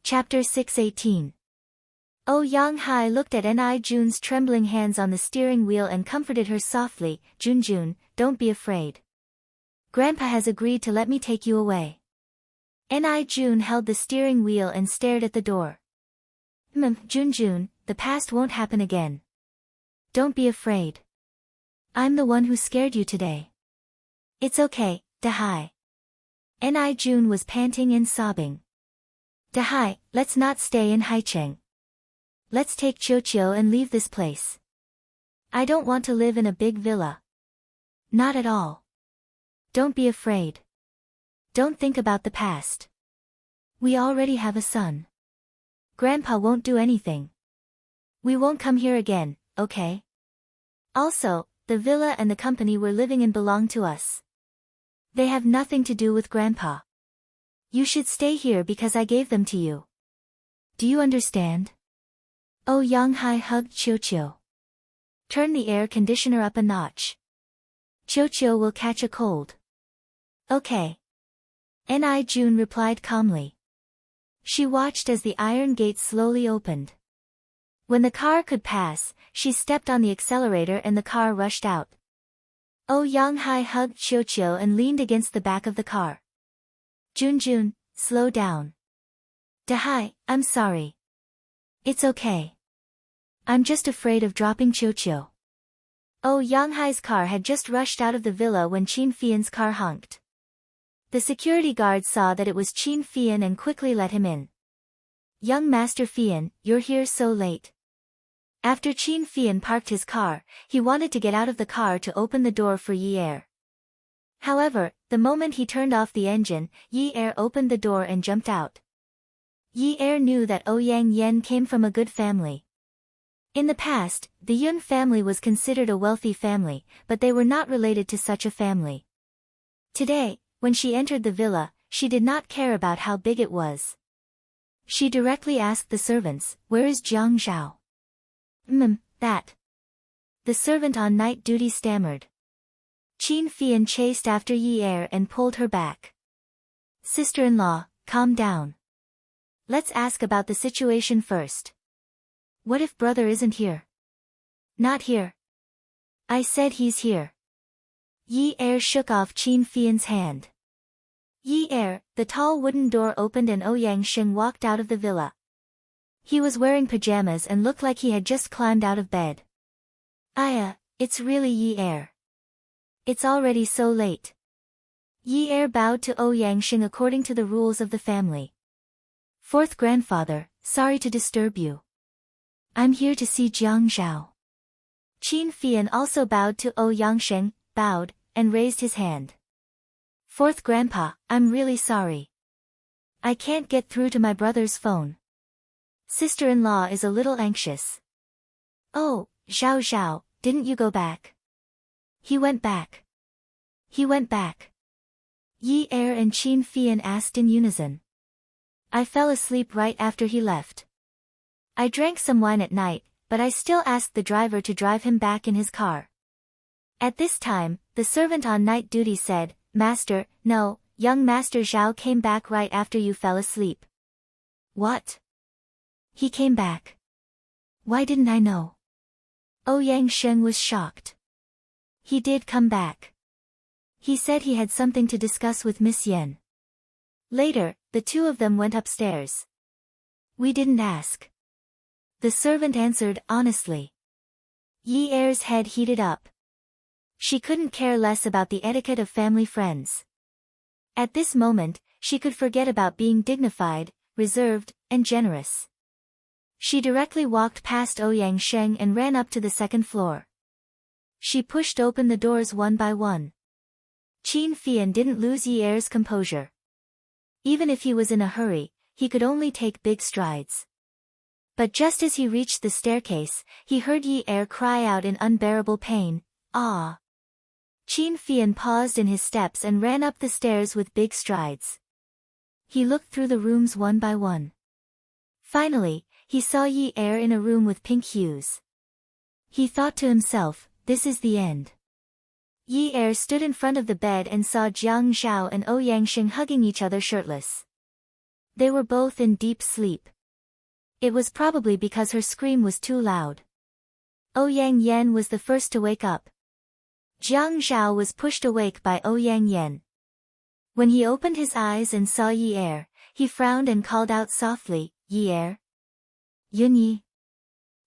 Chapter 618. Yang Hai looked at Ni Jun's trembling hands on the steering wheel and comforted her softly. Jun, don't be afraid. Grandpa has agreed to let me take you away. Ni Jun held the steering wheel and stared at the door. Jun, the past won't happen again. Don't be afraid. I'm the one who scared you today. It's okay, Dahai. Ni Jun was panting and sobbing. Dahai, let's not stay in Haicheng. Let's take Chiochio and leave this place. I don't want to live in a big villa. Not at all. Don't be afraid. Don't think about the past. We already have a son. Grandpa won't do anything. We won't come here again, okay? Also, the villa and the company we're living in belong to us. They have nothing to do with Grandpa. You should stay here because I gave them to you. Do you understand? Yang Hai hugged Chiochio. Turn the air conditioner up a notch. Chiochio will catch a cold. Okay. Ni Jun replied calmly. She watched as the iron gate slowly opened. When the car could pass, she stepped on the accelerator and the car rushed out. Yang Hai hugged Chiochio and leaned against the back of the car. Jun, slow down. Dahai, I'm sorry. It's okay. I'm just afraid of dropping Chiochio. Yang Hai's car had just rushed out of the villa when Qin Fian's car honked. The security guard saw that it was Qin Fian and quickly let him in. Young Master Fian, you're here so late. After Qin Fian parked his car, he wanted to get out of the car to open the door for Yi Er. However, the moment he turned off the engine, Yi Er opened the door and jumped out. Yi Er knew that Ouyang Yen came from a good family. In the past, the Yun family was considered a wealthy family, but they were not related to such a family. Today, when she entered the villa, she did not care about how big it was. She directly asked the servants, "Where is Jiang Zhao?" That. The servant on night duty stammered. Qin Fian chased after Yi Er and pulled her back. Sister-in-law, calm down. Let's ask about the situation first. What if brother isn't here? Not here. I said he's here. Yi Er shook off Qin Fian's hand. Yi Er, the tall wooden door opened and Ouyang Sheng walked out of the villa. He was wearing pajamas and looked like he had just climbed out of bed. Aya, it's really Yi Er. It's already so late. Yi Er bowed to Ouyang Sheng according to the rules of the family. Fourth grandfather, sorry to disturb you. I'm here to see Jiang Zhao. Qin Fian also bowed to Ouyang Sheng, bowed, and raised his hand. Fourth grandpa, I'm really sorry. I can't get through to my brother's phone. Sister-in-law is a little anxious. Oh, Zhao, didn't you go back? He went back. He went back. Yi Er and Qin Fian asked in unison. I fell asleep right after he left. I drank some wine at night, but I still asked the driver to drive him back in his car. At this time, the servant on night duty said, Master, no, young Master Zhao came back right after you fell asleep. What? He came back. Why didn't I know? Ouyang Sheng was shocked. He did come back. He said he had something to discuss with Miss Yen. Later, the two of them went upstairs. We didn't ask. The servant answered honestly. Yi Er's head heated up. She couldn't care less about the etiquette of family friends. At this moment, she could forget about being dignified, reserved, and generous. She directly walked past Ouyang Sheng and ran up to the second floor. She pushed open the doors one by one. Qin Fian didn't lose Yi Er's composure. Even if he was in a hurry, he could only take big strides. But just as he reached the staircase, he heard Yi Er cry out in unbearable pain, "Ah!" Qin Fian paused in his steps and ran up the stairs with big strides. He looked through the rooms one by one. Finally, he saw Yi Er in a room with pink hues. He thought to himself, this is the end. Yi Er stood in front of the bed and saw Jiang Zhao and Ouyang Sheng hugging each other shirtless. They were both in deep sleep. It was probably because her scream was too loud. Ouyang Yen was the first to wake up. Jiang Zhao was pushed awake by Ouyang Yen. When he opened his eyes and saw Yi Er, he frowned and called out softly, "Yi Er? Yunyi."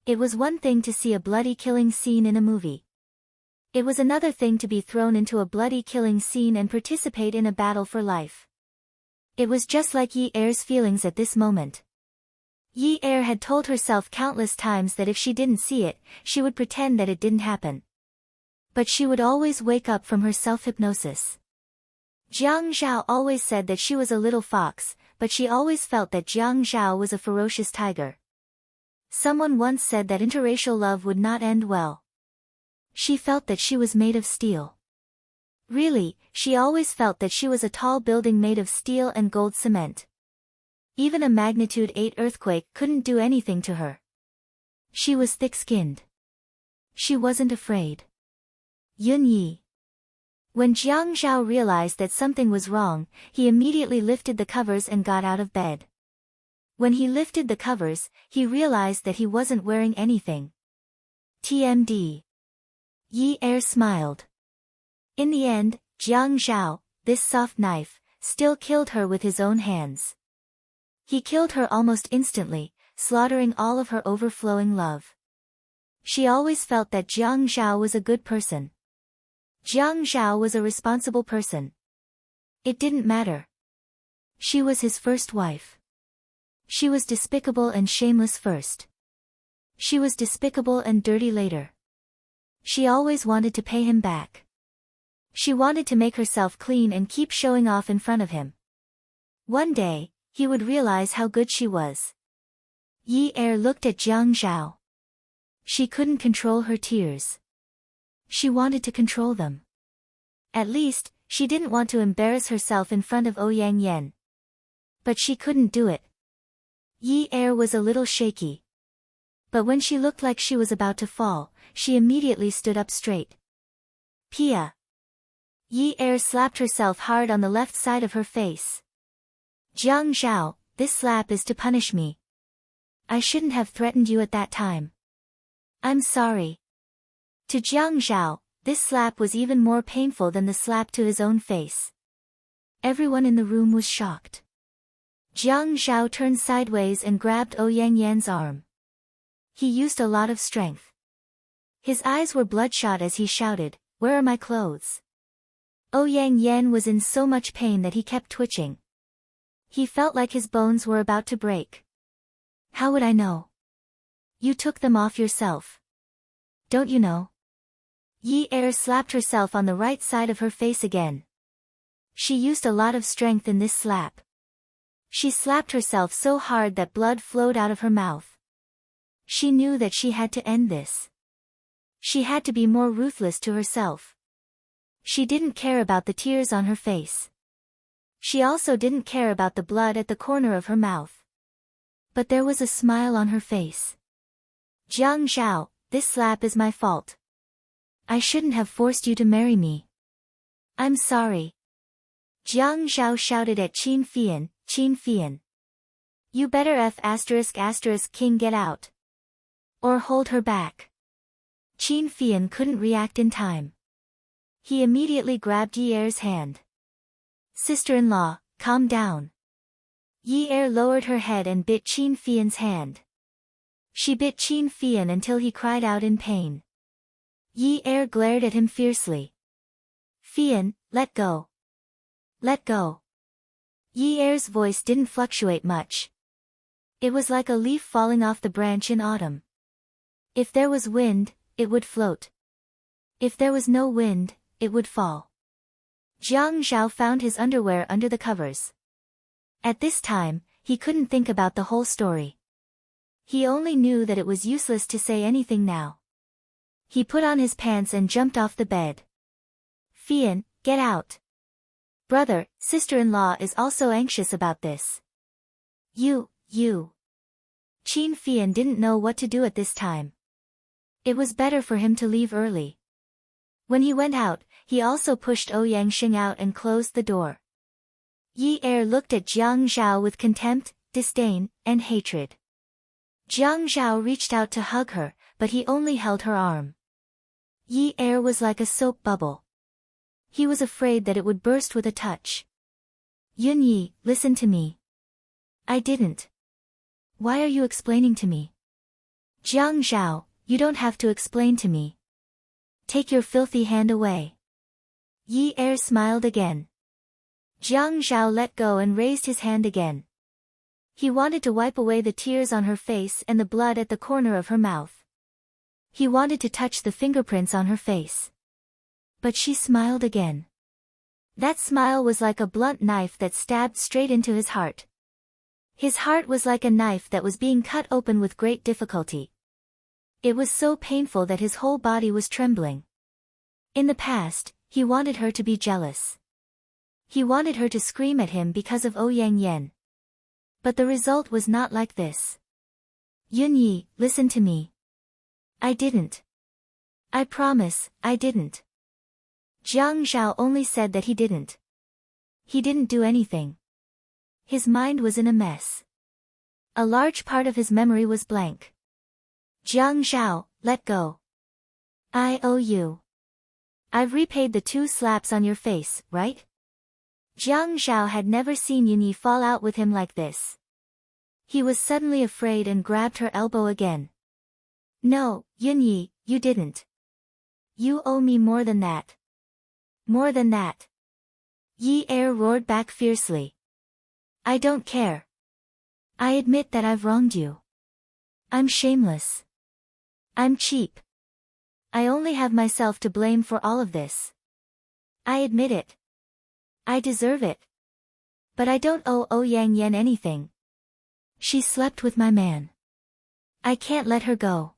It was one thing to see a bloody killing scene in a movie. It was another thing to be thrown into a bloody killing scene and participate in a battle for life. It was just like Yi Er's feelings at this moment. Yi Er had told herself countless times that if she didn't see it, she would pretend that it didn't happen. But she would always wake up from her self-hypnosis. Jiang Zhao always said that she was a little fox, but she always felt that Jiang Zhao was a ferocious tiger. Someone once said that interracial love would not end well. She felt that she was made of steel. Really, she always felt that she was a tall building made of steel and gold cement. Even a magnitude 8 earthquake couldn't do anything to her. She was thick-skinned. She wasn't afraid. Yunyi. When Jiang Zhao realized that something was wrong, he immediately lifted the covers and got out of bed. When he lifted the covers, he realized that he wasn't wearing anything. TMD. Yi Er smiled. In the end, Jiang Zhao, this soft knife, still killed her with his own hands. He killed her almost instantly, slaughtering all of her overflowing love. She always felt that Jiang Zhao was a good person. Jiang Zhao was a responsible person. It didn't matter. She was his first wife. She was despicable and shameless first. She was despicable and dirty later. She always wanted to pay him back. She wanted to make herself clean and keep showing off in front of him. One day, he would realize how good she was. Yi Er looked at Jiang Zhao. She couldn't control her tears. She wanted to control them. At least, she didn't want to embarrass herself in front of Ouyang Yen. But she couldn't do it. Yi Er was a little shaky. But when she looked like she was about to fall, she immediately stood up straight. Pia. Yi Er slapped herself hard on the left side of her face. Jiang Zhao, this slap is to punish me. I shouldn't have threatened you at that time. I'm sorry. To Jiang Zhao, this slap was even more painful than the slap to his own face. Everyone in the room was shocked. Jiang Zhao turned sideways and grabbed Ouyang Yan's arm. He used a lot of strength. His eyes were bloodshot as he shouted, "Where are my clothes?" Ouyang Yan was in so much pain that he kept twitching. He felt like his bones were about to break. How would I know? You took them off yourself. Don't you know? Yi Er slapped herself on the right side of her face again. She used a lot of strength in this slap. She slapped herself so hard that blood flowed out of her mouth. She knew that she had to end this. She had to be more ruthless to herself. She didn't care about the tears on her face. She also didn't care about the blood at the corner of her mouth. But there was a smile on her face. Jiang Zhao, this slap is my fault. I shouldn't have forced you to marry me. I'm sorry. Jiang Zhao shouted at Qin Fian, "Qin Fian. You better King get out. Or hold her back." Qin Fian couldn't react in time. He immediately grabbed Yi Er's hand. "Sister-in-law, calm down." Yi Er lowered her head and bit Qin Fian's hand. She bit Qin Fian until he cried out in pain. Yi Er glared at him fiercely. "Fian, let go. Let go." Yi Er's voice didn't fluctuate much. It was like a leaf falling off the branch in autumn. If there was wind, it would float. If there was no wind, it would fall. Jiang Zhao found his underwear under the covers. At this time, he couldn't think about the whole story. He only knew that it was useless to say anything now. He put on his pants and jumped off the bed. "Fian, get out. Brother, sister-in-law is also anxious about this. You. Qin Fian didn't know what to do at this time. It was better for him to leave early. When he went out, he also pushed Ouyang Xing out and closed the door. Yi Er looked at Jiang Zhao with contempt, disdain, and hatred. Jiang Zhao reached out to hug her, but he only held her arm. Yi Er was like a soap bubble. He was afraid that it would burst with a touch. Yun Yi, listen to me. I didn't. Why are you explaining to me? Jiang Zhao, you don't have to explain to me. Take your filthy hand away. Yi Er smiled again. Jiang Zhao let go and raised his hand again. He wanted to wipe away the tears on her face and the blood at the corner of her mouth. He wanted to touch the fingerprints on her face. But she smiled again. That smile was like a blunt knife that stabbed straight into his heart. His heart was like a knife that was being cut open with great difficulty. It was so painful that his whole body was trembling. In the past, he wanted her to be jealous. He wanted her to scream at him because of Ouyang Yen. But the result was not like this. Yun Yi, listen to me. I didn't. I promise, I didn't. Jiang Zhao only said that he didn't. He didn't do anything. His mind was in a mess. A large part of his memory was blank. Jiang Zhao, let go. I owe you. I've repaid the 2 slaps on your face, right? Jiang Zhao had never seen Yun Yi fall out with him like this. He was suddenly afraid and grabbed her elbow again. No, Yun Yi, you didn't. You owe me more than that. More than that. Yi Er roared back fiercely. I don't care. I admit that I've wronged you. I'm shameless. I'm cheap. I only have myself to blame for all of this. I admit it. I deserve it. But I don't owe Ouyang Yen anything. She slept with my man. I can't let her go.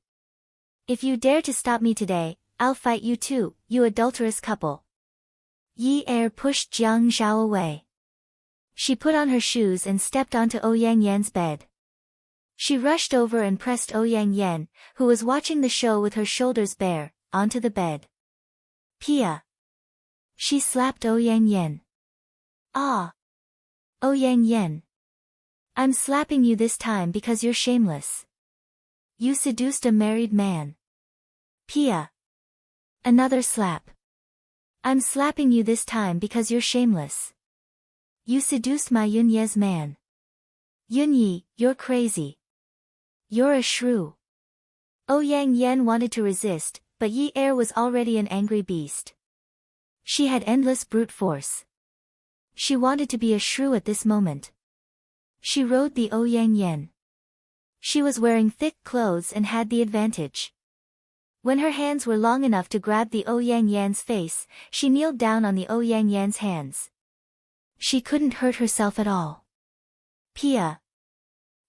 If you dare to stop me today, I'll fight you too, you adulterous couple. Yi Er pushed Jiang Zhao away. She put on her shoes and stepped onto Ouyang Yan's bed. She rushed over and pressed Ouyang Yan, who was watching the show with her shoulders bare, onto the bed. Pia. She slapped Ouyang Yan. Ah. Ouyang Yan. I'm slapping you this time because you're shameless. You seduced a married man. Pia. Another slap. I'm slapping you this time because you're shameless. You seduced my Yun Ye's man. Yun Yi, you're crazy. You're a shrew. Ouyang Yan wanted to resist, but Yi Er was already an angry beast. She had endless brute force. She wanted to be a shrew at this moment. She rode the Ouyang Yan. She was wearing thick clothes and had the advantage. When her hands were long enough to grab the Ouyang Yan's face, she kneeled down on the Ouyang Yan's hands. She couldn't hurt herself at all. Pia.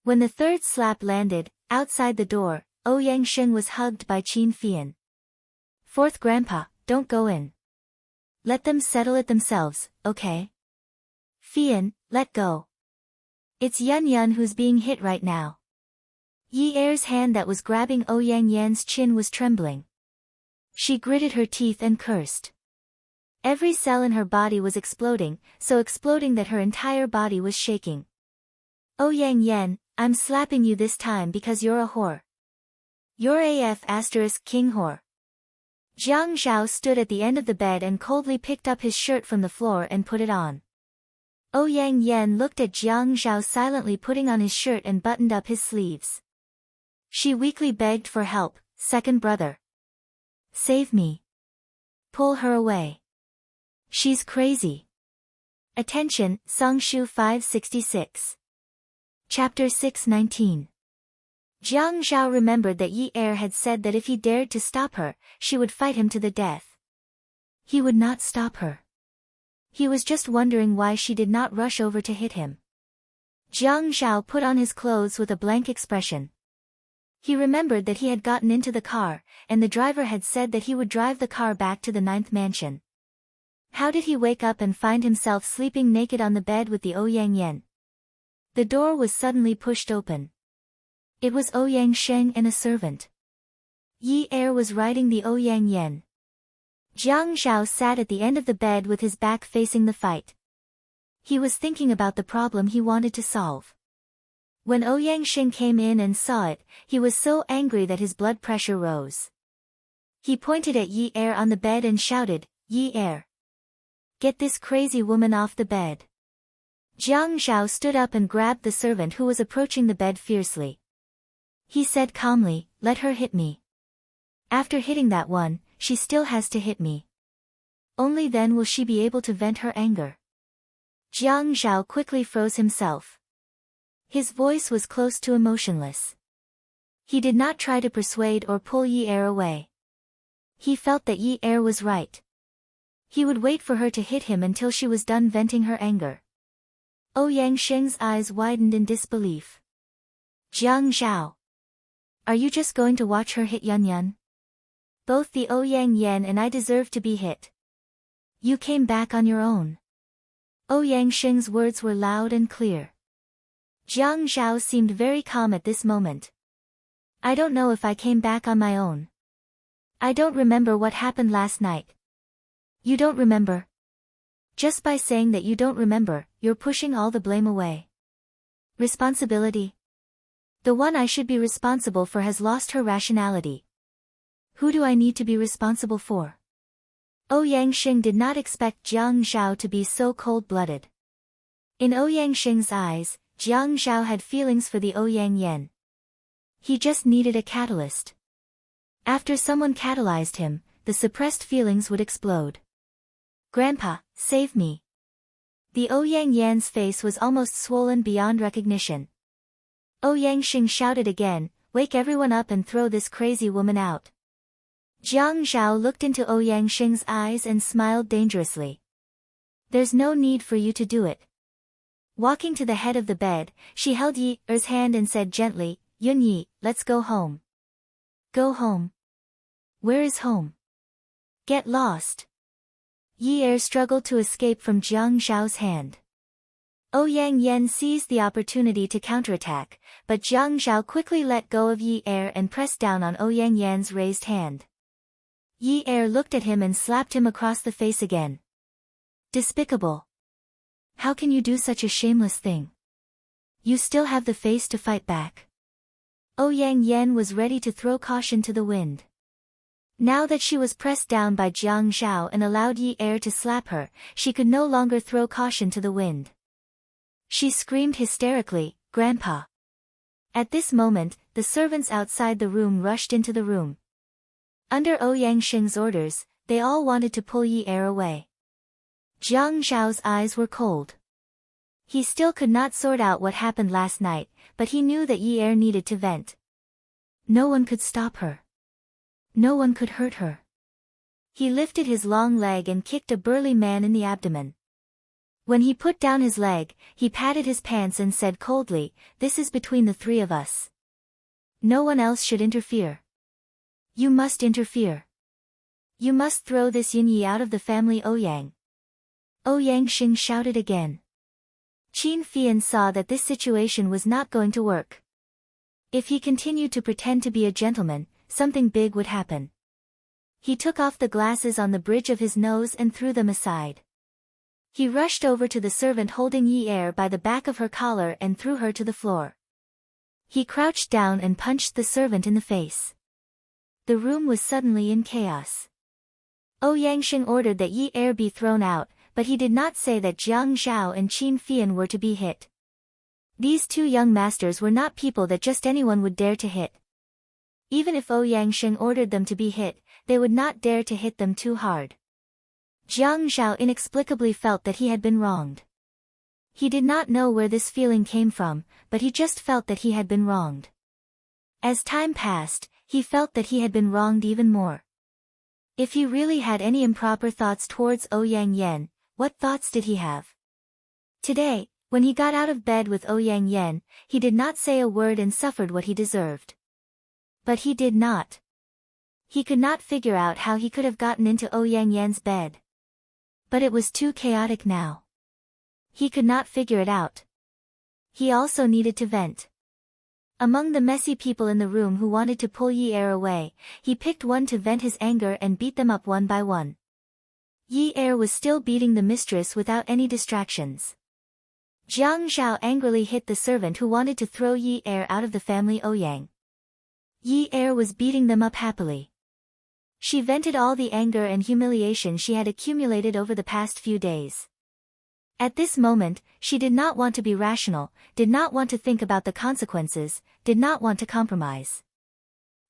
When the 3rd slap landed, outside the door, Ouyang Sheng was hugged by Qin Fian. 4th Grandpa, don't go in. Let them settle it themselves, okay? Fian, let go. It's Yun Yun who's being hit right now. Yi Er's hand that was grabbing Ouyang Yan's chin was trembling. She gritted her teeth and cursed. Every cell in her body was exploding, so exploding that her entire body was shaking. Ouyang Yan, I'm slapping you this time because you're a whore. You're AF * king whore. Jiang Zhao stood at the end of the bed and coldly picked up his shirt from the floor and put it on. Ouyang Yan looked at Jiang Zhao silently putting on his shirt and buttoned up his sleeves. She weakly begged for help, second brother. Save me. Pull her away. She's crazy. Attention, Songshu 566. Chapter 619. Jiang Zhao remembered that Yi Er had said that if he dared to stop her, she would fight him to the death. He would not stop her. He was just wondering why she did not rush over to hit him. Jiang Zhao put on his clothes with a blank expression. He remembered that he had gotten into the car, and the driver had said that he would drive the car back to the 9th mansion. How did he wake up and find himself sleeping naked on the bed with the Ouyang Yan? The door was suddenly pushed open. It was Ouyang Sheng and a servant. Yi Er was riding the Ouyang Yan. Jiang Zhao sat at the end of the bed with his back facing the fight. He was thinking about the problem he wanted to solve. When Ouyang Xing came in and saw it, he was so angry that his blood pressure rose. He pointed at Yi Er on the bed and shouted, "Yi Er! Get this crazy woman off the bed." Jiang Zhao stood up and grabbed the servant who was approaching the bed fiercely. He said calmly, "Let her hit me. After hitting that one, she still has to hit me. Only then will she be able to vent her anger." Jiang Zhao quickly froze himself. His voice was close to emotionless. He did not try to persuade or pull Yi Er away. He felt that Yi Er was right. He would wait for her to hit him until she was done venting her anger. Ouyang Xing's eyes widened in disbelief. "Jiang Zhao. Are you just going to watch her hit Yun Yun? Both the Ouyang Yan and I deserve to be hit. You came back on your own." Ouyang Xing's words were loud and clear. Jiang Zhao seemed very calm at this moment. "I don't know if I came back on my own. I don't remember what happened last night." "You don't remember? Just by saying that you don't remember, you're pushing all the blame away. Responsibility? The one I should be responsible for has lost her rationality. Who do I need to be responsible for?" Ouyang Xing did not expect Jiang Zhao to be so cold-blooded. In Ouyang Xing's eyes, Jiang Zhao had feelings for the Ouyang Yan. He just needed a catalyst. After someone catalyzed him, the suppressed feelings would explode. "Grandpa, save me." The Ouyang Yan's face was almost swollen beyond recognition. Ouyang Xing shouted again, "Wake everyone up and throw this crazy woman out." Jiang Zhao looked into Ouyang Xing's eyes and smiled dangerously. "There's no need for you to do it." Walking to the head of the bed, she held Yi Er's hand and said gently, "Yun Yi, let's go home." "Go home? Where is home?" "Get lost." Yi Er struggled to escape from Jiang Zhao's hand. Ouyang Yan seized the opportunity to counterattack, but Jiang Zhao quickly let go of Yi Er and pressed down on Ouyang Yan's raised hand. Yi Er looked at him and slapped him across the face again. "Despicable. How can you do such a shameless thing? You still have the face to fight back." Ouyang Yan was ready to throw caution to the wind. Now that she was pressed down by Jiang Zhao and allowed Yi Er to slap her, she could no longer throw caution to the wind. She screamed hysterically, "Grandpa!" At this moment, the servants outside the room rushed into the room. Under Ouyang Xing's orders, they all wanted to pull Yi Er away. Jiang Zhao's eyes were cold. He still could not sort out what happened last night, but he knew that Yi Er needed to vent. No one could stop her. No one could hurt her. He lifted his long leg and kicked a burly man in the abdomen. When he put down his leg, he patted his pants and said coldly, "This is between the three of us. No one else should interfere. You must interfere. You must throw this Yin Yi out of the family Ouyang." Ouyang Xing shouted again. Qin Fian saw that this situation was not going to work. If he continued to pretend to be a gentleman, something big would happen. He took off the glasses on the bridge of his nose and threw them aside. He rushed over to the servant holding Yi Er by the back of her collar and threw her to the floor. He crouched down and punched the servant in the face. The room was suddenly in chaos. Ouyang Xing ordered that Yi Er be thrown out, but he did not say that Jiang Zhao and Qin Fian were to be hit. These two young masters were not people that just anyone would dare to hit. Even if Ouyang Xing ordered them to be hit, they would not dare to hit them too hard. Jiang Zhao inexplicably felt that he had been wronged. He did not know where this feeling came from, but he just felt that he had been wronged. As time passed, he felt that he had been wronged even more. If he really had any improper thoughts towards Ouyang Yan, what thoughts did he have? Today, when he got out of bed with Ouyang Yan, he did not say a word and suffered what he deserved. But he did not. He could not figure out how he could have gotten into Ouyang Yan's bed. But it was too chaotic now. He could not figure it out. He also needed to vent. Among the messy people in the room who wanted to pull Yi Er away, he picked one to vent his anger and beat them up one by one. Yi Er was still beating the mistress without any distractions. Jiang Zhao angrily hit the servant who wanted to throw Yi Er out of the family Ouyang. Yi Er was beating them up happily. She vented all the anger and humiliation she had accumulated over the past few days. At this moment, she did not want to be rational, did not want to think about the consequences, did not want to compromise.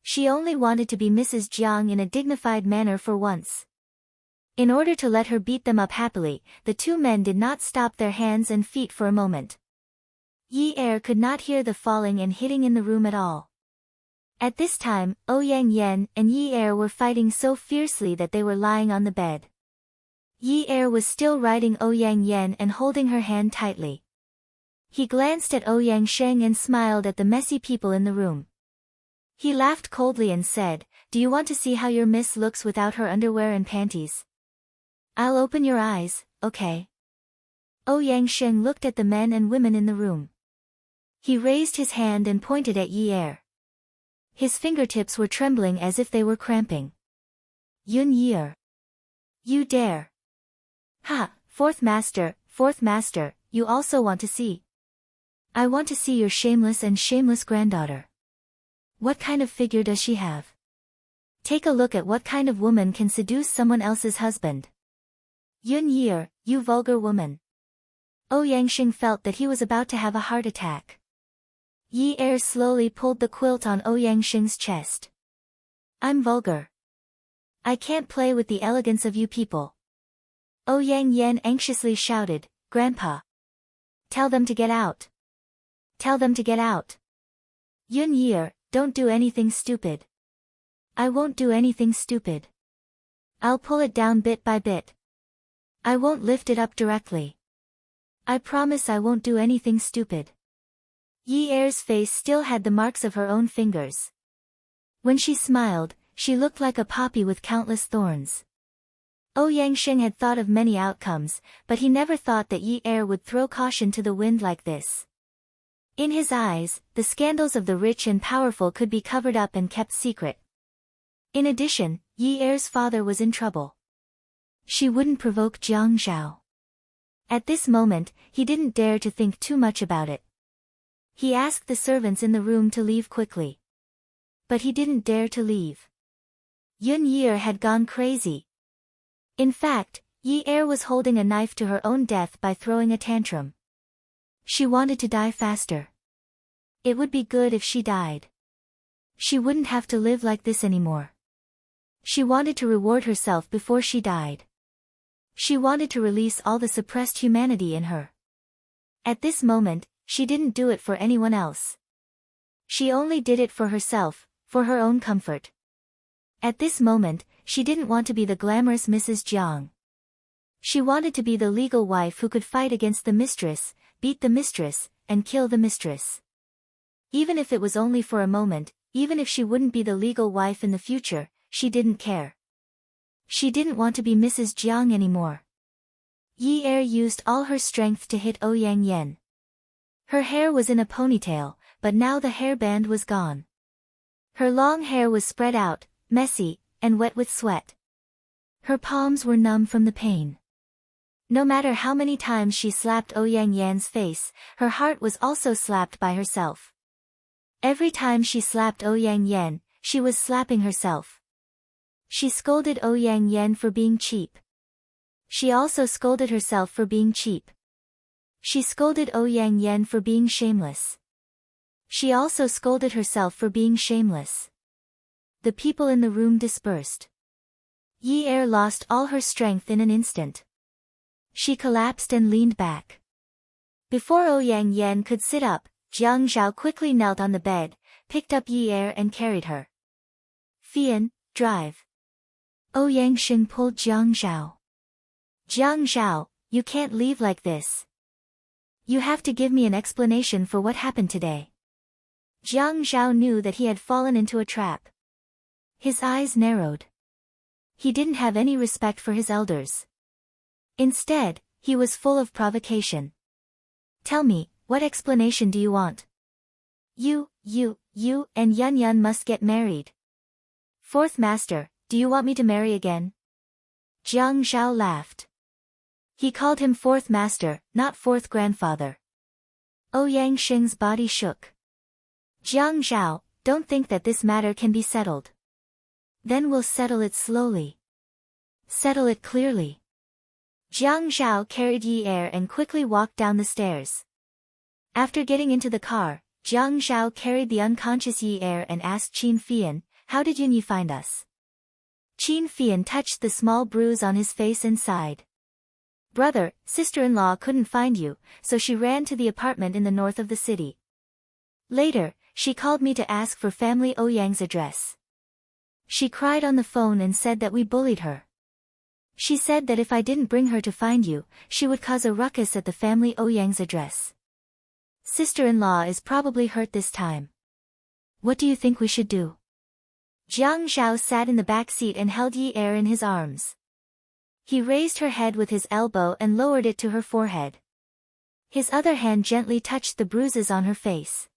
She only wanted to be Mrs. Jiang in a dignified manner for once. In order to let her beat them up happily, the two men did not stop their hands and feet for a moment. Yi Er could not hear the falling and hitting in the room at all. At this time, Ouyang Yan and Yi Er were fighting so fiercely that they were lying on the bed. Yi Er was still riding Ouyang Yan and holding her hand tightly. He glanced at Ouyang Sheng and smiled at the messy people in the room. He laughed coldly and said, "Do you want to see how your miss looks without her underwear and panties? I'll open your eyes, okay?" Ouyang Sheng looked at the men and women in the room. He raised his hand and pointed at Yi Er. His fingertips were trembling as if they were cramping. "Yun Yi, you dare! Ha, fourth master, you also want to see? I want to see your shameless granddaughter. What kind of figure does she have? Take a look at what kind of woman can seduce someone else's husband. Yun Yi, you vulgar woman." Ouyang Sheng felt that he was about to have a heart attack. Yi Er slowly pulled the quilt on Ouyang Sheng's chest. "I'm vulgar. I can't play with the elegance of you people." Ouyang Yan anxiously shouted, "Grandpa! Tell them to get out. Tell them to get out. Yun Yi, don't do anything stupid." "I won't do anything stupid. I'll pull it down bit by bit. I won't lift it up directly. I promise I won't do anything stupid." Yi Er's face still had the marks of her own fingers. When she smiled, she looked like a poppy with countless thorns. Ouyang Sheng had thought of many outcomes, but he never thought that Yi Er would throw caution to the wind like this. In his eyes, the scandals of the rich and powerful could be covered up and kept secret. In addition, Yi Er's father was in trouble. She wouldn't provoke Jiang Zhao. At this moment, he didn't dare to think too much about it. He asked the servants in the room to leave quickly. But he didn't dare to leave. Yun Yi had gone crazy. In fact, Yi Er was holding a knife to her own death by throwing a tantrum. She wanted to die faster. It would be good if she died. She wouldn't have to live like this anymore. She wanted to reward herself before she died. She wanted to release all the suppressed humanity in her. At this moment, she didn't do it for anyone else. She only did it for herself, for her own comfort. At this moment, she didn't want to be the glamorous Mrs. Jiang. She wanted to be the legal wife who could fight against the mistress, beat the mistress, and kill the mistress. Even if it was only for a moment, even if she wouldn't be the legal wife in the future, she didn't care. She didn't want to be Mrs. Jiang anymore. Yi Er used all her strength to hit Ouyang Yan. Her hair was in a ponytail, but now the hairband was gone. Her long hair was spread out, messy, and wet with sweat. Her palms were numb from the pain. No matter how many times she slapped Ouyang Yan's face, her heart was also slapped by herself. Every time she slapped Ouyang Yan, she was slapping herself. She scolded Ouyang Yan for being cheap. She also scolded herself for being cheap. She scolded Ouyang Yan for being shameless. She also scolded herself for being shameless. The people in the room dispersed. Yi Er lost all her strength in an instant. She collapsed and leaned back. Before Ouyang Yan could sit up, Jiang Zhao quickly knelt on the bed, picked up Yi Er and carried her. "Fian, drive." Ouyang Sheng pulled Jiang Zhao. "Jiang Zhao, you can't leave like this. You have to give me an explanation for what happened today." Jiang Zhao knew that he had fallen into a trap. His eyes narrowed. He didn't have any respect for his elders. Instead, he was full of provocation. "Tell me, what explanation do you want? You and Yun Yun must get married. Fourth master, do you want me to marry again?" Jiang Zhao laughed. He called him fourth master, not fourth grandfather. Ouyang Xing's body shook. Jiang Zhao, don't think that this matter can be settled. Then we'll settle it slowly. Settle it clearly. Jiang Zhao carried Yi Er and quickly walked down the stairs. After getting into the car, Jiang Zhao carried the unconscious Yi Er and asked Qin Fian, "How did Yunyi find us?" Qin Fian touched the small bruise on his face and sighed. "Brother, sister-in-law couldn't find you, so she ran to the apartment in the north of the city. Later, she called me to ask for family Ouyang's address. She cried on the phone and said that we bullied her. She said that if I didn't bring her to find you, she would cause a ruckus at the family Ouyang's address. Sister-in-law is probably hurt this time. What do you think we should do?" Jiang Zhao sat in the back seat and held Yi Er in his arms. He raised her head with his elbow and lowered it to her forehead. His other hand gently touched the bruises on her face.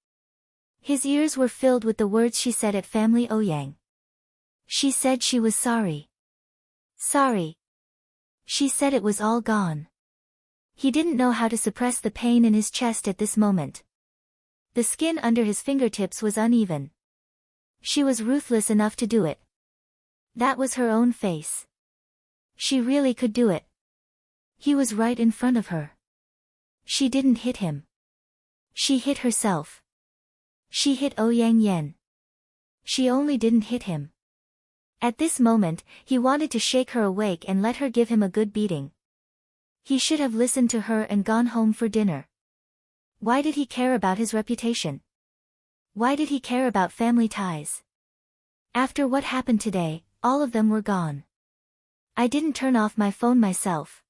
His ears were filled with the words she said at family Ouyang. She said she was sorry. Sorry. She said it was all gone. He didn't know how to suppress the pain in his chest at this moment. The skin under his fingertips was uneven. She was ruthless enough to do it. That was her own face. She really could do it. He was right in front of her. She didn't hit him. She hit herself. She hit Ouyang Yen. She only didn't hit him. At this moment, he wanted to shake her awake and let her give him a good beating. He should have listened to her and gone home for dinner. Why did he care about his reputation? Why did he care about family ties? After what happened today, all of them were gone. I didn't turn off my phone myself.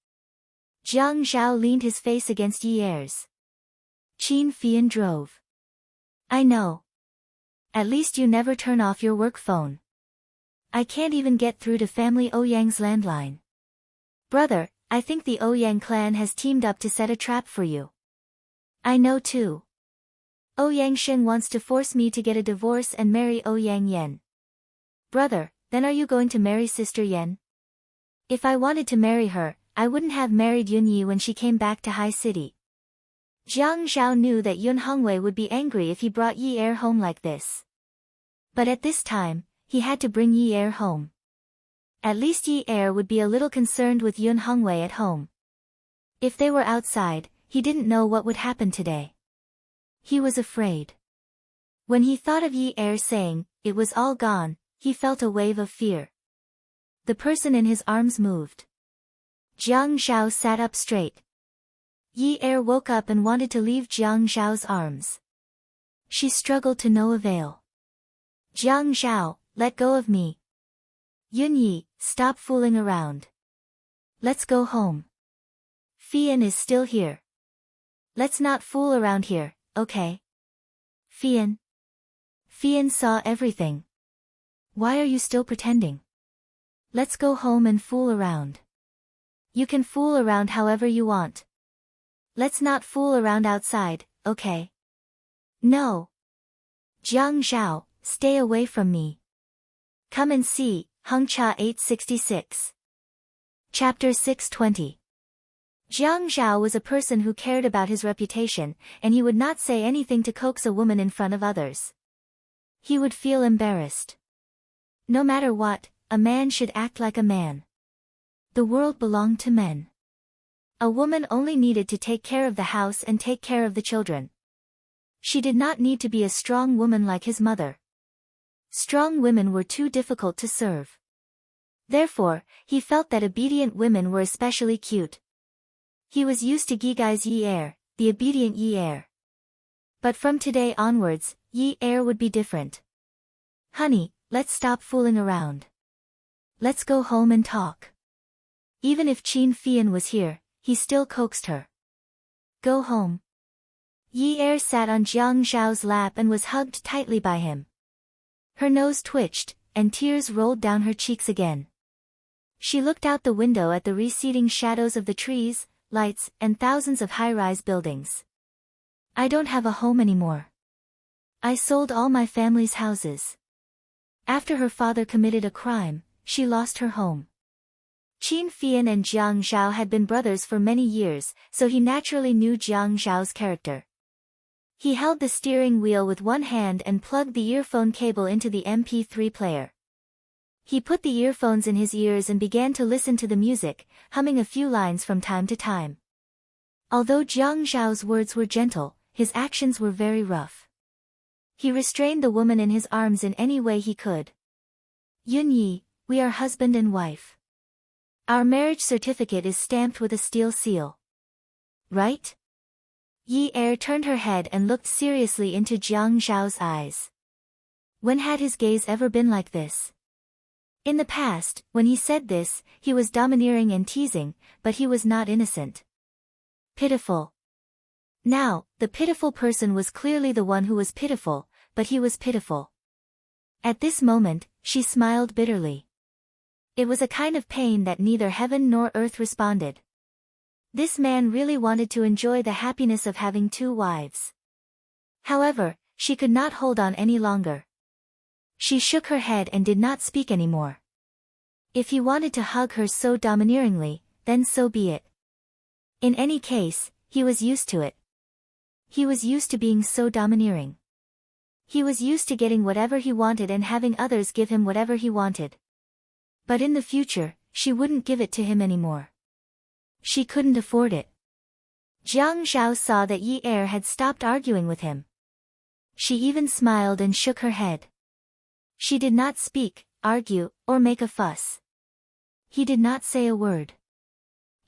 Jiang Zhao leaned his face against Yi Er's. Qin Fian drove. I know. At least you never turn off your work phone. I can't even get through to family Ouyang's landline. Brother, I think the Ouyang clan has teamed up to set a trap for you. I know too. Ouyang Xing wants to force me to get a divorce and marry Ouyang Yen. Brother, then are you going to marry Sister Yen? If I wanted to marry her, I wouldn't have married Yunyi when she came back to High City. Jiang Zhao knew that Yun Hongwei would be angry if he brought Yi Er home like this. But at this time, he had to bring Yi Er home. At least Yi Er would be a little concerned with Yun Hongwei at home. If they were outside, he didn't know what would happen today. He was afraid. When he thought of Yi Er saying, "It was all gone," he felt a wave of fear. The person in his arms moved. Jiang Zhao sat up straight. Yi Er woke up and wanted to leave Jiang Zhao's arms. She struggled to no avail. Jiang Zhao, let go of me. Yunyi, stop fooling around. Let's go home. Fian is still here. Let's not fool around here, okay? Fian. Fian saw everything. Why are you still pretending? Let's go home and fool around. You can fool around however you want. Let's not fool around outside, okay? No. Jiang Zhao, stay away from me. Come and see, Hengcha 866. Chapter 620. Jiang Zhao was a person who cared about his reputation, and he would not say anything to coax a woman in front of others. He would feel embarrassed. No matter what, a man should act like a man. The world belonged to men. A woman only needed to take care of the house and take care of the children. She did not need to be a strong woman like his mother. Strong women were too difficult to serve. Therefore, he felt that obedient women were especially cute. He was used to Gigai's Yi Er, the obedient Yi Er. But from today onwards, Yi Er would be different. Honey, let's stop fooling around. Let's go home and talk. Even if Qin Fian was here, he still coaxed her. Go home. Yi Er sat on Jiang Zhao's lap and was hugged tightly by him. Her nose twitched, and tears rolled down her cheeks again. She looked out the window at the receding shadows of the trees, lights, and thousands of high-rise buildings. I don't have a home anymore. I sold all my family's houses. After her father committed a crime, she lost her home. Qin Fian and Jiang Zhao had been brothers for many years, so he naturally knew Jiang Zhao's character. He held the steering wheel with one hand and plugged the earphone cable into the MP3 player. He put the earphones in his ears and began to listen to the music, humming a few lines from time to time. Although Jiang Zhao's words were gentle, his actions were very rough. He restrained the woman in his arms in any way he could. Yunyi, we are husband and wife. Our marriage certificate is stamped with a steel seal. Right? Yi Er turned her head and looked seriously into Jiang Zhao's eyes. When had his gaze ever been like this? In the past, when he said this, he was domineering and teasing, but he was not innocent. Pitiful. Now, the pitiful person was clearly the one who was pitiful, but he was pitiful. At this moment, she smiled bitterly. It was a kind of pain that neither heaven nor earth responded. This man really wanted to enjoy the happiness of having two wives. However, she could not hold on any longer. She shook her head and did not speak anymore. If he wanted to hug her so domineeringly, then so be it. In any case, he was used to it. He was used to being so domineering. He was used to getting whatever he wanted and having others give him whatever he wanted. But in the future, she wouldn't give it to him anymore. She couldn't afford it. Jiang Zhao saw that Yi Er had stopped arguing with him. She even smiled and shook her head. She did not speak, argue, or make a fuss. He did not say a word.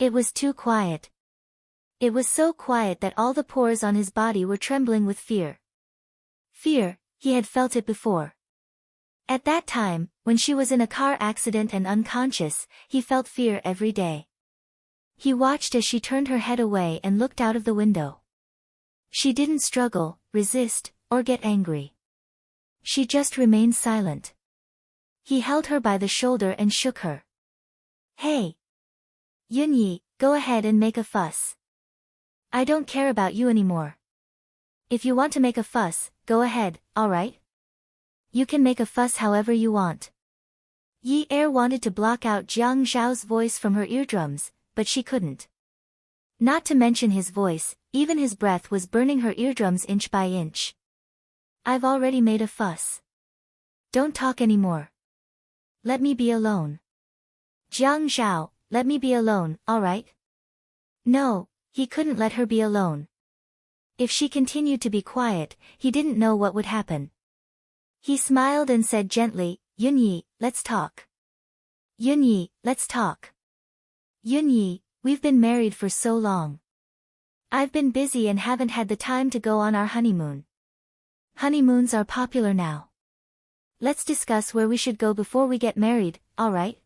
It was too quiet. It was so quiet that all the pores on his body were trembling with fear. Fear, he had felt it before. At that time, when she was in a car accident and unconscious, he felt fear every day. He watched as she turned her head away and looked out of the window. She didn't struggle, resist, or get angry. She just remained silent. He held her by the shoulder and shook her. Hey! Yunyi, go ahead and make a fuss. I don't care about you anymore. If you want to make a fuss, go ahead, alright? You can make a fuss however you want. Yi Er wanted to block out Jiang Zhao's voice from her eardrums, but she couldn't. Not to mention his voice, even his breath was burning her eardrums inch by inch. I've already made a fuss. Don't talk anymore. Let me be alone. Jiang Zhao, let me be alone, alright? No, he couldn't let her be alone. If she continued to be quiet, he didn't know what would happen. He smiled and said gently, Yunyi, let's talk. Yunyi, let's talk. Yunyi, we've been married for so long. I've been busy and haven't had the time to go on our honeymoon. Honeymoons are popular now. Let's discuss where we should go before we get married, alright?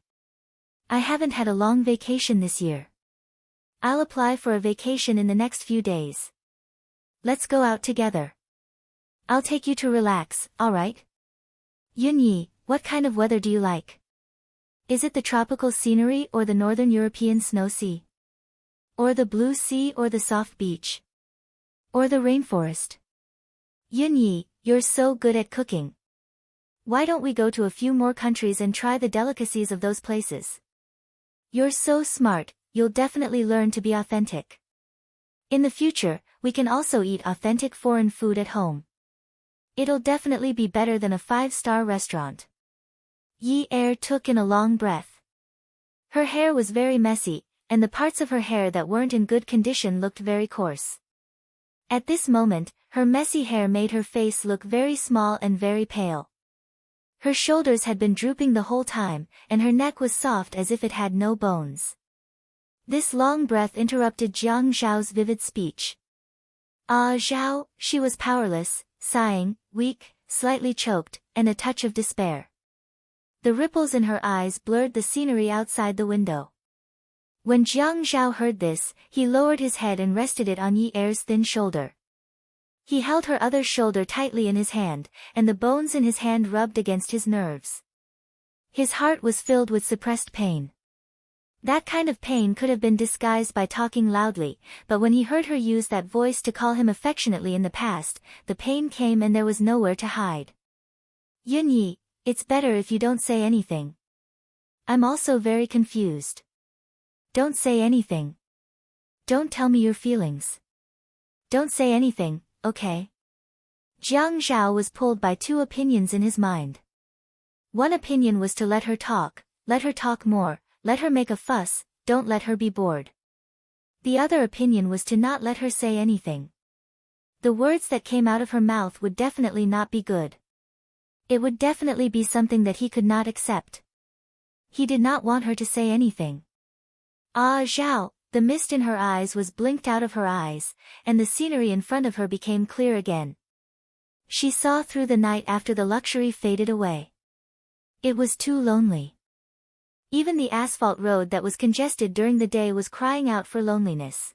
I haven't had a long vacation this year. I'll apply for a vacation in the next few days. Let's go out together. I'll take you to relax, alright? Yunyi, what kind of weather do you like? Is it the tropical scenery or the northern European snow sea? Or the blue sea or the soft beach? Or the rainforest? Yunyi, you're so good at cooking. Why don't we go to a few more countries and try the delicacies of those places? You're so smart, you'll definitely learn to be authentic. In the future, we can also eat authentic foreign food at home. It'll definitely be better than a 5-star restaurant. Yi Er took in a long breath. Her hair was very messy, and the parts of her hair that weren't in good condition looked very coarse. At this moment, her messy hair made her face look very small and very pale. Her shoulders had been drooping the whole time, and her neck was soft as if it had no bones. This long breath interrupted Jiang Zhao's vivid speech. Ah Zhao, she was powerless, sighing, weak, slightly choked, and a touch of despair. The ripples in her eyes blurred the scenery outside the window. When Jiang Zhao heard this, he lowered his head and rested it on Yi Er's thin shoulder. He held her other shoulder tightly in his hand, and the bones in his hand rubbed against his nerves. His heart was filled with suppressed pain. That kind of pain could have been disguised by talking loudly, but when he heard her use that voice to call him affectionately in the past, the pain came and there was nowhere to hide. Yunyi, it's better if you don't say anything. I'm also very confused. Don't say anything. Don't tell me your feelings. Don't say anything, okay? Jiang Zhao was pulled by two opinions in his mind. One opinion was to let her talk more, let her make a fuss, don't let her be bored. The other opinion was to not let her say anything. The words that came out of her mouth would definitely not be good. It would definitely be something that he could not accept. He did not want her to say anything. Ah, Zhao, the mist in her eyes was blinked out of her eyes, and the scenery in front of her became clear again. She saw through the night after the luxury faded away. It was too lonely. Even the asphalt road that was congested during the day was crying out for loneliness.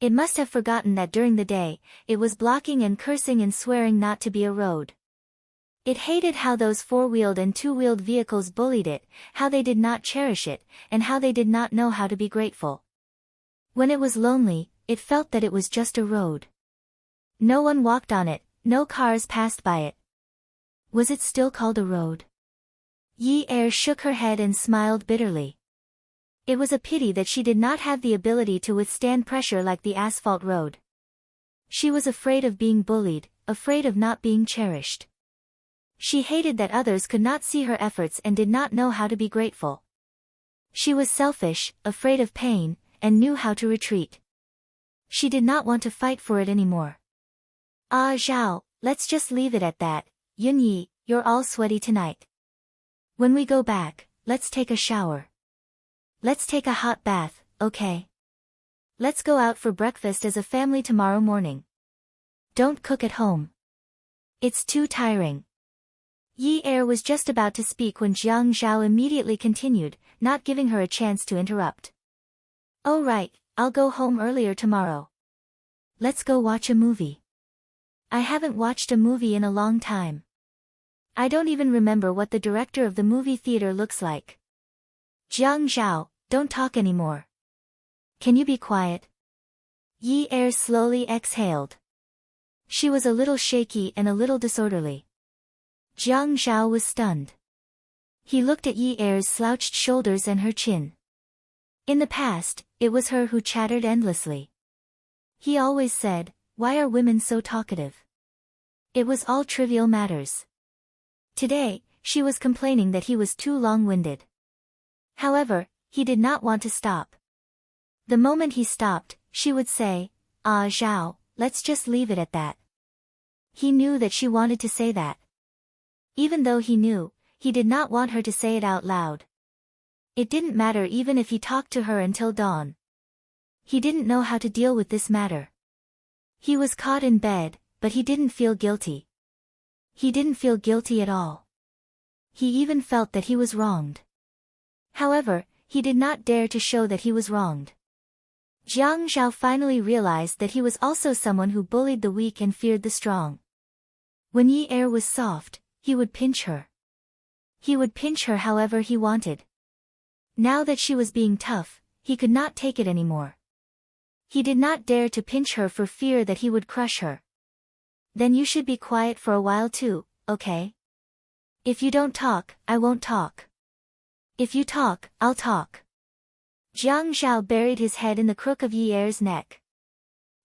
It must have forgotten that during the day, it was blocking and cursing and swearing not to be a road. It hated how those four-wheeled and two-wheeled vehicles bullied it, how they did not cherish it, and how they did not know how to be grateful. When it was lonely, it felt that it was just a road. No one walked on it, no cars passed by it. Was it still called a road? Yi Er shook her head and smiled bitterly. It was a pity that she did not have the ability to withstand pressure like the asphalt road. She was afraid of being bullied, afraid of not being cherished. She hated that others could not see her efforts and did not know how to be grateful. She was selfish, afraid of pain, and knew how to retreat. She did not want to fight for it anymore. Ah, Zhao, let's just leave it at that. Yunyi, you're all sweaty tonight. When we go back, let's take a shower. Let's take a hot bath, okay? Let's go out for breakfast as a family tomorrow morning. Don't cook at home. It's too tiring. Yi Er was just about to speak when Jiang Zhao immediately continued, not giving her a chance to interrupt. Oh right, I'll go home earlier tomorrow. Let's go watch a movie. I haven't watched a movie in a long time. I don't even remember what the director of the movie theater looks like. Jiang Zhao, don't talk anymore. Can you be quiet? Yi Er slowly exhaled. She was a little shaky and a little disorderly. Jiang Zhao was stunned. He looked at Yi Er's slouched shoulders and her chin. In the past, it was her who chattered endlessly. He always said, "Why are women so talkative?" It was all trivial matters. Today, she was complaining that he was too long-winded. However, he did not want to stop. The moment he stopped, she would say, "Ah, Zhao, let's just leave it at that." He knew that she wanted to say that. Even though he knew, he did not want her to say it out loud. It didn't matter even if he talked to her until dawn. He didn't know how to deal with this matter. He was caught in bed, but he didn't feel guilty. He didn't feel guilty at all. He even felt that he was wronged. However, he did not dare to show that he was wronged. Jiang Zhao finally realized that he was also someone who bullied the weak and feared the strong. When Yi Er was soft, he would pinch her. He would pinch her however he wanted. Now that she was being tough, he could not take it anymore. He did not dare to pinch her for fear that he would crush her. Then you should be quiet for a while too, okay? If you don't talk, I won't talk. If you talk, I'll talk. Jiang Zhao buried his head in the crook of Yi Er's neck.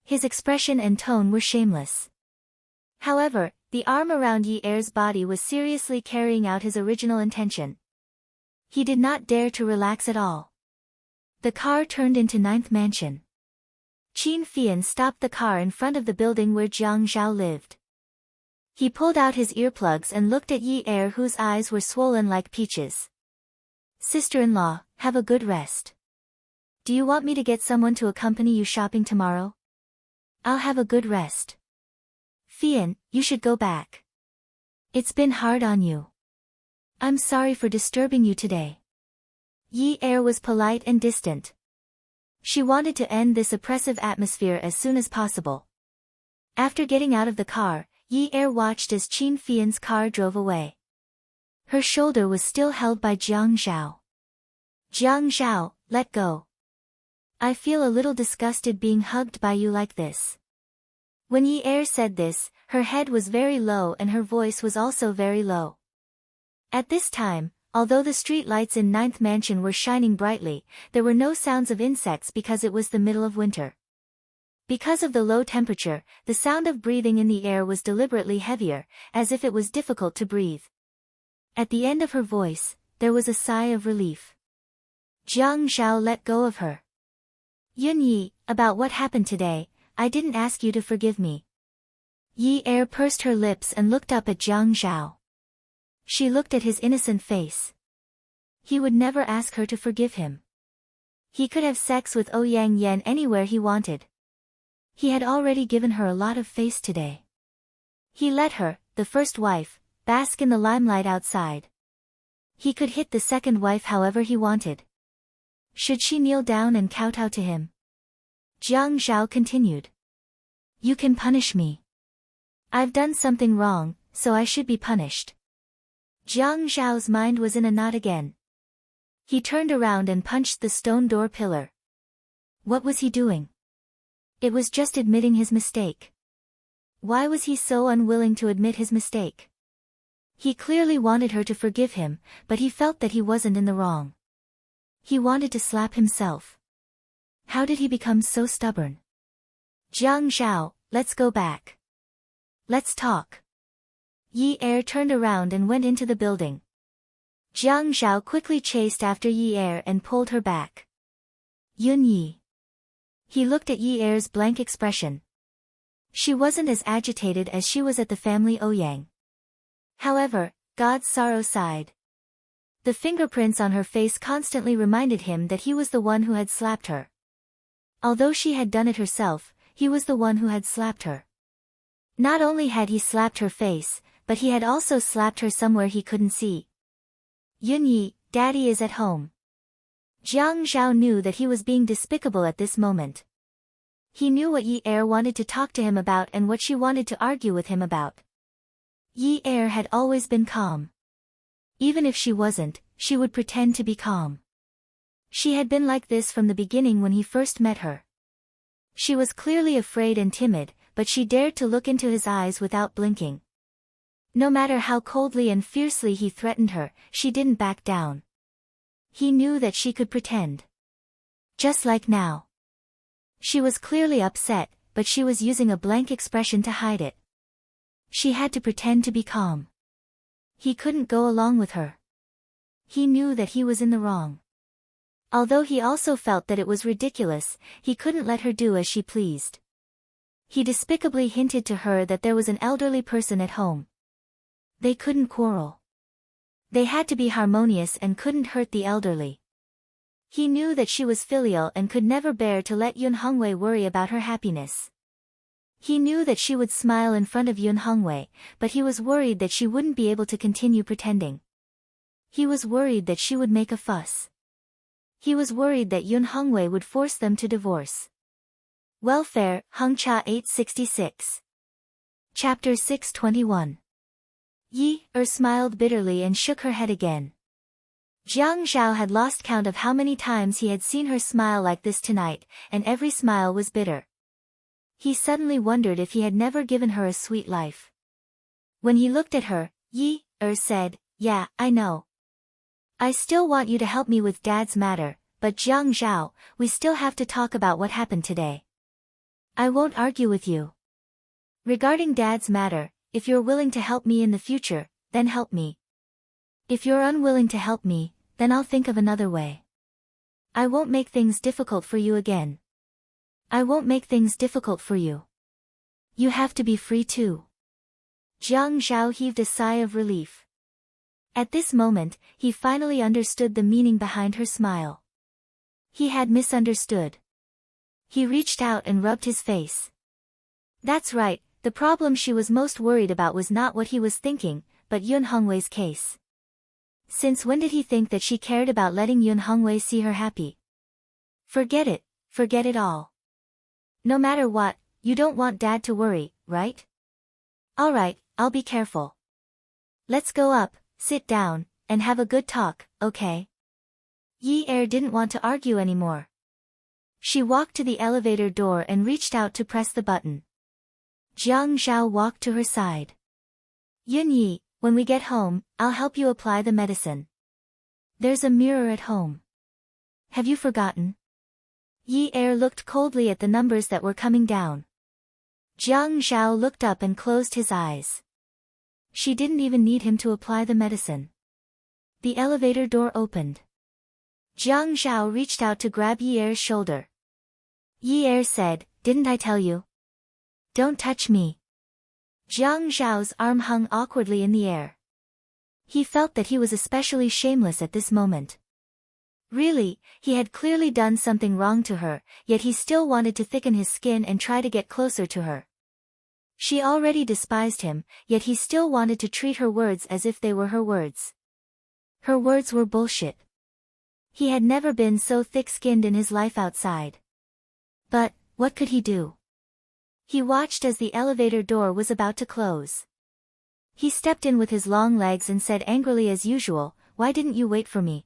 His expression and tone were shameless. However, the arm around Yi Er's body was seriously carrying out his original intention. He did not dare to relax at all. The car turned into 9th Mansion. Qin Fian stopped the car in front of the building where Jiang Zhao lived. He pulled out his earplugs and looked at Yi Er, whose eyes were swollen like peaches. Sister-in-law, have a good rest. Do you want me to get someone to accompany you shopping tomorrow? I'll have a good rest. Fian, you should go back. It's been hard on you. I'm sorry for disturbing you today. Yi Er was polite and distant. She wanted to end this oppressive atmosphere as soon as possible. After getting out of the car, Yi Er watched as Qin Fian's car drove away. Her shoulder was still held by Jiang Zhao. Jiang Zhao, let go. I feel a little disgusted being hugged by you like this. When Yi Er said this, her head was very low and her voice was also very low. At this time, although the street lights in 9th Mansion were shining brightly, there were no sounds of insects because it was the middle of winter. Because of the low temperature, the sound of breathing in the air was deliberately heavier, as if it was difficult to breathe. At the end of her voice, there was a sigh of relief. Jiang Zhao let go of her. Yun Yi, about what happened today, I didn't ask you to forgive me. Yi Er pursed her lips and looked up at Jiang Zhao. She looked at his innocent face. He would never ask her to forgive him. He could have sex with Ouyang Yan anywhere he wanted. He had already given her a lot of face today. He let her, the first wife, bask in the limelight outside. He could hit the second wife however he wanted. Should she kneel down and kowtow to him? Jiang Zhao continued. You can punish me. I've done something wrong, so I should be punished. Jiang Zhao's mind was in a knot again. He turned around and punched the stone door pillar. What was he doing? It was just admitting his mistake. Why was he so unwilling to admit his mistake? He clearly wanted her to forgive him, but he felt that he wasn't in the wrong. He wanted to slap himself. How did he become so stubborn? Jiang Zhao, let's go back. Let's talk. Yi Er turned around and went into the building. Jiang Zhao quickly chased after Yi Er and pulled her back. Yun Yi. He looked at Yi Er's blank expression. She wasn't as agitated as she was at the family Ouyang. However, God's sorrow sighed. The fingerprints on her face constantly reminded him that he was the one who had slapped her. Although she had done it herself, he was the one who had slapped her. Not only had he slapped her face, but he had also slapped her somewhere he couldn't see. Yun Yi, Daddy is at home. Jiang Zhao knew that he was being despicable at this moment. He knew what Yi Er wanted to talk to him about and what she wanted to argue with him about. Yi Er had always been calm. Even if she wasn't, she would pretend to be calm. She had been like this from the beginning when he first met her. She was clearly afraid and timid, but she dared to look into his eyes without blinking. No matter how coldly and fiercely he threatened her, she didn't back down. He knew that she could pretend. Just like now. She was clearly upset, but she was using a blank expression to hide it. She had to pretend to be calm. He couldn't go along with her. He knew that he was in the wrong. Although he also felt that it was ridiculous, he couldn't let her do as she pleased. He despicably hinted to her that there was an elderly person at home. They couldn't quarrel. They had to be harmonious and couldn't hurt the elderly. He knew that she was filial and could never bear to let Yun Hongwei worry about her happiness. He knew that she would smile in front of Yun Hongwei, but he was worried that she wouldn't be able to continue pretending. He was worried that she would make a fuss. He was worried that Yun Hongwei would force them to divorce. Welfare, Hongcha 866. Chapter 621. Yi Er smiled bitterly and shook her head again. Jiang Zhao had lost count of how many times he had seen her smile like this tonight, and every smile was bitter. He suddenly wondered if he had never given her a sweet life. When he looked at her, Yi Er said, Yeah, I know. I still want you to help me with Dad's matter, but Jiang Zhao, we still have to talk about what happened today. I won't argue with you. Regarding Dad's matter, if you're willing to help me in the future, then help me. If you're unwilling to help me, then I'll think of another way. I won't make things difficult for you again. I won't make things difficult for you. You have to be free too. Jiang Zhao heaved a sigh of relief. At this moment, he finally understood the meaning behind her smile. He had misunderstood. He reached out and rubbed his face. That's right, the problem she was most worried about was not what he was thinking, but Yun Hongwei's case. Since when did he think that she cared about letting Yun Hongwei see her happy? Forget it all. No matter what, you don't want Dad to worry, right? Alright, I'll be careful. Let's go up, sit down, and have a good talk, okay? Yi Er didn't want to argue anymore. She walked to the elevator door and reached out to press the button. Jiang Zhao walked to her side. Yun Yi, when we get home, I'll help you apply the medicine. There's a mirror at home. Have you forgotten? Yi Er looked coldly at the numbers that were coming down. Jiang Zhao looked up and closed his eyes. She didn't even need him to apply the medicine. The elevator door opened. Jiang Zhao reached out to grab Yi Er's shoulder. Yi Er said, "Didn't I tell you? Don't touch me." Jiang Zhao's arm hung awkwardly in the air. He felt that he was especially shameless at this moment. Really, he had clearly done something wrong to her, yet he still wanted to thicken his skin and try to get closer to her. She already despised him, yet he still wanted to treat her words as if they were her words. Her words were bullshit. He had never been so thick-skinned in his life outside. But, what could he do? He watched as the elevator door was about to close. He stepped in with his long legs and said angrily as usual, "Why didn't you wait for me?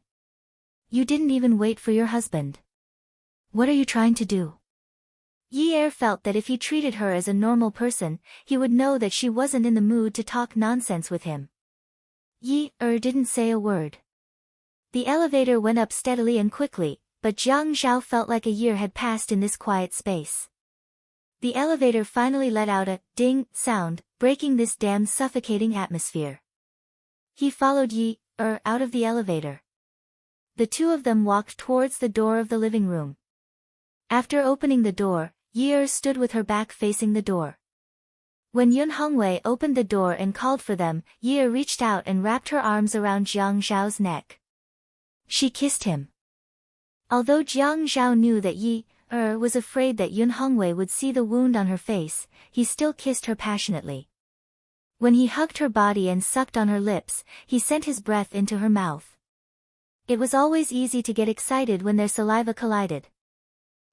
You didn't even wait for your husband. What are you trying to do?" Yi Er felt that if he treated her as a normal person, he would know that she wasn't in the mood to talk nonsense with him. Yi Er didn't say a word. The elevator went up steadily and quickly, but Jiang Zhao felt like a year had passed in this quiet space. The elevator finally let out a ding sound, breaking this damn suffocating atmosphere. He followed Yi Er out of the elevator. The two of them walked towards the door of the living room. After opening the door, Yi Er stood with her back facing the door. When Yun Hongwei opened the door and called for them, Yi Er reached out and wrapped her arms around Jiang Zhao's neck. She kissed him. Although Jiang Zhao knew that Yi Er was afraid that Yun Hongwei would see the wound on her face, he still kissed her passionately. When he hugged her body and sucked on her lips, he sent his breath into her mouth. It was always easy to get excited when their saliva collided.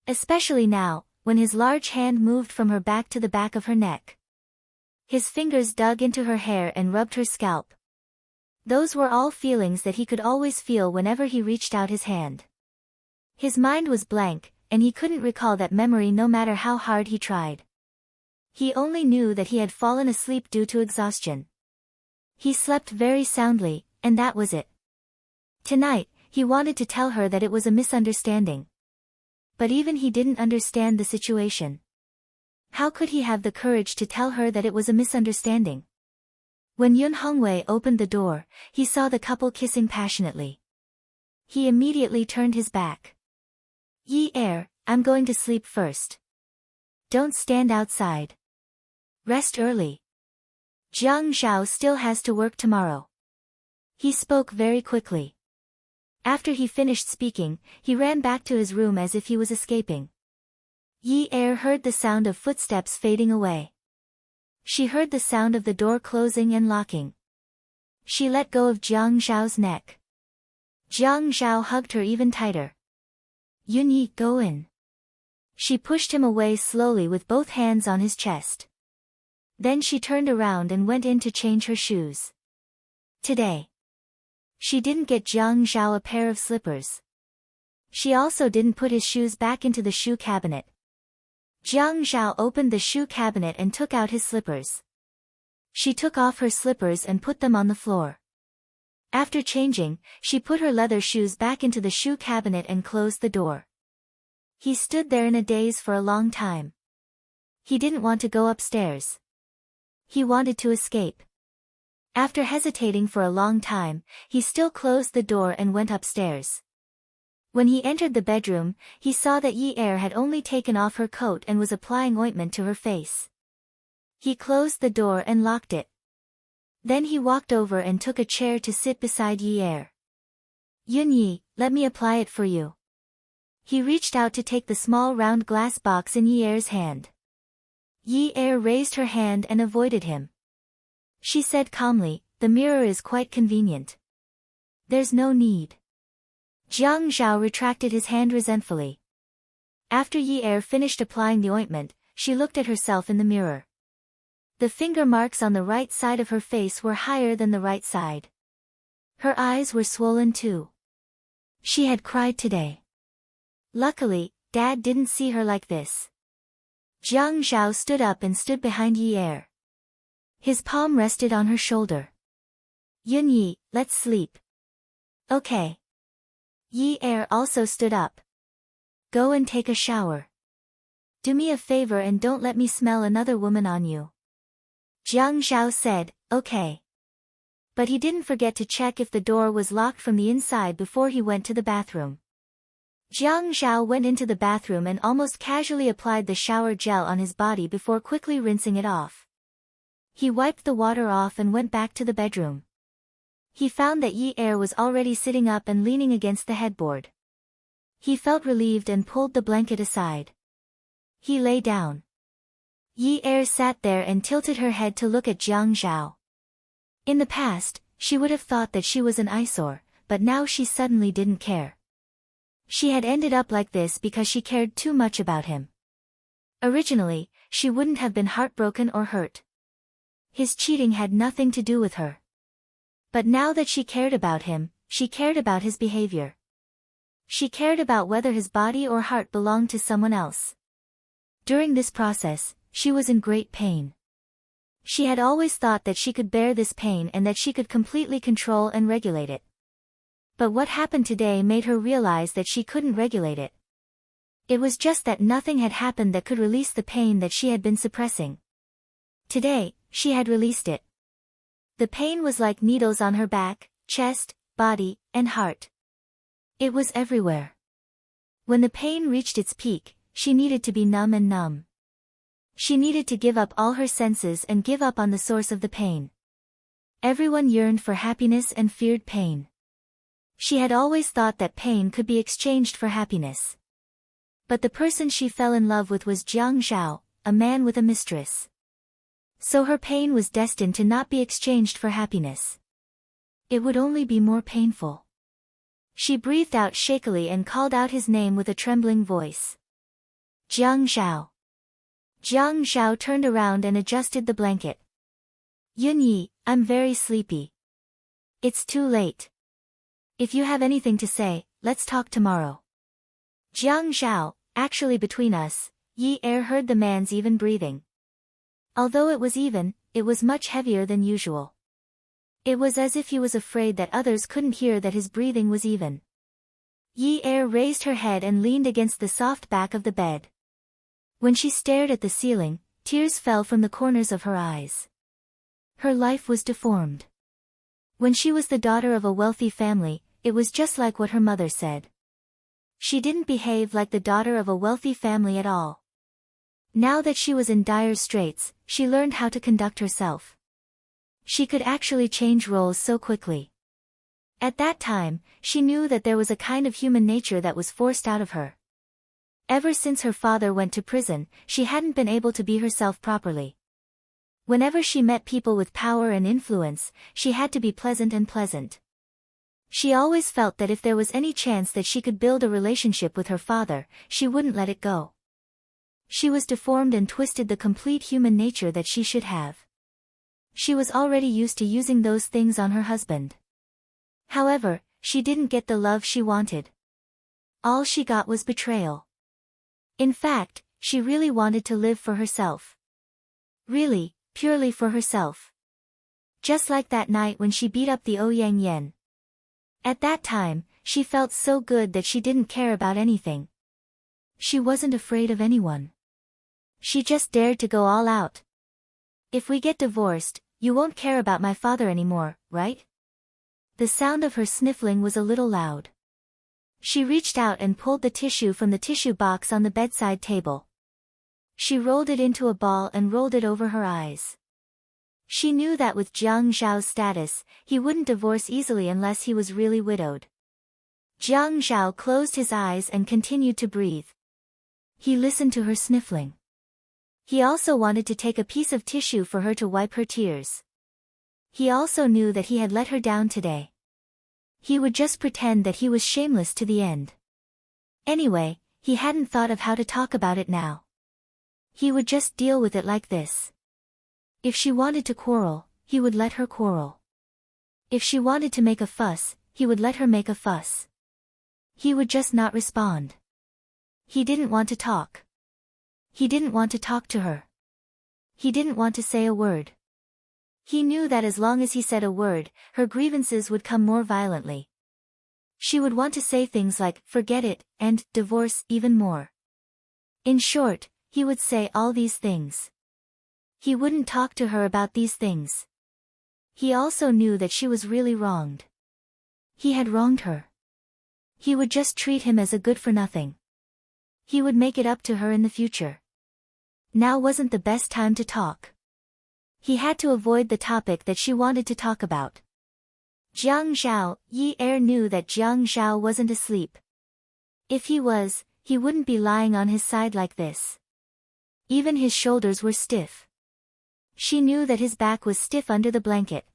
Especially now, when his large hand moved from her back to the back of her neck. His fingers dug into her hair and rubbed her scalp. Those were all feelings that he could always feel whenever he reached out his hand. His mind was blank, and he couldn't recall that memory no matter how hard he tried. He only knew that he had fallen asleep due to exhaustion. He slept very soundly, and that was it. Tonight, he wanted to tell her that it was a misunderstanding. But even he didn't understand the situation. How could he have the courage to tell her that it was a misunderstanding? When Yun Hongwei opened the door, he saw the couple kissing passionately. He immediately turned his back. "Yi Er, I'm going to sleep first. Don't stand outside. Rest early. Jiang Zhao still has to work tomorrow." He spoke very quickly. After he finished speaking, he ran back to his room as if he was escaping. Yi Er heard the sound of footsteps fading away. She heard the sound of the door closing and locking. She let go of Jiang Zhao's neck. Jiang Zhao hugged her even tighter. "Yunyi, go in." She pushed him away slowly with both hands on his chest. Then she turned around and went in to change her shoes. Today, she didn't get Jiang Zhao a pair of slippers. She also didn't put his shoes back into the shoe cabinet. Jiang Zhao opened the shoe cabinet and took out his slippers. She took off her slippers and put them on the floor. After changing, she put her leather shoes back into the shoe cabinet and closed the door. He stood there in a daze for a long time. He didn't want to go upstairs. He wanted to escape. After hesitating for a long time, he still closed the door and went upstairs. When he entered the bedroom, he saw that Yi Er had only taken off her coat and was applying ointment to her face. He closed the door and locked it. Then he walked over and took a chair to sit beside Yi Er. "Yunyi, let me apply it for you." He reached out to take the small round glass box in Yi Er's hand. Yi Er raised her hand and avoided him. She said calmly, "The mirror is quite convenient. There's no need." Jiang Zhao retracted his hand resentfully. After Yi Er finished applying the ointment, she looked at herself in the mirror. The finger marks on the right side of her face were higher than the right side. Her eyes were swollen too. She had cried today. Luckily, Dad didn't see her like this. Jiang Zhao stood up and stood behind Yi Er. His palm rested on her shoulder. "Yunyi, let's sleep." "Okay." Yi Er also stood up. Go and take a shower. Do me a favor and don't let me smell another woman on you. Jiang Zhao said, okay. But he didn't forget to check if the door was locked from the inside before he went to the bathroom. Jiang Zhao went into the bathroom and almost casually applied the shower gel on his body before quickly rinsing it off. He wiped the water off and went back to the bedroom. He found that Yi Er was already sitting up and leaning against the headboard. He felt relieved and pulled the blanket aside. He lay down. Yi Er sat there and tilted her head to look at Jiang Zhao. In the past, she would have thought that she was an eyesore, but now she suddenly didn't care. She had ended up like this because she cared too much about him. Originally, she wouldn't have been heartbroken or hurt. His cheating had nothing to do with her. But now that she cared about him, she cared about his behavior. She cared about whether his body or heart belonged to someone else. During this process, she was in great pain. She had always thought that she could bear this pain and that she could completely control and regulate it. But what happened today made her realize that she couldn't regulate it. It was just that nothing had happened that could release the pain that she had been suppressing. Today, she had released it. The pain was like needles on her back, chest, body, and heart. It was everywhere. When the pain reached its peak, she needed to be numb and numb. She needed to give up all her senses and give up on the source of the pain. Everyone yearned for happiness and feared pain. She had always thought that pain could be exchanged for happiness. But the person she fell in love with was Jiang Zhao, a man with a mistress. So her pain was destined to not be exchanged for happiness. It would only be more painful. She breathed out shakily and called out his name with a trembling voice. Jiang Zhao. Jiang Zhao turned around and adjusted the blanket. Yunyi, I'm very sleepy. It's too late. If you have anything to say, let's talk tomorrow. Jiang Zhao, actually between us, Yi Er heard the man's even breathing. Although it was even, it was much heavier than usual. It was as if he was afraid that others couldn't hear that his breathing was even. Yi Er raised her head and leaned against the soft back of the bed. When she stared at the ceiling, tears fell from the corners of her eyes. Her life was deformed. When she was the daughter of a wealthy family, it was just like what her mother said. She didn't behave like the daughter of a wealthy family at all. Now that she was in dire straits, she learned how to conduct herself. She could actually change roles so quickly. At that time, she knew that there was a kind of human nature that was forced out of her. Ever since her father went to prison, she hadn't been able to be herself properly. Whenever she met people with power and influence, she had to be pleasant and pleasant. She always felt that if there was any chance that she could build a relationship with her father, she wouldn't let it go. She was deformed and twisted the complete human nature that she should have. She was already used to using those things on her husband. However, she didn't get the love she wanted. All she got was betrayal. In fact, she really wanted to live for herself. Really, purely for herself. Just like that night when she beat up the Ouyang Yen. At that time, she felt so good that she didn't care about anything. She wasn't afraid of anyone. She just dared to go all out. If we get divorced, you won't care about my father anymore, right? The sound of her sniffling was a little loud. She reached out and pulled the tissue from the tissue box on the bedside table. She rolled it into a ball and rolled it over her eyes. She knew that with Jiang Zhao's status, he wouldn't divorce easily unless he was really widowed. Jiang Zhao closed his eyes and continued to breathe. He listened to her sniffling. He also wanted to take a piece of tissue for her to wipe her tears. He also knew that he had let her down today. He would just pretend that he was shameless to the end. Anyway, he hadn't thought of how to talk about it now. He would just deal with it like this. If she wanted to quarrel, he would let her quarrel. If she wanted to make a fuss, he would let her make a fuss. He would just not respond. He didn't want to talk. He didn't want to talk to her. He didn't want to say a word. He knew that as long as he said a word, her grievances would come more violently. She would want to say things like, forget it, and, divorce, even more. In short, he would say all these things. He wouldn't talk to her about these things. He also knew that she was really wronged. He had wronged her. He would just treat him as a good-for-nothing. He would make it up to her in the future. Now wasn't the best time to talk. He had to avoid the topic that she wanted to talk about. Jiang Zhao, Yi Er knew that Jiang Zhao wasn't asleep. If he was, he wouldn't be lying on his side like this. Even his shoulders were stiff. She knew that his back was stiff under the blanket.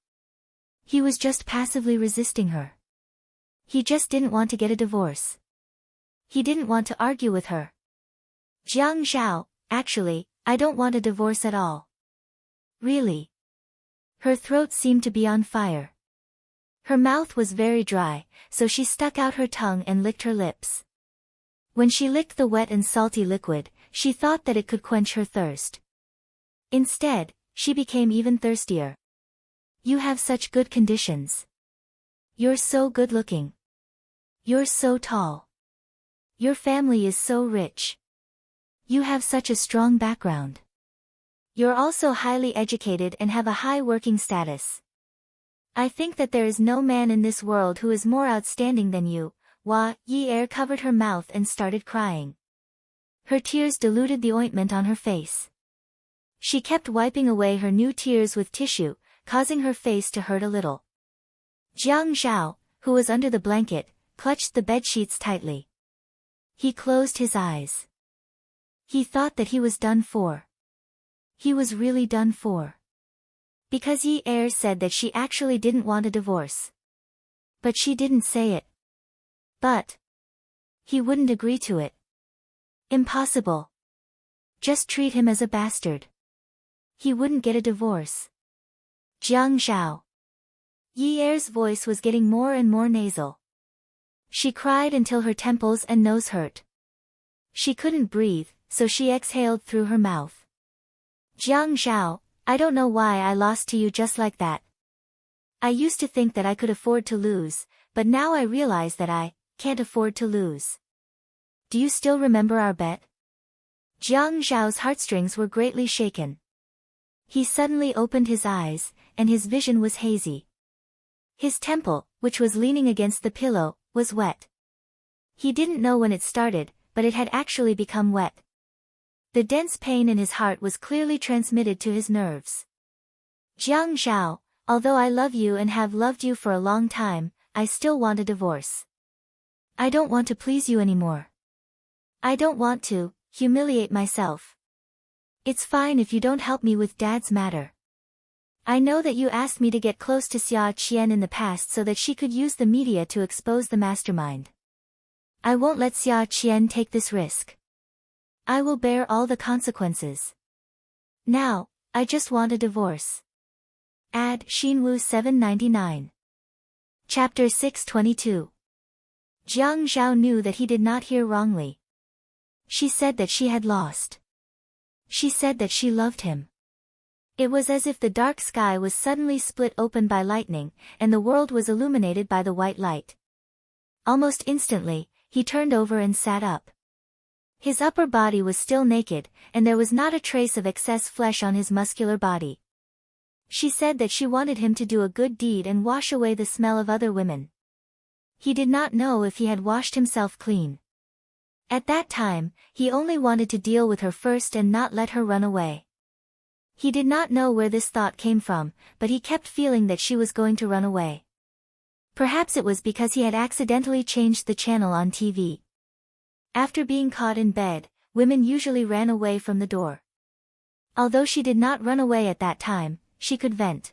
He was just passively resisting her. He just didn't want to get a divorce. He didn't want to argue with her. Jiang Zhao, actually, I don't want a divorce at all. Really? Her throat seemed to be on fire. Her mouth was very dry, so she stuck out her tongue and licked her lips. When she licked the wet and salty liquid, she thought that it could quench her thirst. Instead, she became even thirstier. You have such good conditions. You're so good-looking. You're so tall. Your family is so rich. You have such a strong background. You're also highly educated and have a high working status. I think that there is no man in this world who is more outstanding than you. Yi Er covered her mouth and started crying. Her tears diluted the ointment on her face. She kept wiping away her new tears with tissue, causing her face to hurt a little. Jiang Zhao, who was under the blanket, clutched the bedsheets tightly. He closed his eyes. He thought that he was done for. He was really done for. Because Yi Er said that she actually didn't want a divorce. But she didn't say it. But he wouldn't agree to it. Impossible. Just treat him as a bastard. He wouldn't get a divorce. Jiang Zhao. Yi Er's voice was getting more and more nasal. She cried until her temples and nose hurt. She couldn't breathe, so she exhaled through her mouth. Jiang Zhao, I don't know why I lost to you just like that. I used to think that I could afford to lose, but now I realize that I can't afford to lose. Do you still remember our bet? Jiang Zhao's heartstrings were greatly shaken. He suddenly opened his eyes, and his vision was hazy. His temple, which was leaning against the pillow, was wet. He didn't know when it started, but it had actually become wet. The dense pain in his heart was clearly transmitted to his nerves. Jiang Zhao, although I love you and have loved you for a long time, I still want a divorce. I don't want to please you anymore. I don't want to humiliate myself. It's fine if you don't help me with Dad's matter. I know that you asked me to get close to Xia Qian in the past so that she could use the media to expose the mastermind. I won't let Xia Qian take this risk. I will bear all the consequences. Now, I just want a divorce. Add Xinwu 799. Chapter 622. Jiang Zhao knew that he did not hear wrongly. She said that she had lost. She said that she loved him. It was as if the dark sky was suddenly split open by lightning, and the world was illuminated by the white light. Almost instantly, he turned over and sat up. His upper body was still naked, and there was not a trace of excess flesh on his muscular body. She said that she wanted him to do a good deed and wash away the smell of other women. He did not know if he had washed himself clean. At that time, he only wanted to deal with her first and not let her run away. He did not know where this thought came from, but he kept feeling that she was going to run away. Perhaps it was because he had accidentally changed the channel on TV. After being caught in bed, women usually ran away from the door. Although she did not run away at that time, she could vent.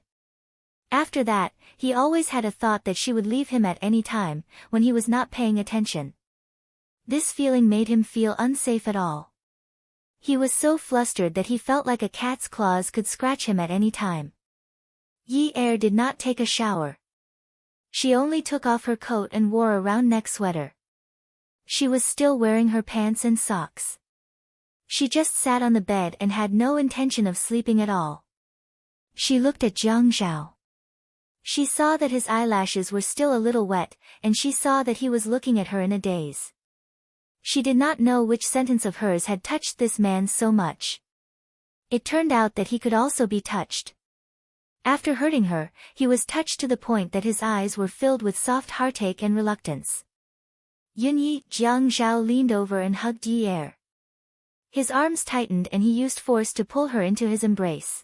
After that, he always had a thought that she would leave him at any time, when he was not paying attention. This feeling made him feel unsafe at all. He was so flustered that he felt like a cat's claws could scratch him at any time. Yi Er did not take a shower. She only took off her coat and wore a round neck sweater. She was still wearing her pants and socks. She just sat on the bed and had no intention of sleeping at all. She looked at Jiang Zhao. She saw that his eyelashes were still a little wet, and she saw that he was looking at her in a daze. She did not know which sentence of hers had touched this man so much. It turned out that he could also be touched. After hurting her, he was touched to the point that his eyes were filled with soft heartache and reluctance. Yunyi, Jiang Zhao leaned over and hugged Yi Er. His arms tightened and he used force to pull her into his embrace.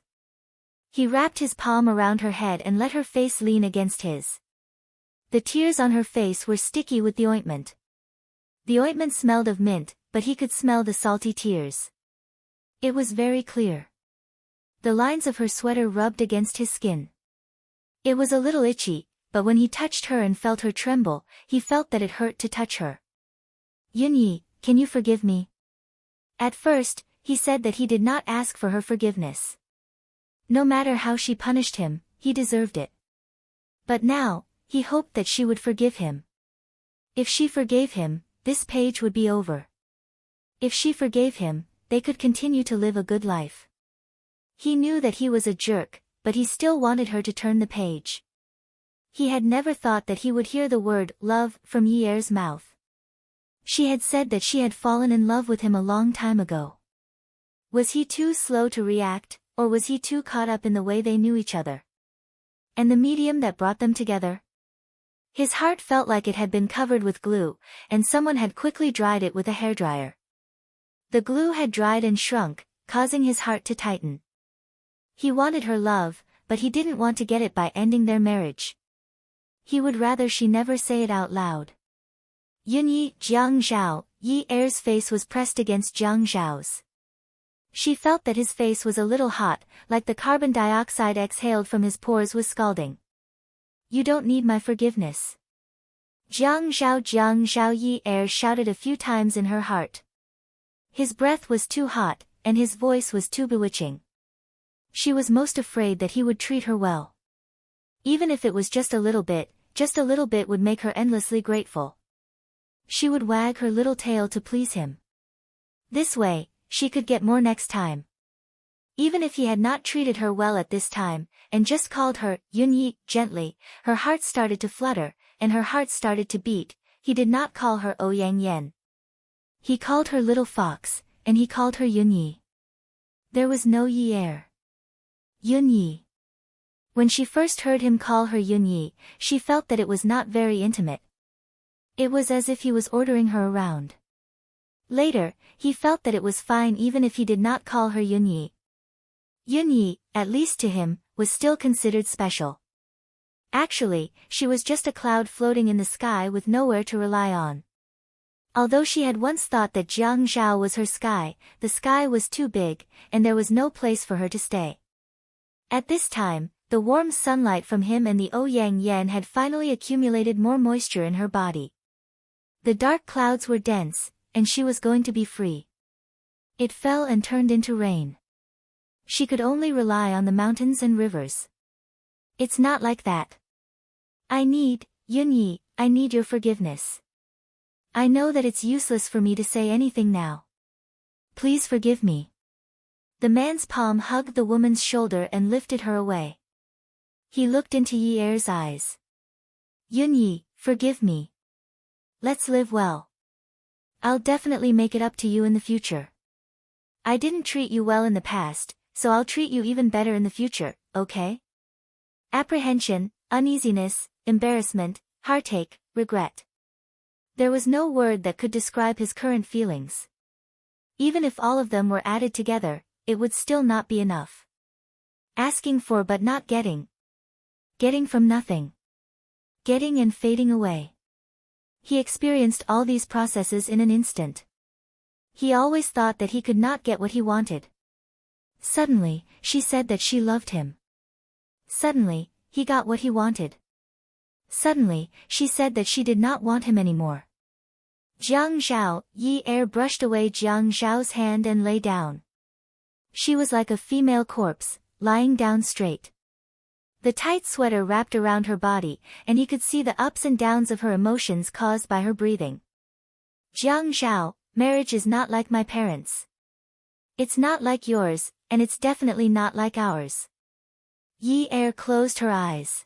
He wrapped his palm around her head and let her face lean against his. The tears on her face were sticky with the ointment. The ointment smelled of mint, but he could smell the salty tears. It was very clear. The lines of her sweater rubbed against his skin. It was a little itchy, but when he touched her and felt her tremble, he felt that it hurt to touch her. Yunyi, can you forgive me? At first, he said that he did not ask for her forgiveness. No matter how she punished him, he deserved it. But now, he hoped that she would forgive him. If she forgave him, this page would be over. If she forgave him, they could continue to live a good life. He knew that he was a jerk, but he still wanted her to turn the page. He had never thought that he would hear the word love from Yi Er's mouth. She had said that she had fallen in love with him a long time ago. Was he too slow to react, or was he too caught up in the way they knew each other? And the medium that brought them together? His heart felt like it had been covered with glue, and someone had quickly dried it with a hairdryer. The glue had dried and shrunk, causing his heart to tighten. He wanted her love, but he didn't want to get it by ending their marriage. He would rather she never say it out loud. Yunyi, Jiang Zhao, Yi Er's face was pressed against Jiang Zhao's. She felt that his face was a little hot, like the carbon dioxide exhaled from his pores was scalding. You don't need my forgiveness. Jiang Zhao Yi Er shouted a few times in her heart. His breath was too hot, and his voice was too bewitching. She was most afraid that he would treat her well. Even if it was just a little bit would make her endlessly grateful. She would wag her little tail to please him. This way, she could get more next time. Even if he had not treated her well at this time, and just called her Yunyi gently, her heart started to flutter, and her heart started to beat. He did not call her Ouyang Yan. He called her Little Fox, and he called her Yunyi. There was no Yi Er. Yunyi. When she first heard him call her Yunyi, she felt that it was not very intimate. It was as if he was ordering her around. Later, he felt that it was fine even if he did not call her Yunyi. Yunyi, at least to him, was still considered special. Actually, she was just a cloud floating in the sky with nowhere to rely on. Although she had once thought that Jiang Zhao was her sky, the sky was too big, and there was no place for her to stay. At this time, the warm sunlight from him and the Ouyang Yan had finally accumulated more moisture in her body. The dark clouds were dense, and she was going to be free. It fell and turned into rain. She could only rely on the mountains and rivers. It's not like that. Yunyi, I need your forgiveness. I know that it's useless for me to say anything now. Please forgive me. The man's palm hugged the woman's shoulder and lifted her away. He looked into Yi Er's eyes. Yunyi, forgive me. Let's live well. I'll definitely make it up to you in the future. I didn't treat you well in the past, so I'll treat you even better in the future, okay? Apprehension, uneasiness, embarrassment, heartache, regret. There was no word that could describe his current feelings. Even if all of them were added together, it would still not be enough. Asking for but not getting. Getting from nothing. Getting and fading away. He experienced all these processes in an instant. He always thought that he could not get what he wanted. Suddenly, she said that she loved him. Suddenly, he got what he wanted. Suddenly, she said that she did not want him anymore. Jiang Zhao, Yi Er brushed away Jiang Zhao's hand and lay down. She was like a female corpse, lying down straight. The tight sweater wrapped around her body, and he could see the ups and downs of her emotions caused by her breathing. Jiang Zhao, marriage is not like my parents. It's not like yours, and it's definitely not like ours. Yi Er closed her eyes.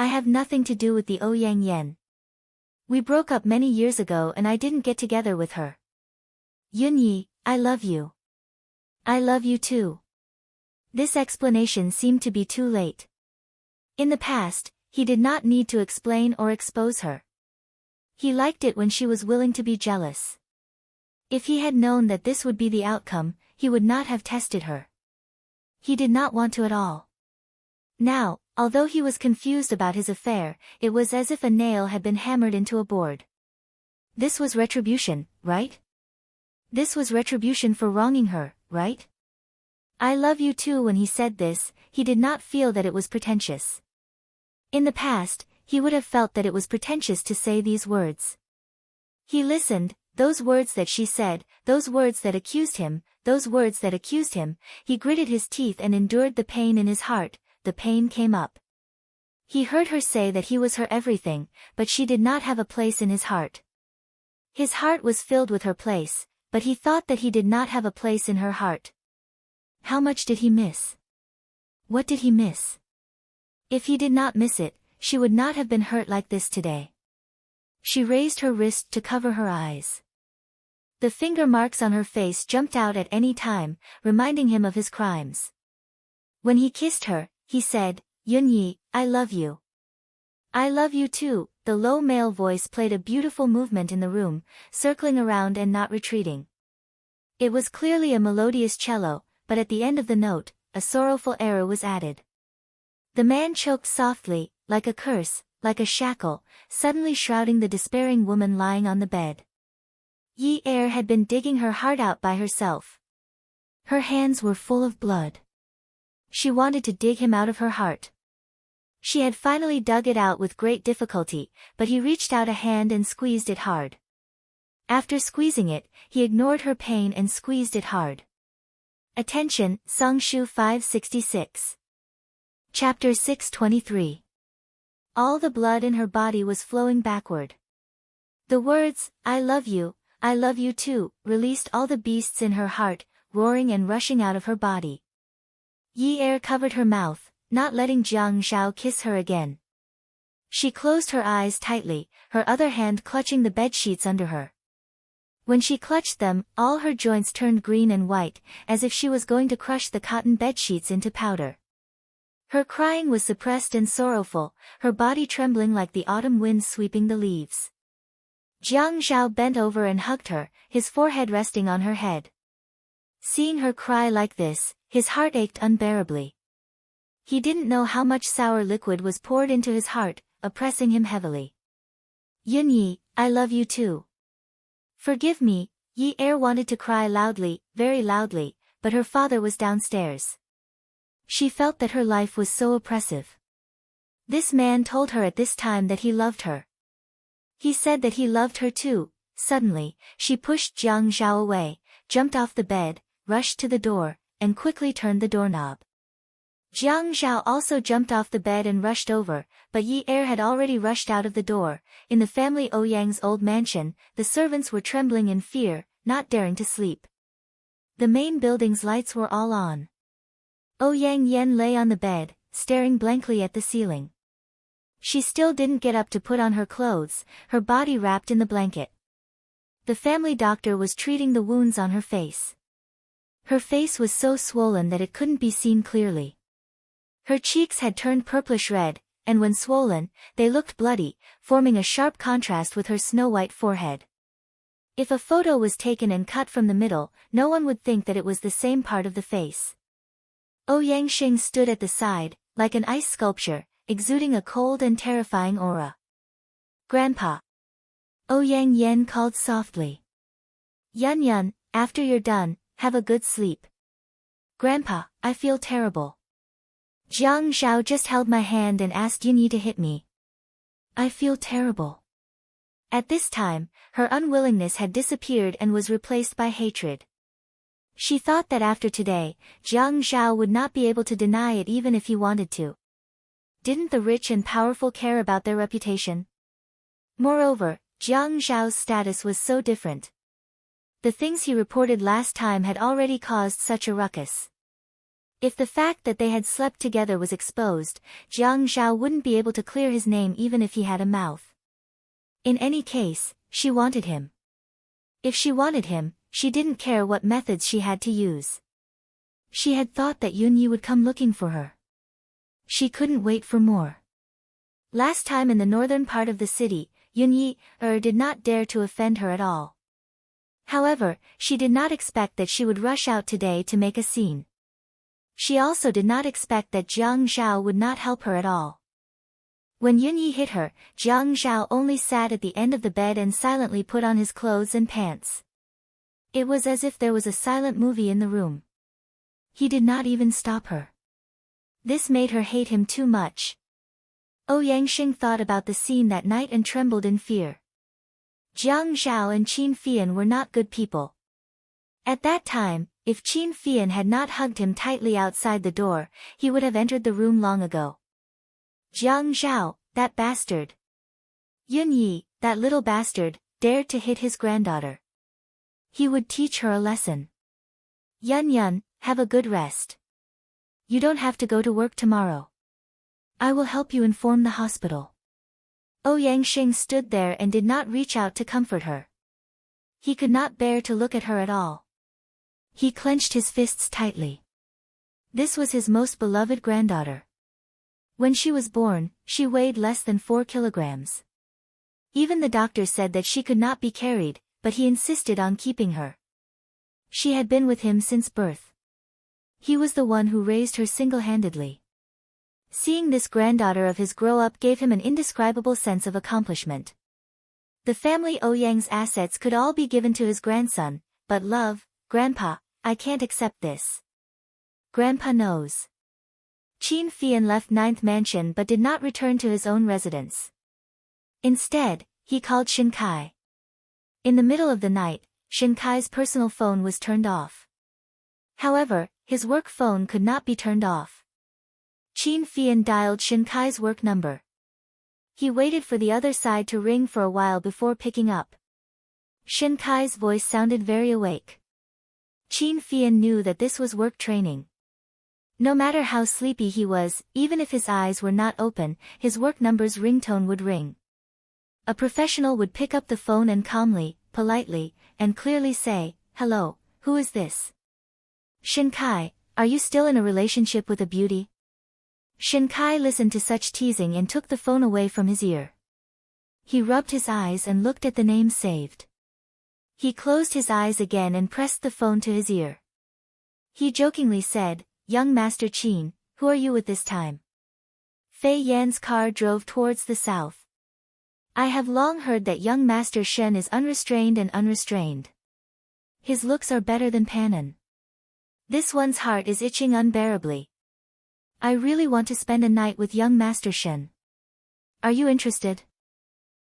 I have nothing to do with the Ouyang Yen. We broke up many years ago and I didn't get together with her. Yunyi, I love you. I love you too. This explanation seemed to be too late. In the past, he did not need to explain or expose her. He liked it when she was willing to be jealous. If he had known that this would be the outcome, he would not have tested her. He did not want to at all. Now, although he was confused about his affair, it was as if a nail had been hammered into a board. This was retribution, right? This was retribution for wronging her, right? I love you too. When he said this, he did not feel that it was pretentious. In the past, he would have felt that it was pretentious to say these words. He listened, those words that she said, those words that accused him, those words that accused him, he gritted his teeth and endured the pain in his heart. The pain came up. He heard her say that he was her everything, but she did not have a place in his heart. His heart was filled with her place, but he thought that he did not have a place in her heart. How much did he miss? What did he miss? If he did not miss it, she would not have been hurt like this today. She raised her wrist to cover her eyes. The finger marks on her face jumped out at any time, reminding him of his crimes. When he kissed her, he said, Yunyi, I love you. I love you too. The low male voice played a beautiful movement in the room, circling around and not retreating. It was clearly a melodious cello, but at the end of the note, a sorrowful error was added. The man choked softly, like a curse, like a shackle, suddenly shrouding the despairing woman lying on the bed. Yi Er had been digging her heart out by herself. Her hands were full of blood. She wanted to dig him out of her heart. She had finally dug it out with great difficulty, but he reached out a hand and squeezed it hard. After squeezing it, he ignored her pain and squeezed it hard. Attention, Songshu 566. Chapter 623. All the blood in her body was flowing backward. The words, I love you too, released all the beasts in her heart, roaring and rushing out of her body. Yi Er covered her mouth, not letting Jiang Zhao kiss her again. She closed her eyes tightly, her other hand clutching the bedsheets under her. When she clutched them, all her joints turned green and white, as if she was going to crush the cotton bedsheets into powder. Her crying was suppressed and sorrowful, her body trembling like the autumn wind sweeping the leaves. Jiang Zhao bent over and hugged her, his forehead resting on her head. Seeing her cry like this, his heart ached unbearably. He didn't know how much sour liquid was poured into his heart, oppressing him heavily. Yunyi, I love you too. Forgive me. Yi Er wanted to cry loudly, very loudly, but her father was downstairs. She felt that her life was so oppressive. This man told her at this time that he loved her. He said that he loved her too. Suddenly, she pushed Jiang Zhao away, jumped off the bed, rushed to the door, and quickly turned the doorknob. Jiang Zhao also jumped off the bed and rushed over, but Yi Er had already rushed out of the door. In the family Ouyang's old mansion, the servants were trembling in fear, not daring to sleep. The main building's lights were all on. Ouyang Yen lay on the bed, staring blankly at the ceiling. She still didn't get up to put on her clothes, her body wrapped in the blanket. The family doctor was treating the wounds on her face. Her face was so swollen that it couldn't be seen clearly. Her cheeks had turned purplish red, and when swollen, they looked bloody, forming a sharp contrast with her snow-white forehead. If a photo was taken and cut from the middle, no one would think that it was the same part of the face. Ouyang Xing stood at the side, like an ice sculpture, exuding a cold and terrifying aura. Grandpa. Ouyang Yen called softly. Yun Yun, after you're done, have a good sleep. Grandpa, I feel terrible. Jiang Zhao just held my hand and asked Yunyi to hit me. I feel terrible. At this time, her unwillingness had disappeared and was replaced by hatred. She thought that after today, Jiang Zhao would not be able to deny it even if he wanted to. Didn't the rich and powerful care about their reputation? Moreover, Jiang Zhao's status was so different. The things he reported last time had already caused such a ruckus. If the fact that they had slept together was exposed, Jiang Zhao wouldn't be able to clear his name even if he had a mouth. In any case, she wanted him. If she wanted him, she didn't care what methods she had to use. She had thought that Yunyi would come looking for her. She couldn't wait for more. Last time in the northern part of the city, Yunyi did not dare to offend her at all. However, she did not expect that she would rush out today to make a scene. She also did not expect that Jiang Zhao would not help her at all. When Yunyi hit her, Jiang Zhao only sat at the end of the bed and silently put on his clothes and pants. It was as if there was a silent movie in the room. He did not even stop her. This made her hate him too much. Ouyangxing thought about the scene that night and trembled in fear. Jiang Zhao and Qin Fian were not good people. At that time, if Qin Fian had not hugged him tightly outside the door, he would have entered the room long ago. Jiang Zhao, that bastard. Yunyi, that little bastard, dared to hit his granddaughter. He would teach her a lesson. Yun, have a good rest. You don't have to go to work tomorrow. I will help you inform the hospital. Ouyangxing stood there and did not reach out to comfort her. He could not bear to look at her at all. He clenched his fists tightly. This was his most beloved granddaughter. When she was born, she weighed less than 4 kilograms. Even the doctor said that she could not be carried, but he insisted on keeping her. She had been with him since birth. He was the one who raised her single-handedly. Seeing this granddaughter of his grow up gave him an indescribable sense of accomplishment. The family Ouyang's assets could all be given to his grandson, but love, Grandpa, I can't accept this. Grandpa knows. Qin Fian left 9th Mansion but did not return to his own residence. Instead, he called Shin Kai. In the middle of the night, Shin Kai's personal phone was turned off. However, his work phone could not be turned off. Qin Fian dialed Shin Kai's work number. He waited for the other side to ring for a while before picking up. Shin Kai's voice sounded very awake. Qin Fian knew that this was work training. No matter how sleepy he was, even if his eyes were not open, his work number's ringtone would ring. A professional would pick up the phone and calmly, politely, and clearly say, "Hello, who is this? Shin Kai, are you still in a relationship with a beauty?" Shin Kai listened to such teasing and took the phone away from his ear. He rubbed his eyes and looked at the name saved. He closed his eyes again and pressed the phone to his ear. He jokingly said, "Young Master Qin, who are you at this time?" Fei Yan's car drove towards the south. "I have long heard that young Master Shen is unrestrained and unrestrained. His looks are better than Panan. This one's heart is itching unbearably. I really want to spend a night with young Master Shen. Are you interested?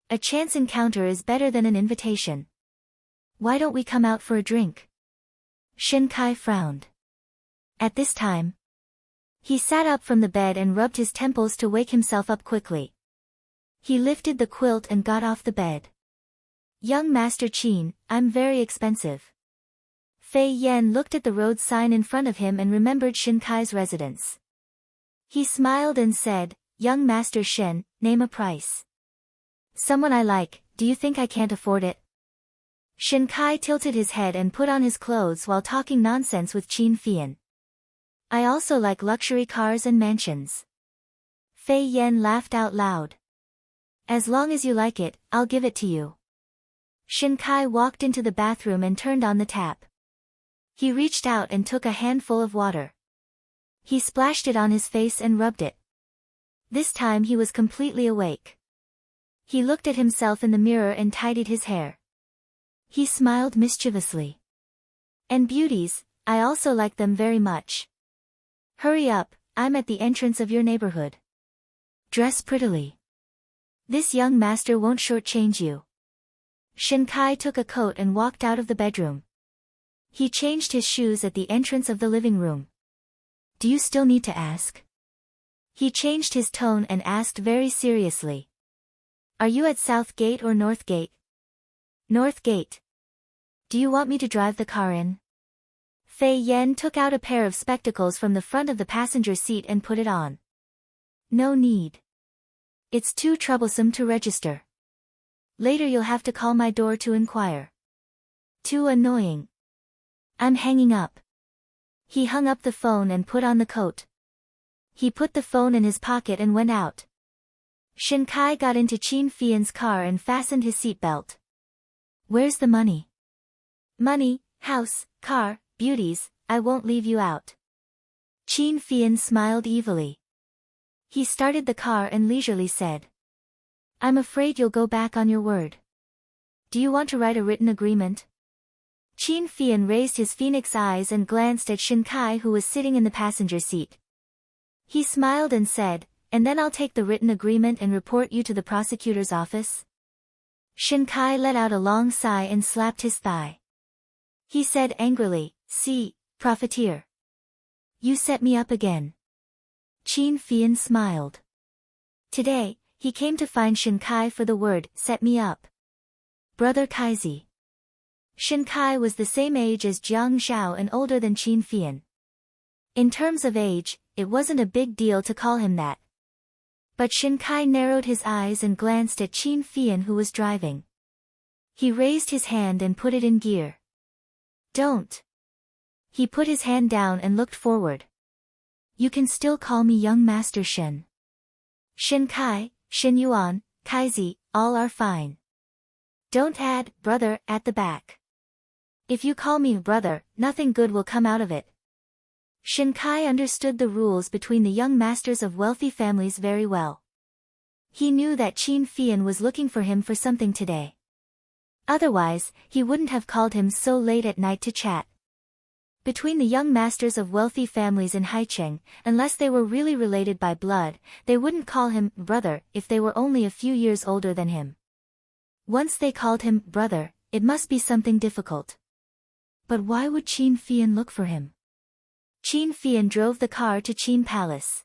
A chance encounter is better than an invitation. Why don't we come out for a drink?" Shin Kai frowned. At this time, he sat up from the bed and rubbed his temples to wake himself up quickly. He lifted the quilt and got off the bed. "Young Master Qin, I'm very expensive." Fei Yan looked at the road sign in front of him and remembered Shin Kai's residence. He smiled and said, "Young Master Shen, name a price. Someone I like, do you think I can't afford it?" Shin Kai tilted his head and put on his clothes while talking nonsense with Qin Fian. "I also like luxury cars and mansions." Fei Yan laughed out loud. "As long as you like it, I'll give it to you." Shin Kai walked into the bathroom and turned on the tap. He reached out and took a handful of water. He splashed it on his face and rubbed it. This time he was completely awake. He looked at himself in the mirror and tidied his hair. He smiled mischievously. "And beauties, I also like them very much. Hurry up, I'm at the entrance of your neighborhood. Dress prettily. This young master won't shortchange you." Shin Kai took a coat and walked out of the bedroom. He changed his shoes at the entrance of the living room. "Do you still need to ask?" He changed his tone and asked very seriously. "Are you at South Gate or North Gate?" "North Gate." "Do you want me to drive the car in?" Fei Yan took out a pair of spectacles from the front of the passenger seat and put it on. No need. It's too troublesome to register. Later you'll have to call my door to inquire. Too annoying. I'm hanging up. He hung up the phone and put on the coat. He put the phone in his pocket and went out. Shin Kai got into Qin Fian's car and fastened his seatbelt. Where's the money? Money, house, car, beauties, I won't leave you out. Qin Fian smiled evilly. He started the car and leisurely said. I'm afraid you'll go back on your word. Do you want to write a written agreement? Qin Fian raised his phoenix eyes and glanced at Shin Kai, who was sitting in the passenger seat. He smiled and said, and then I'll take the written agreement and report you to the prosecutor's office. Shin Kai let out a long sigh and slapped his thigh. He said angrily, see, profiteer. You set me up again. Qin Fian smiled. Today, he came to find Shin Kai for the word, set me up. Brother Kaizi. Shin Kai was the same age as Jiang Zhao and older than Qin Fian. In terms of age, it wasn't a big deal to call him that. But Shin Kai narrowed his eyes and glanced at Qin Fian, who was driving. He raised his hand and put it in gear. Don't. He put his hand down and looked forward. You can still call me young Master Shen. Shin Kai, Shin Yuan, Kaizi, all are fine. Don't add, brother, at the back. If you call me brother, nothing good will come out of it. Shin Kai understood the rules between the young masters of wealthy families very well. He knew that Qin Fian was looking for him for something today. Otherwise, he wouldn't have called him so late at night to chat. Between the young masters of wealthy families in Haicheng, unless they were really related by blood, they wouldn't call him brother if they were only a few years older than him. Once they called him brother, it must be something difficult. But why would Qin Fian look for him? Qin Fian drove the car to Qin Palace.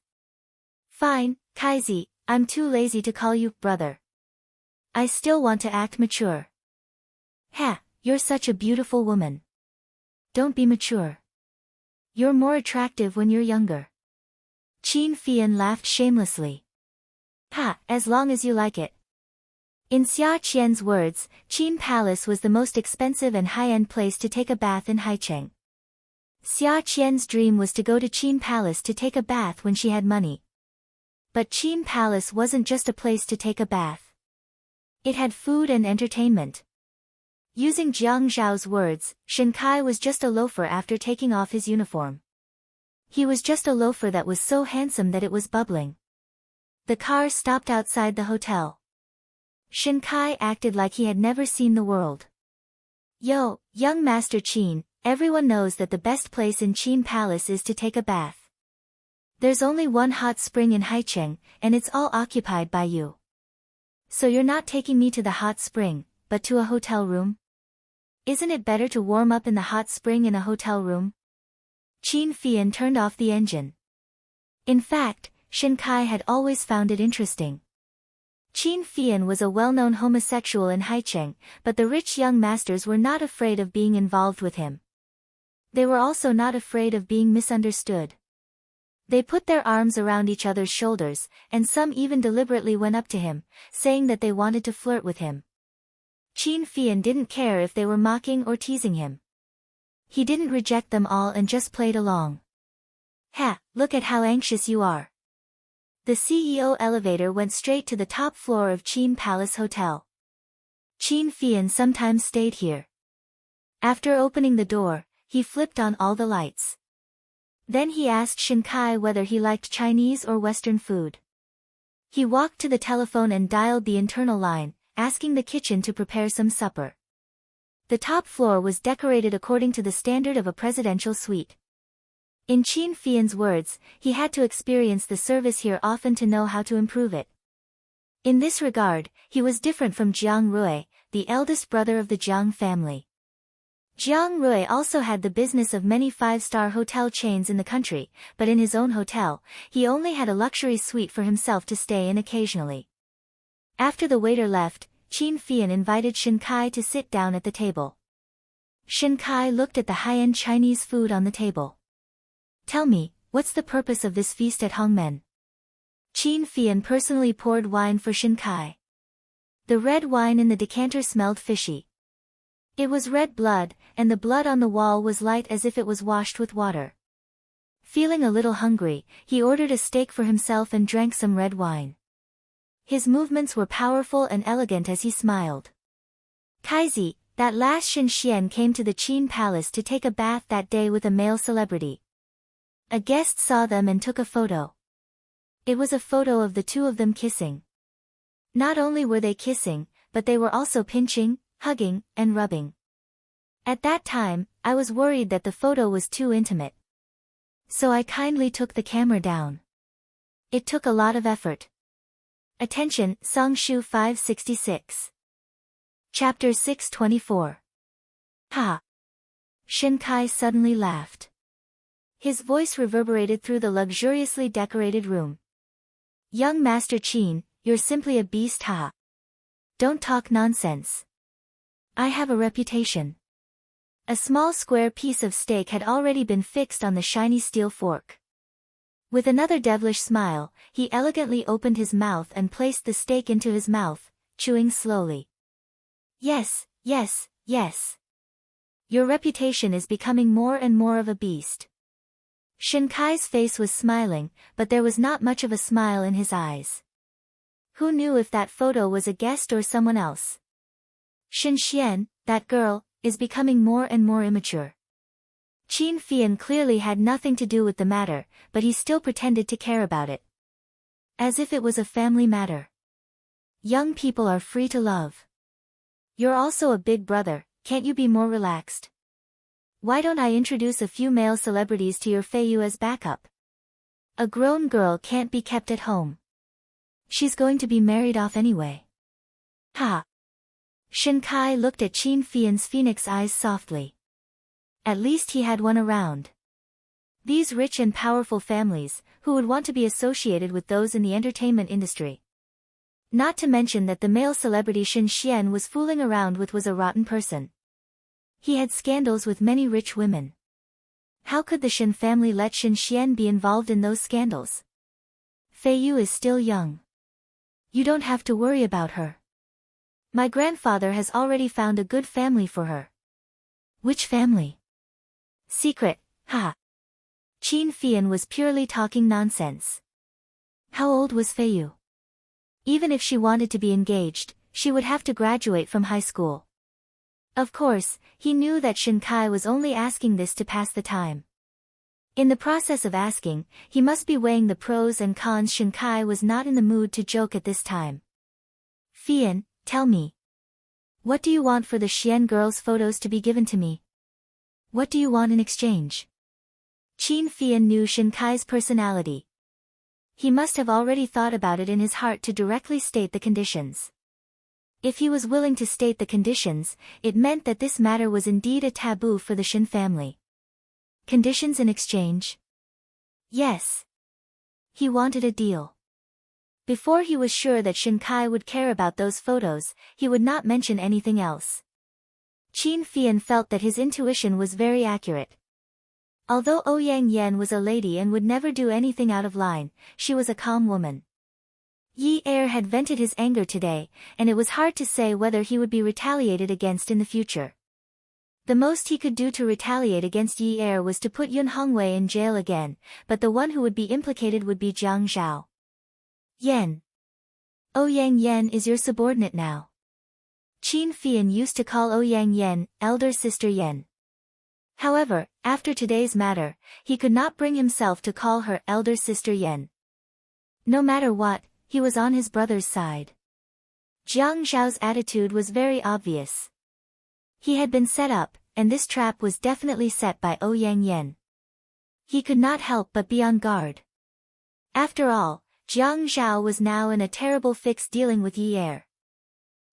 Fine, Kaizi, I'm too lazy to call you brother. I still want to act mature. Ha, you're such a beautiful woman. Don't be mature. You're more attractive when you're younger. Qin Fian laughed shamelessly. Ha, as long as you like it. In Xia Qian's words, Qin Palace was the most expensive and high-end place to take a bath in Haicheng. Xia Qian's dream was to go to Qin Palace to take a bath when she had money. But Qin Palace wasn't just a place to take a bath. It had food and entertainment. Using Jiang Zhao's words, Shin Kai was just a loafer after taking off his uniform. He was just a loafer that was so handsome that it was bubbling. The car stopped outside the hotel. Shin Kai acted like he had never seen the world. Yo, young Master Qin, everyone knows that the best place in Qin Palace is to take a bath. There's only one hot spring in Haicheng, and it's all occupied by you. So you're not taking me to the hot spring, but to a hotel room? Isn't it better to warm up in the hot spring in a hotel room? Qin Fian turned off the engine. In fact, Shin Kai had always found it interesting. Qin Fian was a well-known homosexual in Haicheng, but the rich young masters were not afraid of being involved with him. They were also not afraid of being misunderstood. They put their arms around each other's shoulders, and some even deliberately went up to him, saying that they wanted to flirt with him. Qin Fian didn't care if they were mocking or teasing him. He didn't reject them all and just played along. Ha, look at how anxious you are. The CEO elevator went straight to the top floor of Qin Palace Hotel. Qin Fian sometimes stayed here. After opening the door, he flipped on all the lights. Then he asked Shin Kai whether he liked Chinese or Western food. He walked to the telephone and dialed the internal line, asking the kitchen to prepare some supper. The top floor was decorated according to the standard of a presidential suite. In Qin Fian's words, he had to experience the service here often to know how to improve it. In this regard, he was different from Jiang Rui, the eldest brother of the Jiang family. Jiang Rui also had the business of many five-star hotel chains in the country, but in his own hotel, he only had a luxury suite for himself to stay in occasionally. After the waiter left, Qin Fian invited Shin Kai to sit down at the table. Shin Kai looked at the high-end Chinese food on the table. Tell me, what's the purpose of this feast at Hongmen? Qin Fian personally poured wine for Shin Kai. The red wine in the decanter smelled fishy. It was red blood, and the blood on the wall was light as if it was washed with water. Feeling a little hungry, he ordered a steak for himself and drank some red wine. His movements were powerful and elegant as he smiled. Kaizi, that last Shin Xian came to the Qin Palace to take a bath that day with a male celebrity. A guest saw them and took a photo. It was a photo of the two of them kissing. Not only were they kissing, but they were also pinching, hugging, and rubbing. At that time, I was worried that the photo was too intimate. So I kindly took the camera down. It took a lot of effort. Attention, Songshu 566. Chapter 624. Ha! Shin Kai suddenly laughed. His voice reverberated through the luxuriously decorated room. Young Master Qin, you're simply a beast, ha! Don't talk nonsense. I have a reputation. A small square piece of steak had already been fixed on the shiny steel fork. With another devilish smile, he elegantly opened his mouth and placed the steak into his mouth, chewing slowly. Yes, yes, yes. Your reputation is becoming more and more of a beast. Shin Kai's face was smiling, but there was not much of a smile in his eyes. Who knew if that photo was a guest or someone else? Shin Xian, that girl, is becoming more and more immature. Qin Fian clearly had nothing to do with the matter, but he still pretended to care about it. As if it was a family matter. Young people are free to love. You're also a big brother, can't you be more relaxed? Why don't I introduce a few male celebrities to your Feiyu as backup? A grown girl can't be kept at home. She's going to be married off anyway. Ha! Shin Kai looked at Qin Fian's phoenix eyes softly. At least he had one around. These rich and powerful families, who would want to be associated with those in the entertainment industry? Not to mention that the male celebrity Shin Xian was fooling around with was a rotten person. He had scandals with many rich women. How could the Shin family let Shin Xian be involved in those scandals? Feiyu is still young. You don't have to worry about her. My grandfather has already found a good family for her. Which family? Secret, ha! Qin Fian was purely talking nonsense. How old was Feiyu? Even if she wanted to be engaged, she would have to graduate from high school. Of course, he knew that Shin Kai was only asking this to pass the time. In the process of asking, he must be weighing the pros and cons. Shin Kai was not in the mood to joke at this time. Fian, tell me. What do you want for the Xian girls' photos to be given to me? What do you want in exchange? Qin Fian knew Shin Kai's personality. He must have already thought about it in his heart to directly state the conditions. If he was willing to state the conditions, it meant that this matter was indeed a taboo for the Shin family. Conditions in exchange? Yes. He wanted a deal. Before he was sure that Shin Kai would care about those photos, he would not mention anything else. Qin Fian felt that his intuition was very accurate. Although Ouyang Yan was a lady and would never do anything out of line, she was a calm woman. Yi Er had vented his anger today, and it was hard to say whether he would be retaliated against in the future. The most he could do to retaliate against Yi Er was to put Yun Hongwei in jail again, but the one who would be implicated would be Jiang Zhao. Yan. Ouyang Yan is your subordinate now. Qin Fian used to call Ouyang Yan, elder sister Yan. However, after today's matter, he could not bring himself to call her elder sister Yan. No matter what, he was on his brother's side. Jiang Zhao's attitude was very obvious. He had been set up, and this trap was definitely set by Ouyang Yan. He could not help but be on guard. After all, Jiang Zhao was now in a terrible fix dealing with Yi Er.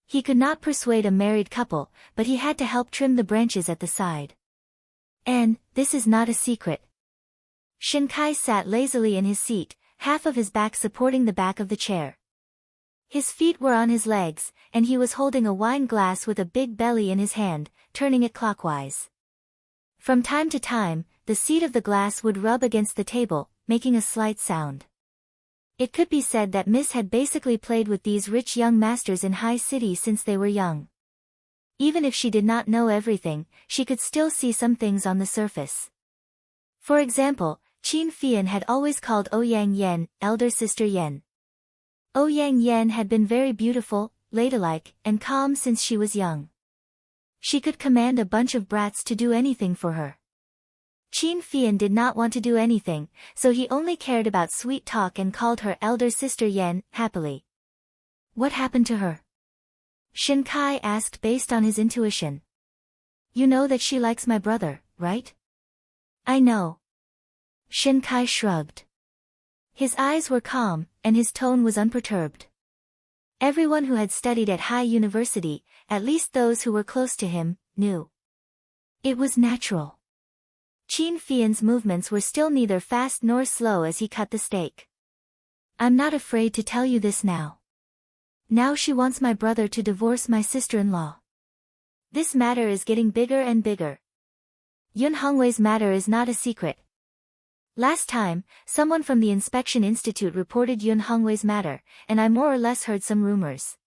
He could not persuade a married couple, but he had to help trim the branches at the side. And, this is not a secret. Shin Kai sat lazily in his seat, half of his back supporting the back of the chair. His feet were on his legs, and he was holding a wine glass with a big belly in his hand, turning it clockwise. From time to time, the seat of the glass would rub against the table, making a slight sound. It could be said that Miss had basically played with these rich young masters in High City since they were young. Even if she did not know everything, she could still see some things on the surface. For example, Qin Fian had always called Ouyang Yen, elder sister Yen. Ouyang Yen had been very beautiful, ladylike, and calm since she was young. She could command a bunch of brats to do anything for her. Qin Fian did not want to do anything, so he only cared about sweet talk and called her elder sister Yen, happily. What happened to her? Shin Kai asked based on his intuition. You know that she likes my brother, right? I know. Shin Kai shrugged. His eyes were calm, and his tone was unperturbed. Everyone who had studied at High University, at least those who were close to him, knew. It was natural. Qin Fian's movements were still neither fast nor slow as he cut the steak. I'm not afraid to tell you this now. Now she wants my brother to divorce my sister-in-law. This matter is getting bigger and bigger. Yun Hongwei's matter is not a secret. Last time, someone from the Inspection Institute reported Yun Hongwei's matter, and I more or less heard some rumors.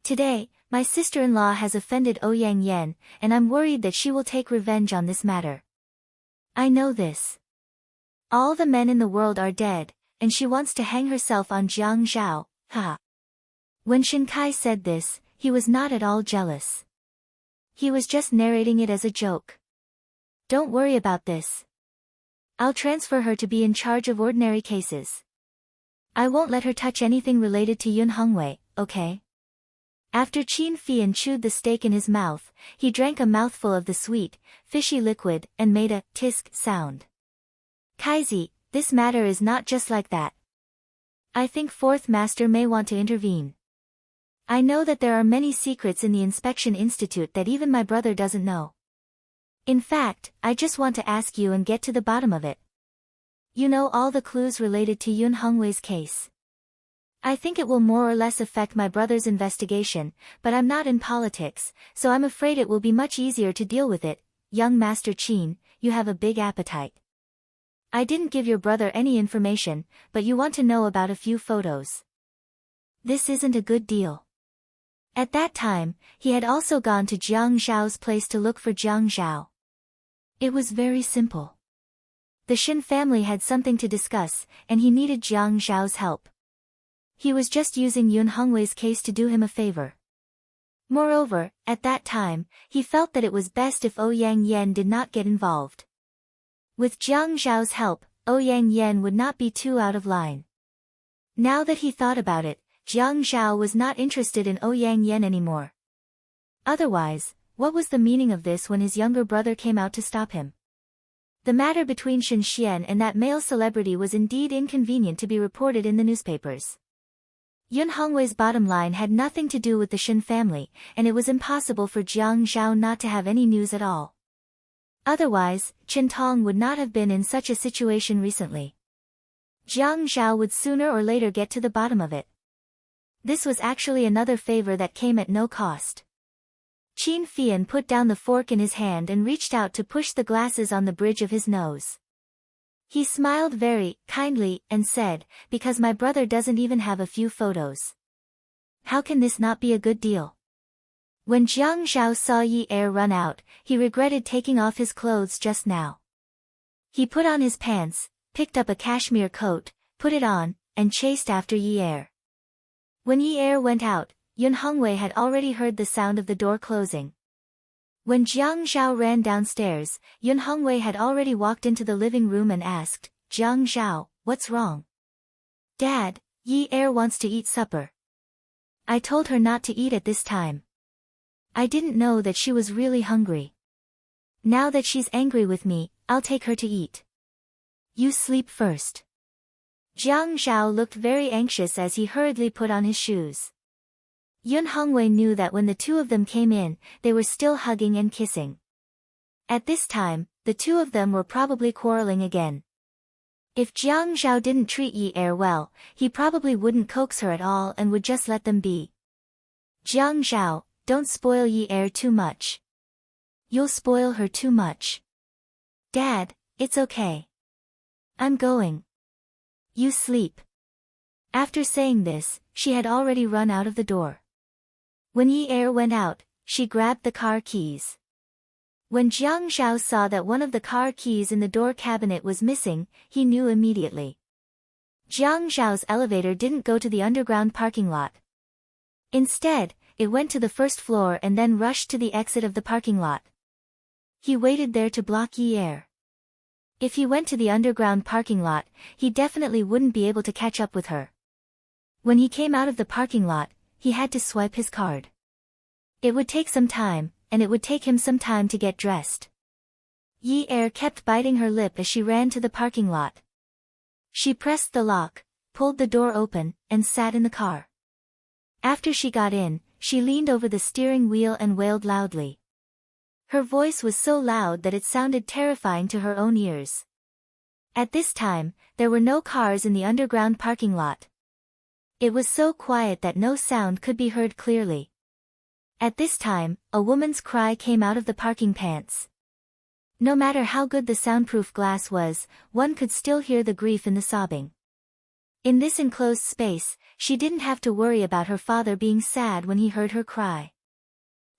Today, my sister-in-law has offended Ouyang Yen, and I'm worried that she will take revenge on this matter. I know this. All the men in the world are dead, and she wants to hang herself on Jiang Zhao, ha. When Shin Kai said this, he was not at all jealous. He was just narrating it as a joke. Don't worry about this. I'll transfer her to be in charge of ordinary cases. I won't let her touch anything related to Yun Hongwei, okay? After Qin Fian chewed the steak in his mouth, he drank a mouthful of the sweet, fishy liquid and made a tisk sound. Kaizi, this matter is not just like that. I think Fourth Master may want to intervene. I know that there are many secrets in the Inspection Institute that even my brother doesn't know. In fact, I just want to ask you and get to the bottom of it. You know all the clues related to Yun Hongwei's case. I think it will more or less affect my brother's investigation, but I'm not in politics, so I'm afraid it will be much easier to deal with it. Young Master Qin, you have a big appetite. I didn't give your brother any information, but you want to know about a few photos. This isn't a good deal. At that time, he had also gone to Jiang Zhao's place to look for Jiang Zhao. It was very simple. The Shin family had something to discuss, and he needed Jiang Zhao's help. He was just using Yun Hongwei's case to do him a favor. Moreover, at that time, he felt that it was best if Ouyang Yen did not get involved. With Jiang Zhao's help, Ouyang Yen would not be too out of line. Now that he thought about it, Jiang Zhao was not interested in Ouyang Yen anymore. Otherwise, what was the meaning of this when his younger brother came out to stop him? The matter between Shin Xian and that male celebrity was indeed inconvenient to be reported in the newspapers. Yun Hongwei's bottom line had nothing to do with the Shin family, and it was impossible for Jiang Zhao not to have any news at all. Otherwise, Qin Tong would not have been in such a situation recently. Jiang Zhao would sooner or later get to the bottom of it. This was actually another favor that came at no cost. Qin Fian put down the fork in his hand and reached out to push the glasses on the bridge of his nose. He smiled very kindly and said, because my brother doesn't even have a few photos. How can this not be a good deal? When Jiang Zhao saw Yi Er run out, he regretted taking off his clothes just now. He put on his pants, picked up a cashmere coat, put it on, and chased after Yi Er. When Yi Er went out, Yun Hongwei had already heard the sound of the door closing. When Jiang Zhao ran downstairs, Yun Hongwei had already walked into the living room and asked, Jiang Zhao, what's wrong? Dad, Yi Er wants to eat supper. I told her not to eat at this time. I didn't know that she was really hungry. Now that she's angry with me, I'll take her to eat. You sleep first. Jiang Zhao looked very anxious as he hurriedly put on his shoes. Yun Hongwei knew that when the two of them came in, they were still hugging and kissing. At this time, the two of them were probably quarreling again. If Jiang Zhao didn't treat Yi Er well, he probably wouldn't coax her at all and would just let them be. Jiang Zhao, don't spoil Yi Er too much. You'll spoil her too much. Dad, it's okay. I'm going. You sleep. After saying this, she had already run out of the door. When Yi Er went out, she grabbed the car keys. When Jiang Zhao saw that one of the car keys in the door cabinet was missing, he knew immediately. Jiang Zhao's elevator didn't go to the underground parking lot. Instead, it went to the first floor and then rushed to the exit of the parking lot. He waited there to block Yi Er. If he went to the underground parking lot, he definitely wouldn't be able to catch up with her. When he came out of the parking lot, he had to swipe his card. It would take some time, and it would take him some time to get dressed. Yi Er kept biting her lip as she ran to the parking lot. She pressed the lock, pulled the door open, and sat in the car. After she got in, she leaned over the steering wheel and wailed loudly. Her voice was so loud that it sounded terrifying to her own ears. At this time, there were no cars in the underground parking lot. It was so quiet that no sound could be heard clearly. At this time, a woman's cry came out of the parking pants. No matter how good the soundproof glass was, one could still hear the grief in the sobbing. In this enclosed space, she didn't have to worry about her father being sad when he heard her cry.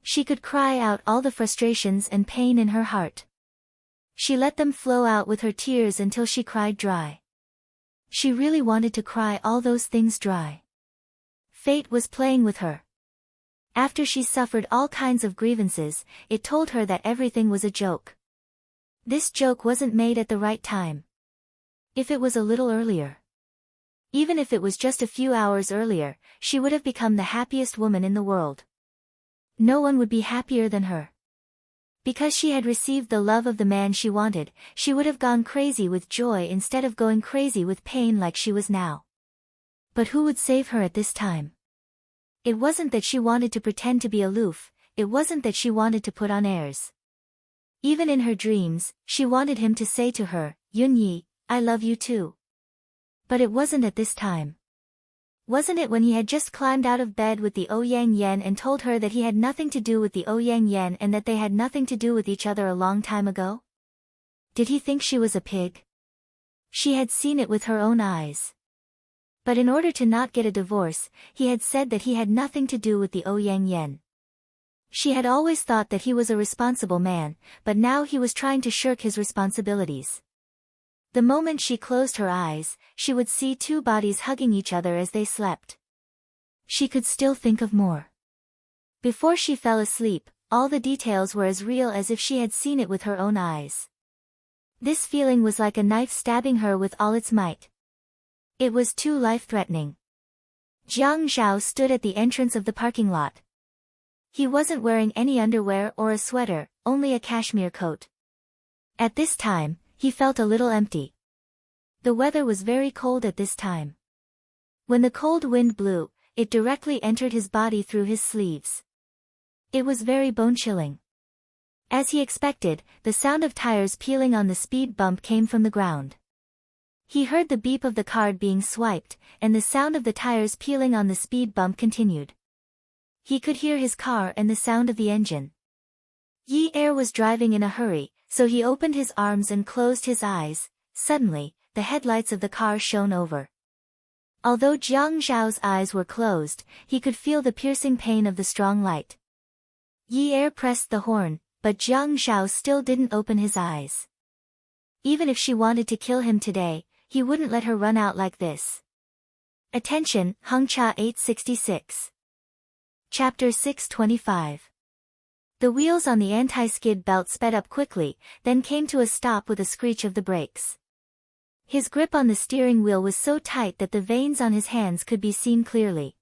She could cry out all the frustrations and pain in her heart. She let them flow out with her tears until she cried dry. She really wanted to cry all those things dry. Fate was playing with her. After she suffered all kinds of grievances, it told her that everything was a joke. This joke wasn't made at the right time. If it was a little earlier. Even if it was just a few hours earlier, she would have become the happiest woman in the world. No one would be happier than her. Because she had received the love of the man she wanted, she would have gone crazy with joy instead of going crazy with pain like she was now. But who would save her at this time? It wasn't that she wanted to pretend to be aloof, it wasn't that she wanted to put on airs. Even in her dreams, she wanted him to say to her, Yunyi, I love you too. But it wasn't at this time. Wasn't it when he had just climbed out of bed with the Ouyang Yen and told her that he had nothing to do with the Ouyang Yen and that they had nothing to do with each other a long time ago? Did he think she was a pig? She had seen it with her own eyes. But in order to not get a divorce, he had said that he had nothing to do with the Ouyang Yen. She had always thought that he was a responsible man, but now he was trying to shirk his responsibilities. The moment she closed her eyes, she would see two bodies hugging each other as they slept. She could still think of more. Before she fell asleep, all the details were as real as if she had seen it with her own eyes. This feeling was like a knife stabbing her with all its might. It was too life-threatening. Jiang Zhao stood at the entrance of the parking lot. He wasn't wearing any underwear or a sweater, only a cashmere coat. At this time, he felt a little empty. The weather was very cold at this time. When the cold wind blew, it directly entered his body through his sleeves. It was very bone-chilling. As he expected, the sound of tires peeling on the speed bump came from the ground. He heard the beep of the card being swiped, and the sound of the tires peeling on the speed bump continued. He could hear his car and the sound of the engine. Yi Er was driving in a hurry, so he opened his arms and closed his eyes. Suddenly, the headlights of the car shone over. Although Jiang Zhao's eyes were closed, he could feel the piercing pain of the strong light. Yi Er pressed the horn, but Jiang Zhao still didn't open his eyes. Even if she wanted to kill him today, he wouldn't let her run out like this. Attention, Hengcha 866. Chapter 625. The wheels on the anti-skid belt sped up quickly, then came to a stop with a screech of the brakes. His grip on the steering wheel was so tight that the veins on his hands could be seen clearly.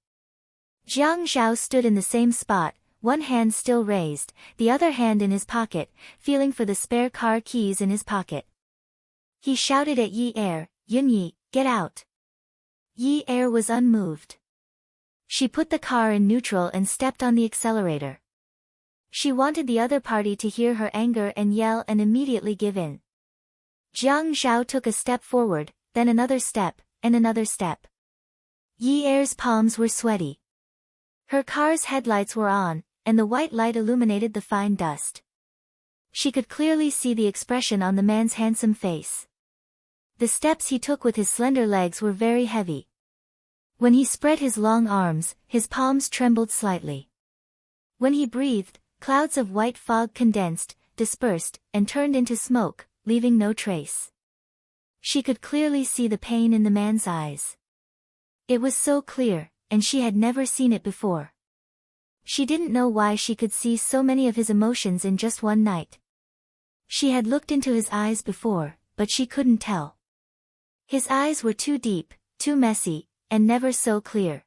Jiang Zhao stood in the same spot, one hand still raised, the other hand in his pocket, feeling for the spare car keys in his pocket. He shouted at Yi Er, Yunyi, get out. Yi Er was unmoved. She put the car in neutral and stepped on the accelerator. She wanted the other party to hear her anger and yell and immediately give in. Jiang Zhao took a step forward, then another step, and another step. Yi Er's palms were sweaty. Her car's headlights were on, and the white light illuminated the fine dust. She could clearly see the expression on the man's handsome face. The steps he took with his slender legs were very heavy. When he spread his long arms, his palms trembled slightly. When he breathed, clouds of white fog condensed, dispersed, and turned into smoke, leaving no trace. She could clearly see the pain in the man's eyes. It was so clear, and she had never seen it before. She didn't know why she could see so many of his emotions in just one night. She had looked into his eyes before, but she couldn't tell. His eyes were too deep, too messy, and never so clear.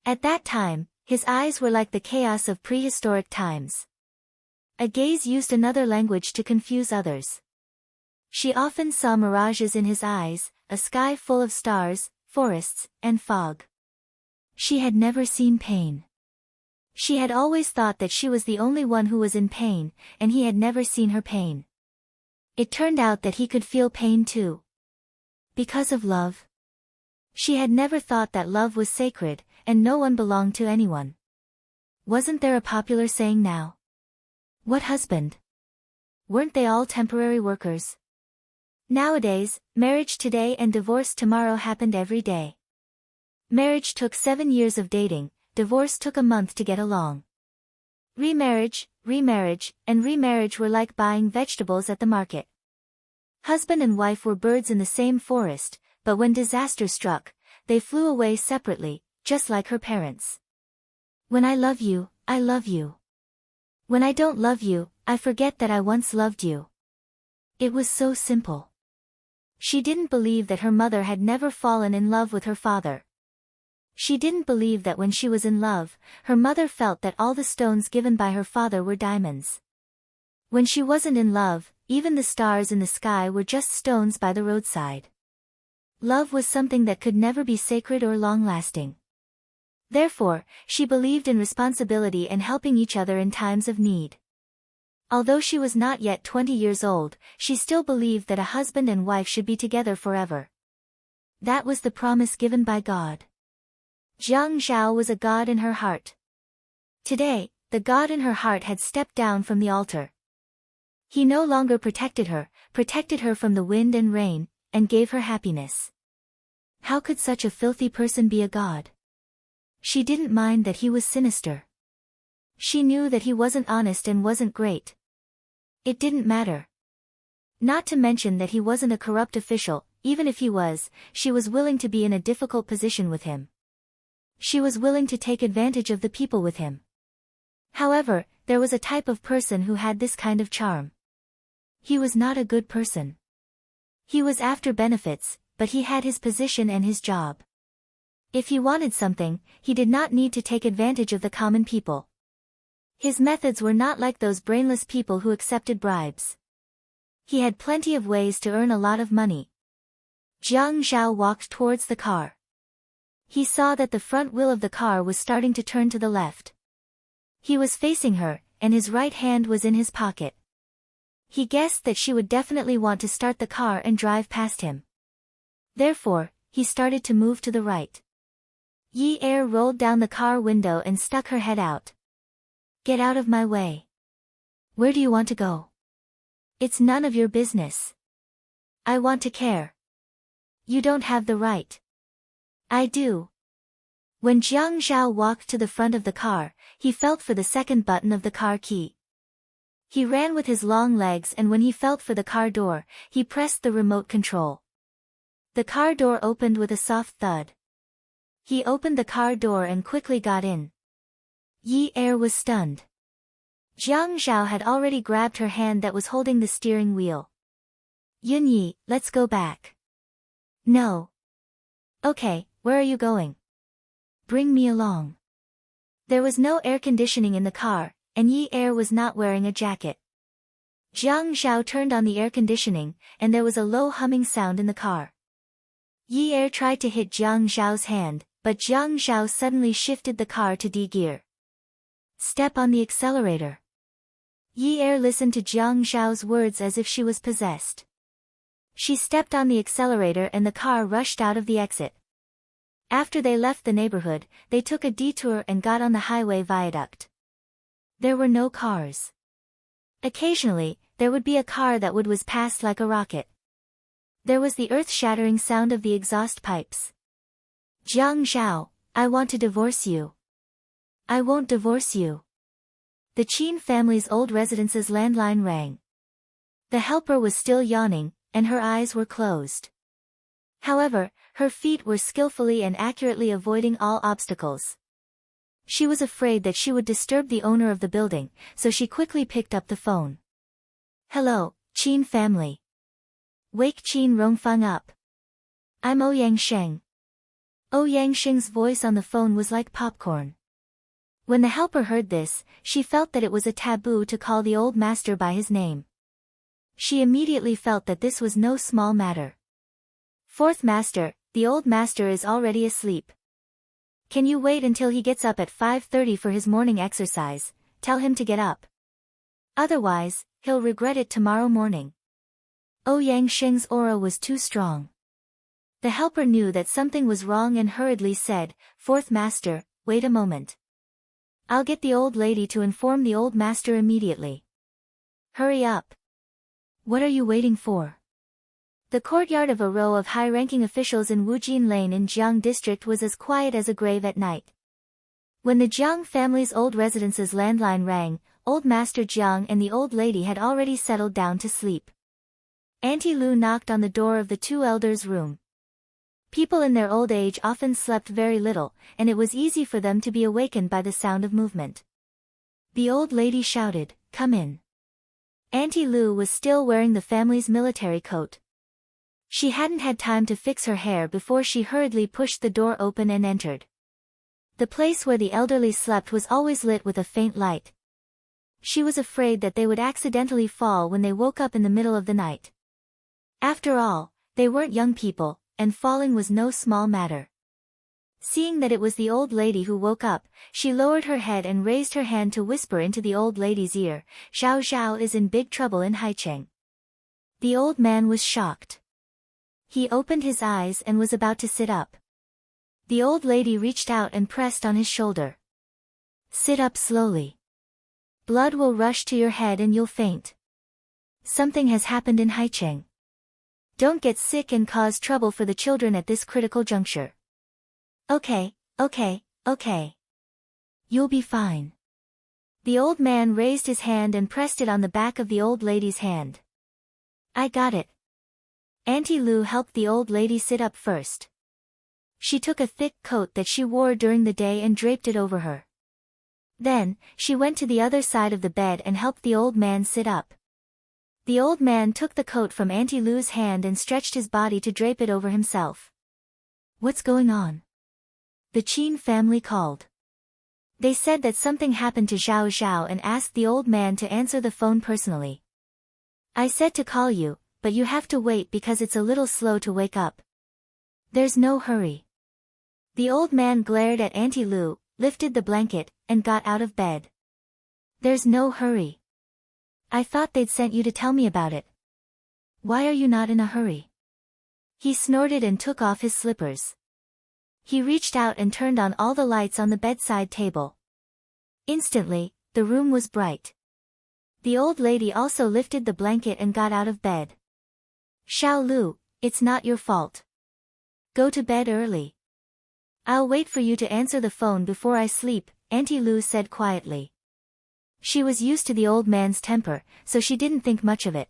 At that time, his eyes were like the chaos of prehistoric times. A gaze used another language to confuse others. She often saw mirages in his eyes, a sky full of stars, forests, and fog. She had never seen pain. She had always thought that she was the only one who was in pain, and he had never seen her pain. It turned out that he could feel pain too. Because of love. She had never thought that love was sacred, and no one belonged to anyone. Wasn't there a popular saying now? What husband? Weren't they all temporary workers? Nowadays, marriage today and divorce tomorrow happened every day. Marriage took 7 years of dating, divorce took a month to get along. Remarriage, and remarriage were like buying vegetables at the market. Husband and wife were birds in the same forest, but when disaster struck, they flew away separately, just like her parents. When I love you, I love you. When I don't love you, I forget that I once loved you. It was so simple. She didn't believe that her mother had never fallen in love with her father. She didn't believe that when she was in love, her mother felt that all the stones given by her father were diamonds. When she wasn't in love, even the stars in the sky were just stones by the roadside. Love was something that could never be sacred or long-lasting. Therefore, she believed in responsibility and helping each other in times of need. Although she was not yet 20 years old, she still believed that a husband and wife should be together forever. That was the promise given by God. Jiang Zhao was a god in her heart. Today, the god in her heart had stepped down from the altar. He no longer protected her from the wind and rain, and gave her happiness. How could such a filthy person be a god? She didn't mind that he was sinister. She knew that he wasn't honest and wasn't great. It didn't matter. Not to mention that he wasn't a corrupt official, even if he was, she was willing to be in a difficult position with him. She was willing to take advantage of the people with him. However, there was a type of person who had this kind of charm. He was not a good person. He was after benefits, but he had his position and his job. If he wanted something, he did not need to take advantage of the common people. His methods were not like those brainless people who accepted bribes. He had plenty of ways to earn a lot of money. Jiang Zhao walked towards the car. He saw that the front wheel of the car was starting to turn to the left. He was facing her, and his right hand was in his pocket. He guessed that she would definitely want to start the car and drive past him. Therefore, he started to move to the right. Yi Er rolled down the car window and stuck her head out. Get out of my way. Where do you want to go? It's none of your business. I want to care. You don't have the right. I do. When Jiang Zhao walked to the front of the car, he felt for the second button of the car key. He ran with his long legs, and when he felt for the car door, he pressed the remote control. The car door opened with a soft thud. He opened the car door and quickly got in. Yi Er was stunned. Jiang Zhao had already grabbed her hand that was holding the steering wheel. Yunyi, let's go back. No. Okay, where are you going? Bring me along. There was no air conditioning in the car, and Yi Er was not wearing a jacket. Jiang Zhao turned on the air conditioning, and there was a low humming sound in the car. Yi Er tried to hit Jiang Zhao's hand, but Jiang Zhao suddenly shifted the car to D gear. Step on the accelerator. Yi Er listened to Jiang Zhao's words as if she was possessed. She stepped on the accelerator and the car rushed out of the exit. After they left the neighborhood, they took a detour and got on the highway viaduct. There were no cars. Occasionally, there would be a car that would whiz past like a rocket. There was the earth-shattering sound of the exhaust pipes. Jiang Zhao, I want to divorce you. I won't divorce you. The Qin family's old residence's landline rang. The helper was still yawning, and her eyes were closed. However, her feet were skillfully and accurately avoiding all obstacles. She was afraid that she would disturb the owner of the building, so she quickly picked up the phone. Hello, Qin family. Wake Qin Rongfang up. I'm Ouyang Sheng. Ouyang Sheng's voice on the phone was like popcorn. When the helper heard this, she felt that it was a taboo to call the old master by his name. She immediately felt that this was no small matter. Fourth master, the old master is already asleep. Can you wait until he gets up at 5:30 for his morning exercise? Tell him to get up. Otherwise, he'll regret it tomorrow morning. Ouyang Sheng's aura was too strong. The helper knew that something was wrong and hurriedly said, Fourth master, wait a moment. I'll get the old lady to inform the old master immediately. Hurry up. What are you waiting for? The courtyard of a row of high-ranking officials in Wujin Lane in Jiang District was as quiet as a grave at night. When the Jiang family's old residence's landline rang, old Master Jiang and the old lady had already settled down to sleep. Auntie Lu knocked on the door of the two elders' room. People in their old age often slept very little, and it was easy for them to be awakened by the sound of movement. The old lady shouted, Come in. Auntie Lu was still wearing the family's military coat. She hadn't had time to fix her hair before she hurriedly pushed the door open and entered. The place where the elderly slept was always lit with a faint light. She was afraid that they would accidentally fall when they woke up in the middle of the night. After all, they weren't young people, and falling was no small matter. Seeing that it was the old lady who woke up, she lowered her head and raised her hand to whisper into the old lady's ear, Zhao Zhao is in big trouble in Haicheng. The old man was shocked. He opened his eyes and was about to sit up. The old lady reached out and pressed on his shoulder. Sit up slowly. Blood will rush to your head and you'll faint. Something has happened in Haicheng. Don't get sick and cause trouble for the children at this critical juncture. Okay. You'll be fine. The old man raised his hand and pressed it on the back of the old lady's hand. I got it. Auntie Lu helped the old lady sit up first. She took a thick coat that she wore during the day and draped it over her. Then, she went to the other side of the bed and helped the old man sit up. The old man took the coat from Auntie Lu's hand and stretched his body to drape it over himself. What's going on? The Qin family called. They said that something happened to Zhao Zhao and asked the old man to answer the phone personally. I said to call you, but you have to wait because it's a little slow to wake up. There's no hurry. The old man glared at Auntie Lu, lifted the blanket, and got out of bed. There's no hurry. I thought they'd sent you to tell me about it. Why are you not in a hurry? He snorted and took off his slippers. He reached out and turned on all the lights on the bedside table. Instantly, the room was bright. The old lady also lifted the blanket and got out of bed. Xiao Lu, it's not your fault. Go to bed early. I'll wait for you to answer the phone before I sleep, Auntie Lu said quietly. She was used to the old man's temper, so she didn't think much of it.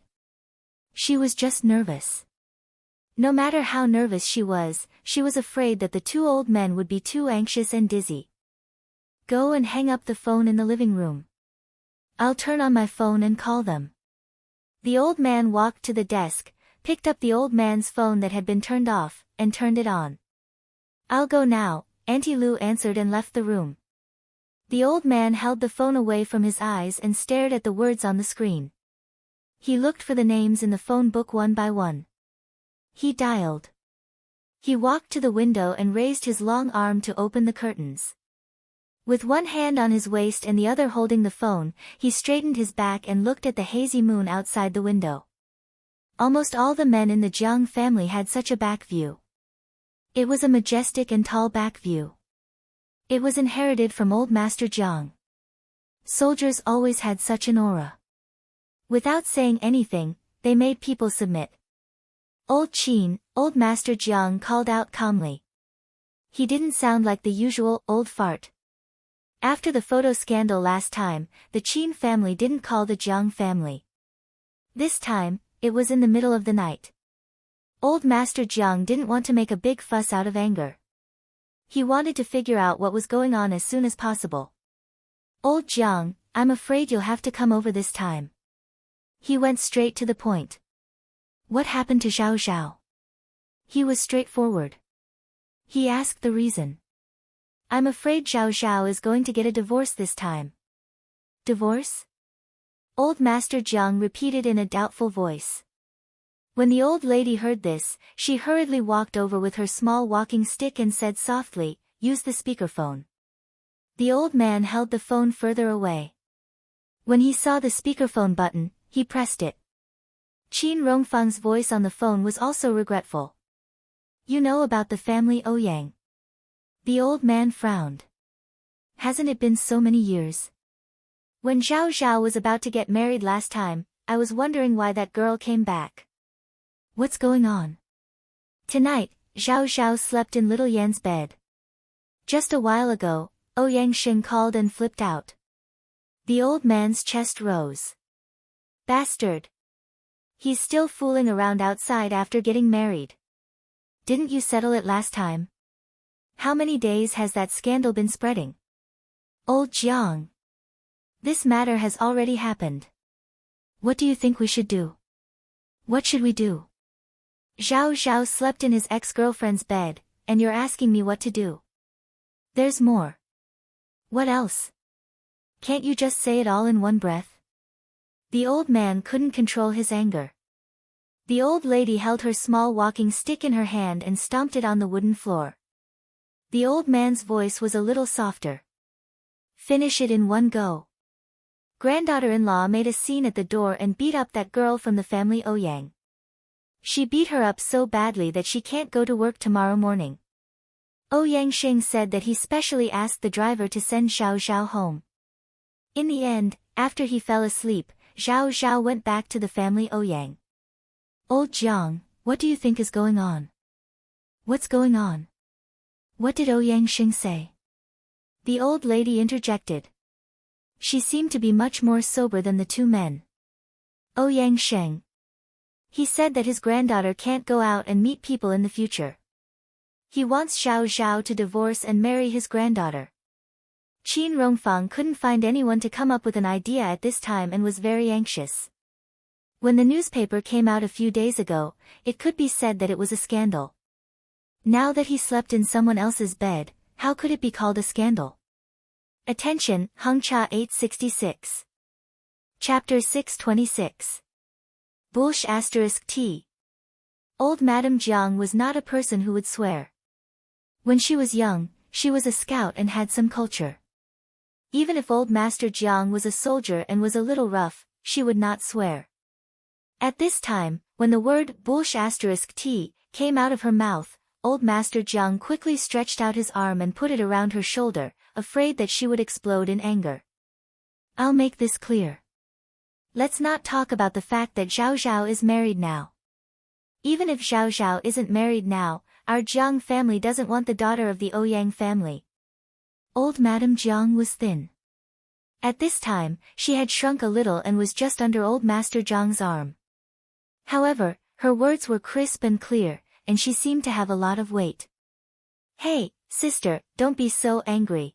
She was just nervous. No matter how nervous she was afraid that the two old men would be too anxious and dizzy. Go and hang up the phone in the living room. I'll turn on my phone and call them. The old man walked to the desk, picked up the old man's phone that had been turned off, and turned it on. I'll go now, Auntie Lu answered and left the room. The old man held the phone away from his eyes and stared at the words on the screen. He looked for the names in the phone book one by one. He dialed. He walked to the window and raised his long arm to open the curtains. With one hand on his waist and the other holding the phone, he straightened his back and looked at the hazy moon outside the window. Almost all the men in the Jiang family had such a back view. It was a majestic and tall back view. It was inherited from old Master Jiang. Soldiers always had such an aura. Without saying anything, they made people submit. Old Qin, old Master Jiang called out calmly. He didn't sound like the usual old fart. After the photo scandal last time, the Qin family didn't call the Jiang family. This time, it was in the middle of the night. Old Master Jiang didn't want to make a big fuss out of anger. He wanted to figure out what was going on as soon as possible. Old Jiang, I'm afraid you'll have to come over this time. He went straight to the point. What happened to Xiao Xiao? He was straightforward. He asked the reason. I'm afraid Xiao Xiao is going to get a divorce this time. Divorce? Old Master Jiang repeated in a doubtful voice. When the old lady heard this, she hurriedly walked over with her small walking stick and said softly, "Use the speakerphone." The old man held the phone further away. When he saw the speakerphone button, he pressed it. Qin Rongfang's voice on the phone was also regretful. You know about the family Ouyang? The old man frowned. Hasn't it been so many years? When Xiao Xiao was about to get married last time, I was wondering why that girl came back. What's going on? Tonight, Xiao Xiao slept in little Yan's bed. Just a while ago, Ouyang Xing called and flipped out. The old man's chest rose. Bastard. He's still fooling around outside after getting married. Didn't you settle it last time? How many days has that scandal been spreading? Old Jiang. This matter has already happened. What do you think we should do? What should we do? Xiao Xiao slept in his ex-girlfriend's bed, and you're asking me what to do. There's more. What else? Can't you just say it all in one breath? The old man couldn't control his anger. The old lady held her small walking stick in her hand and stomped it on the wooden floor. The old man's voice was a little softer. Finish it in one go. Granddaughter-in-law made a scene at the door and beat up that girl from the family Ouyang. She beat her up so badly that she can't go to work tomorrow morning. Ouyang Xing said that he specially asked the driver to send Xiao Xiao home. In the end, after he fell asleep, Xiao Xiao went back to the family Ouyang. Old Jiang, what do you think is going on? What's going on? What did Ouyang Xing say? The old lady interjected. She seemed to be much more sober than the two men. Ouyang Xing. He said that his granddaughter can't go out and meet people in the future. He wants Xiao Xiao to divorce and marry his granddaughter. Qin Rongfang couldn't find anyone to come up with an idea at this time and was very anxious. When the newspaper came out a few days ago, it could be said that it was a scandal. Now that he slept in someone else's bed, how could it be called a scandal? Attention, Hengcha 866. Chapter 626. **T. Old Madame Jiang was not a person who would swear. When she was young, she was a scout and had some culture. Even if old Master Jiang was a soldier and was a little rough, she would not swear. At this time, when the word **T came out of her mouth, old Master Jiang quickly stretched out his arm and put it around her shoulder, afraid that she would explode in anger. I'll make this clear. Let's not talk about the fact that Xiao Xiao is married now. Even if Xiao Xiao isn't married now, our Jiang family doesn't want the daughter of the Ouyang family. Old Madame Jiang was thin. At this time, she had shrunk a little and was just under old Master Jiang's arm. However, her words were crisp and clear, and she seemed to have a lot of weight. Hey, sister, don't be so angry.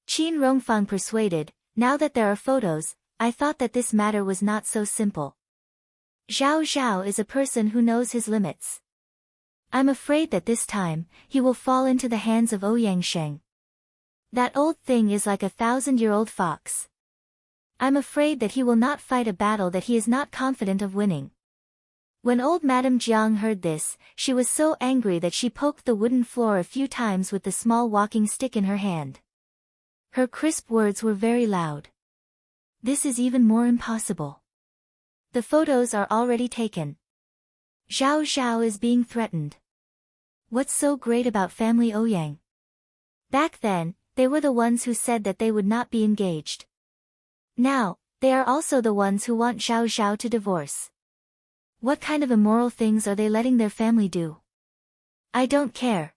Qin Rongfang persuaded, now that there are photos, I thought that this matter was not so simple. Xiao Xiao is a person who knows his limits. I'm afraid that this time, he will fall into the hands of Ouyang Sheng. That old thing is like a 1,000-year-old fox. I'm afraid that he will not fight a battle that he is not confident of winning. When old Madame Jiang heard this, she was so angry that she poked the wooden floor a few times with the small walking stick in her hand. Her crisp words were very loud. This is even more impossible. The photos are already taken. Zhao Zhao is being threatened. What's so great about family Ouyang? Back then, they were the ones who said that they would not be engaged. Now, they are also the ones who want Zhao Zhao to divorce. What kind of immoral things are they letting their family do? I don't care.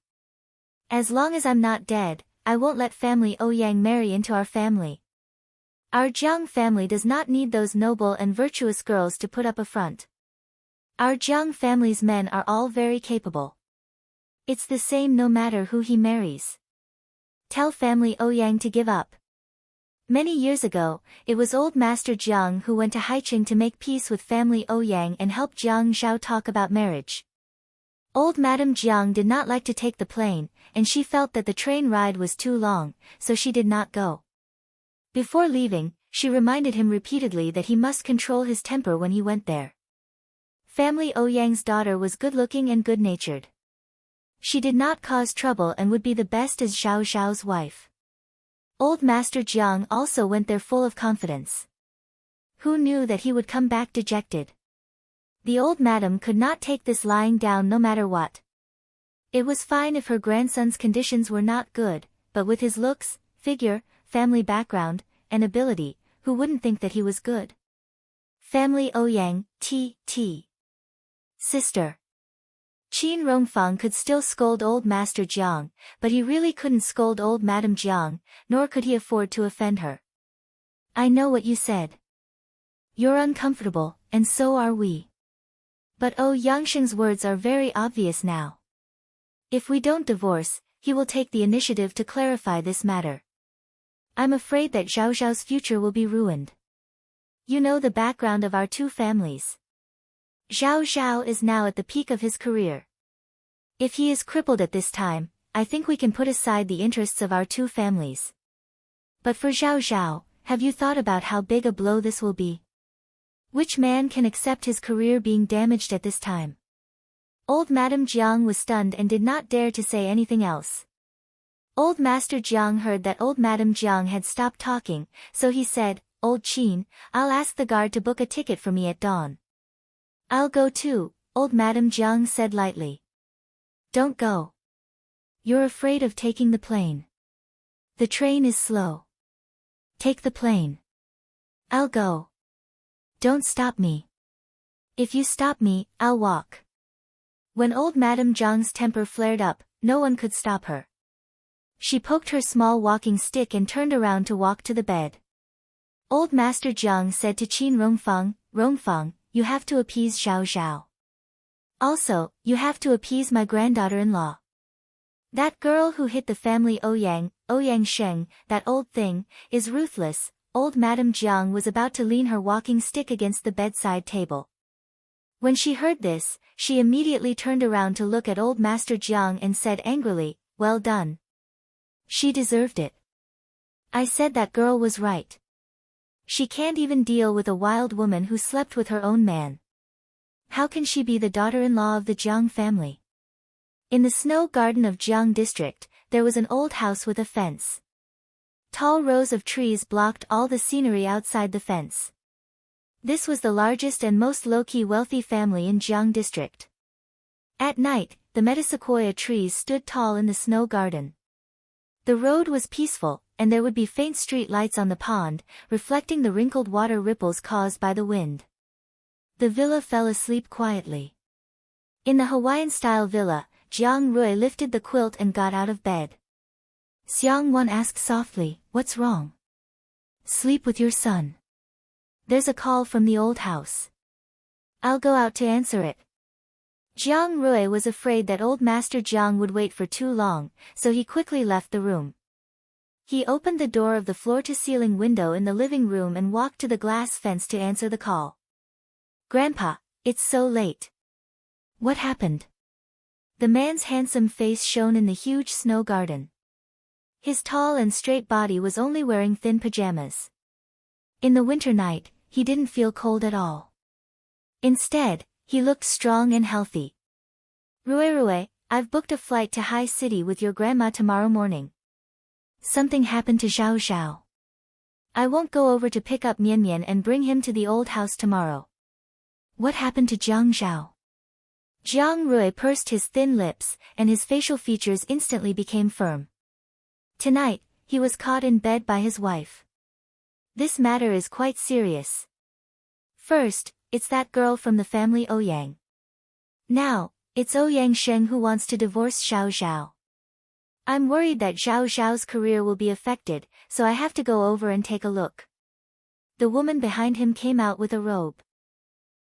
As long as I'm not dead, I won't let family Ouyang marry into our family. Our Jiang family does not need those noble and virtuous girls to put up a front. Our Jiang family's men are all very capable. It's the same no matter who he marries. Tell family Ouyang to give up. Many years ago, it was old Master Jiang who went to Haicheng to make peace with family Ouyang and help Jiang Zhao talk about marriage. Old Madame Jiang did not like to take the plane, and she felt that the train ride was too long, so she did not go. Before leaving, she reminded him repeatedly that he must control his temper when he went there. Family Ouyang's daughter was good-looking and good-natured. She did not cause trouble and would be the best as Zhao Zhao's wife. Old Master Jiang also went there full of confidence. Who knew that he would come back dejected? The old madam could not take this lying down no matter what. It was fine if her grandson's conditions were not good, but with his looks, figure, family background, and ability, who wouldn't think that he was good? Family Ouyang, T. Sister. Qin Rongfang could still scold old Master Jiang, but he really couldn't scold old Madame Jiang, nor could he afford to offend her. I know what you said. You're uncomfortable, and so are we. But Yangsheng's words are very obvious now. If we don't divorce, he will take the initiative to clarify this matter. I'm afraid that Zhao Zhao's future will be ruined. You know the background of our two families. Zhao Zhao is now at the peak of his career. If he is crippled at this time, I think we can put aside the interests of our two families. But for Zhao Zhao, have you thought about how big a blow this will be? Which man can accept his career being damaged at this time? Old Madame Jiang was stunned and did not dare to say anything else. Old Master Jiang heard that old Madame Jiang had stopped talking, so he said, Old Qin, I'll ask the guard to book a ticket for me at dawn. I'll go too, old Madame Jiang said lightly. Don't go. You're afraid of taking the plane. The train is slow. Take the plane. I'll go. Don't stop me. If you stop me, I'll walk. When old Madame Jiang's temper flared up, no one could stop her. She poked her small walking stick and turned around to walk to the bed. Old Master Jiang said to Qin Rongfang, Rongfang, you have to appease Zhao Zhao. Also, you have to appease my granddaughter-in-law. That girl who hit the family Ouyang Sheng, that old thing, is ruthless. Old Madame Jiang was about to lean her walking stick against the bedside table. When she heard this, she immediately turned around to look at old Master Jiang and said angrily, well done. She deserved it. I said that girl was right. She can't even deal with a wild woman who slept with her own man. How can she be the daughter-in-law of the Jiang family? In the snow garden of Jiang district, there was an old house with a fence. Tall rows of trees blocked all the scenery outside the fence. This was the largest and most low-key wealthy family in Jiang district. At night, the metasequoia trees stood tall in the snow garden. The road was peaceful, and there would be faint street lights on the pond, reflecting the wrinkled water ripples caused by the wind. The villa fell asleep quietly. In the Hawaiian-style villa, Jiang Rui lifted the quilt and got out of bed. Xiang Wan asked softly, what's wrong? Sleep with your son. There's a call from the old house. I'll go out to answer it. Jiang Rui was afraid that old Master Jiang would wait for too long, so he quickly left the room. He opened the door of the floor-to-ceiling window in the living room and walked to the glass fence to answer the call. Grandpa, it's so late. What happened? The man's handsome face shone in the huge snow garden. His tall and straight body was only wearing thin pajamas. In the winter night, he didn't feel cold at all. Instead, he looked strong and healthy. Rue, I've booked a flight to High City with your grandma tomorrow morning. Something happened to Zhao Zhao. I won't go over to pick up Mian Mian and bring him to the old house tomorrow. What happened to Jiang Zhao? Jiang Rui pursed his thin lips, and his facial features instantly became firm. Tonight, he was caught in bed by his wife. This matter is quite serious. First, it's that girl from the family Ouyang. Now, it's Ouyang Sheng who wants to divorce Xiao Zhao. I'm worried that Xiao Zhao's career will be affected, so I have to go over and take a look. The woman behind him came out with a robe.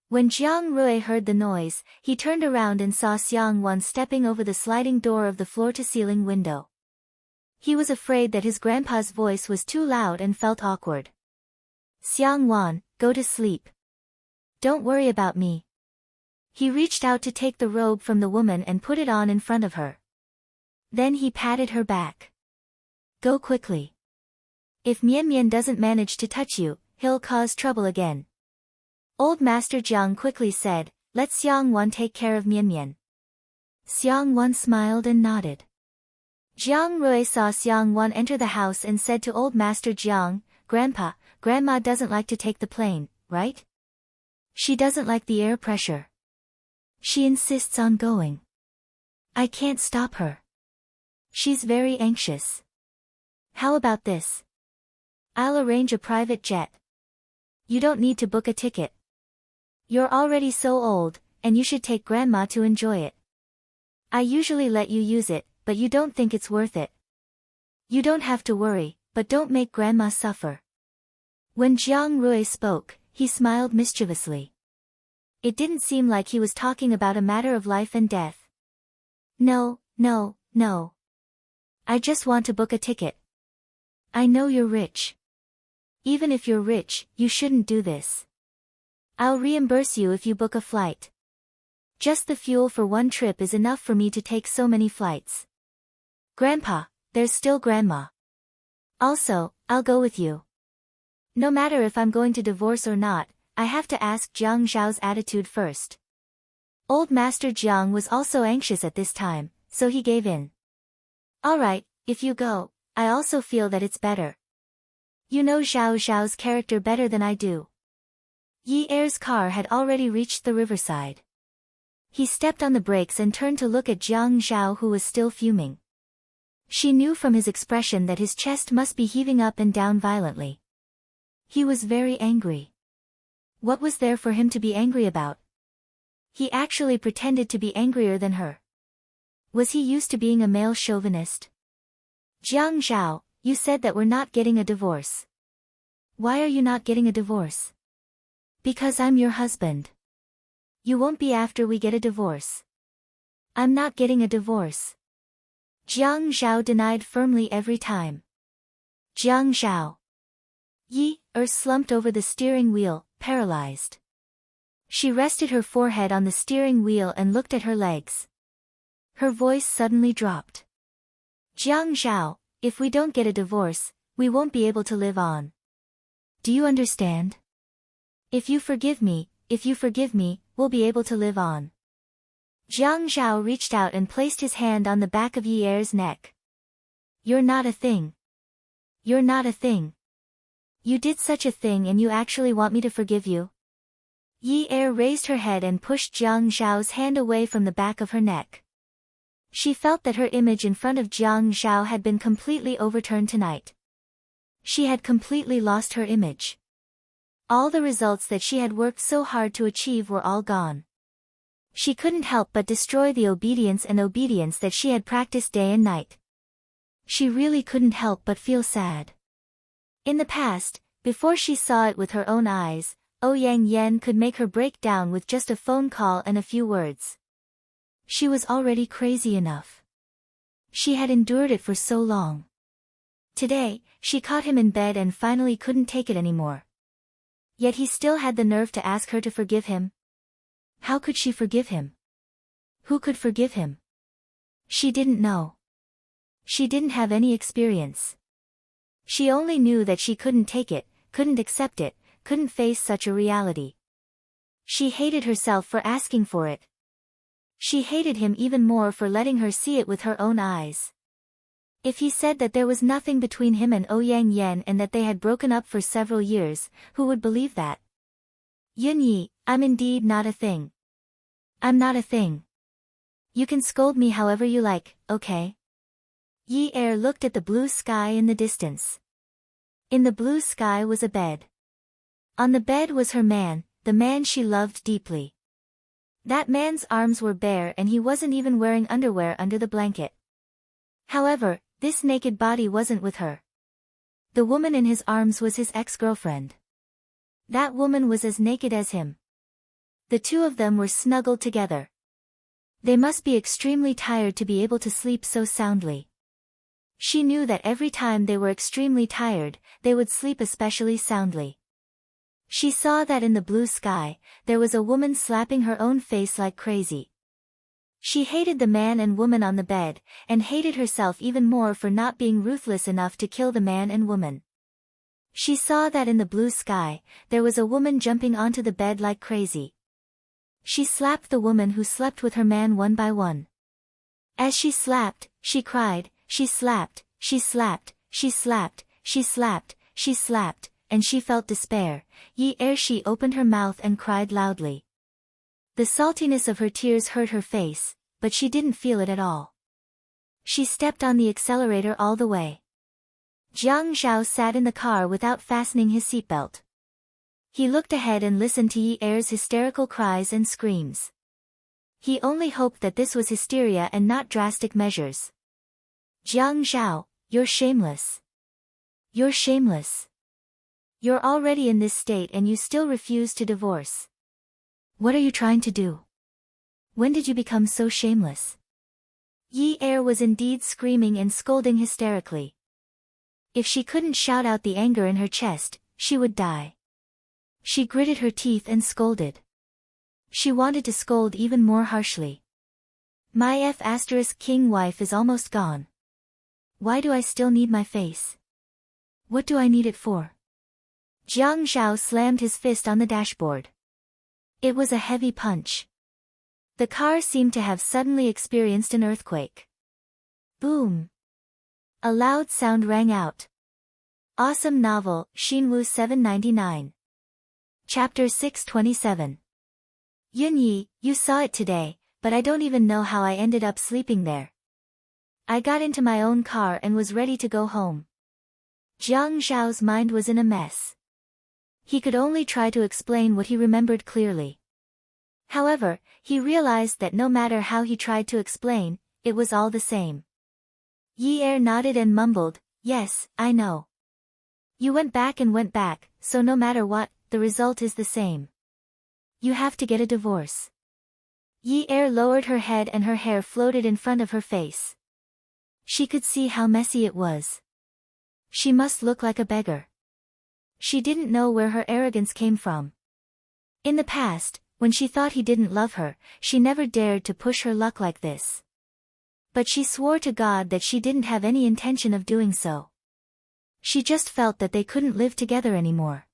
When Jiang Rui heard the noise, he turned around and saw Xiang Wan stepping over the sliding door of the floor-to-ceiling window. He was afraid that his grandpa's voice was too loud and felt awkward. Xiang Wan, go to sleep. Don't worry about me. He reached out to take the robe from the woman and put it on in front of her. Then he patted her back. Go quickly. If Mian Mian doesn't manage to touch you, he'll cause trouble again. Old Master Jiang quickly said, let Xiang Wan take care of Mian Mian. Xiang Wan smiled and nodded. Jiang Rui saw Xiang Wan enter the house and said to Old Master Jiang, Grandpa, Grandma doesn't like to take the plane, right? She doesn't like the air pressure. She insists on going. I can't stop her. She's very anxious. How about this? I'll arrange a private jet. You don't need to book a ticket. You're already so old, and you should take Grandma to enjoy it. I usually let you use it, but you don't think it's worth it. You don't have to worry, but don't make Grandma suffer. When Jiang Rui spoke, he smiled mischievously. It didn't seem like he was talking about a matter of life and death. No. I just want to book a ticket. I know you're rich. Even if you're rich, you shouldn't do this. I'll reimburse you if you book a flight. Just the fuel for one trip is enough for me to take so many flights. Grandpa, there's still Grandma. Also, I'll go with you. No matter if I'm going to divorce or not, I have to ask Jiang Zhao's attitude first. Old Master Jiang was also anxious at this time, so he gave in. Alright, if you go, I also feel that it's better. You know Xiao Zhao's character better than I do. Yi Er's car had already reached the riverside. He stepped on the brakes and turned to look at Jiang Zhao, who was still fuming. She knew from his expression that his chest must be heaving up and down violently. He was very angry. What was there for him to be angry about? He actually pretended to be angrier than her. Was he used to being a male chauvinist? Jiang Zhao, you said that we're not getting a divorce. Why are you not getting a divorce? Because I'm your husband. You won't be after we get a divorce. I'm not getting a divorce. Jiang Zhao denied firmly every time. Jiang Zhao. Yi Er slumped over the steering wheel, paralyzed. She rested her forehead on the steering wheel and looked at her legs. Her voice suddenly dropped. Jiang Zhao, if we don't get a divorce, we won't be able to live on. Do you understand? If you forgive me, we'll be able to live on. Jiang Zhao reached out and placed his hand on the back of Yi Er's neck. You're not a thing. You're not a thing. You did such a thing and you actually want me to forgive you? Yi Er raised her head and pushed Jiang Zhao's hand away from the back of her neck. She felt that her image in front of Jiang Zhao had been completely overturned tonight. She had completely lost her image. All the results that she had worked so hard to achieve were all gone. She couldn't help but destroy the obedience that she had practiced day and night. She really couldn't help but feel sad. In the past, before she saw it with her own eyes, Ouyang Yan could make her break down with just a phone call and a few words. She was already crazy enough. She had endured it for so long. Today, she caught him in bed and finally couldn't take it anymore. Yet he still had the nerve to ask her to forgive him. How could she forgive him? Who could forgive him? She didn't know. She didn't have any experience. She only knew that she couldn't take it, couldn't accept it, couldn't face such a reality. She hated herself for asking for it. She hated him even more for letting her see it with her own eyes. If he said that there was nothing between him and Ouyang Yan and that they had broken up for several years, who would believe that? Yun Yi, I'm indeed not a thing. I'm not a thing. You can scold me however you like, okay? Yi Er looked at the blue sky in the distance. In the blue sky was a bed. On the bed was her man, the man she loved deeply. That man's arms were bare and he wasn't even wearing underwear under the blanket. However, this naked body wasn't with her. The woman in his arms was his ex-girlfriend. That woman was as naked as him. The two of them were snuggled together. They must be extremely tired to be able to sleep so soundly. She knew that every time they were extremely tired, they would sleep especially soundly. She saw that in the blue sky, there was a woman slapping her own face like crazy. She hated the man and woman on the bed, and hated herself even more for not being ruthless enough to kill the man and woman. She saw that in the blue sky, there was a woman jumping onto the bed like crazy. She slapped the woman who slept with her man one by one. As she slapped, she cried, she slapped, she slapped, she slapped, she slapped, she slapped, and she felt despair. Yi Er she opened her mouth and cried loudly. The saltiness of her tears hurt her face, but she didn't feel it at all. She stepped on the accelerator all the way. Jiang Zhao sat in the car without fastening his seatbelt. He looked ahead and listened to Yi Er's hysterical cries and screams. He only hoped that this was hysteria and not drastic measures. Jiang Zhao, you're shameless. You're shameless. You're already in this state and you still refuse to divorce. What are you trying to do? When did you become so shameless? Yi Er was indeed screaming and scolding hysterically. If she couldn't shout out the anger in her chest, she would die. She gritted her teeth and scolded. She wanted to scold even more harshly. My F***king wife is almost gone. Why do I still need my face? What do I need it for? Jiang Zhao slammed his fist on the dashboard. It was a heavy punch. The car seemed to have suddenly experienced an earthquake. Boom! A loud sound rang out. Awesome novel, Xinwu 799. Chapter 627. Yunyi, you saw it today, but I don't even know how I ended up sleeping there. I got into my own car and was ready to go home. Jiang Zhao's mind was in a mess. He could only try to explain what he remembered clearly. However, he realized that no matter how he tried to explain, it was all the same. Yi Er nodded and mumbled, yes, I know. You went back and went back, so no matter what, the result is the same. You have to get a divorce. Yi Er lowered her head and her hair floated in front of her face. She could see how messy it was. She must look like a beggar. She didn't know where her arrogance came from. In the past, when she thought he didn't love her, she never dared to push her luck like this. But she swore to God that she didn't have any intention of doing so. She just felt that they couldn't live together anymore.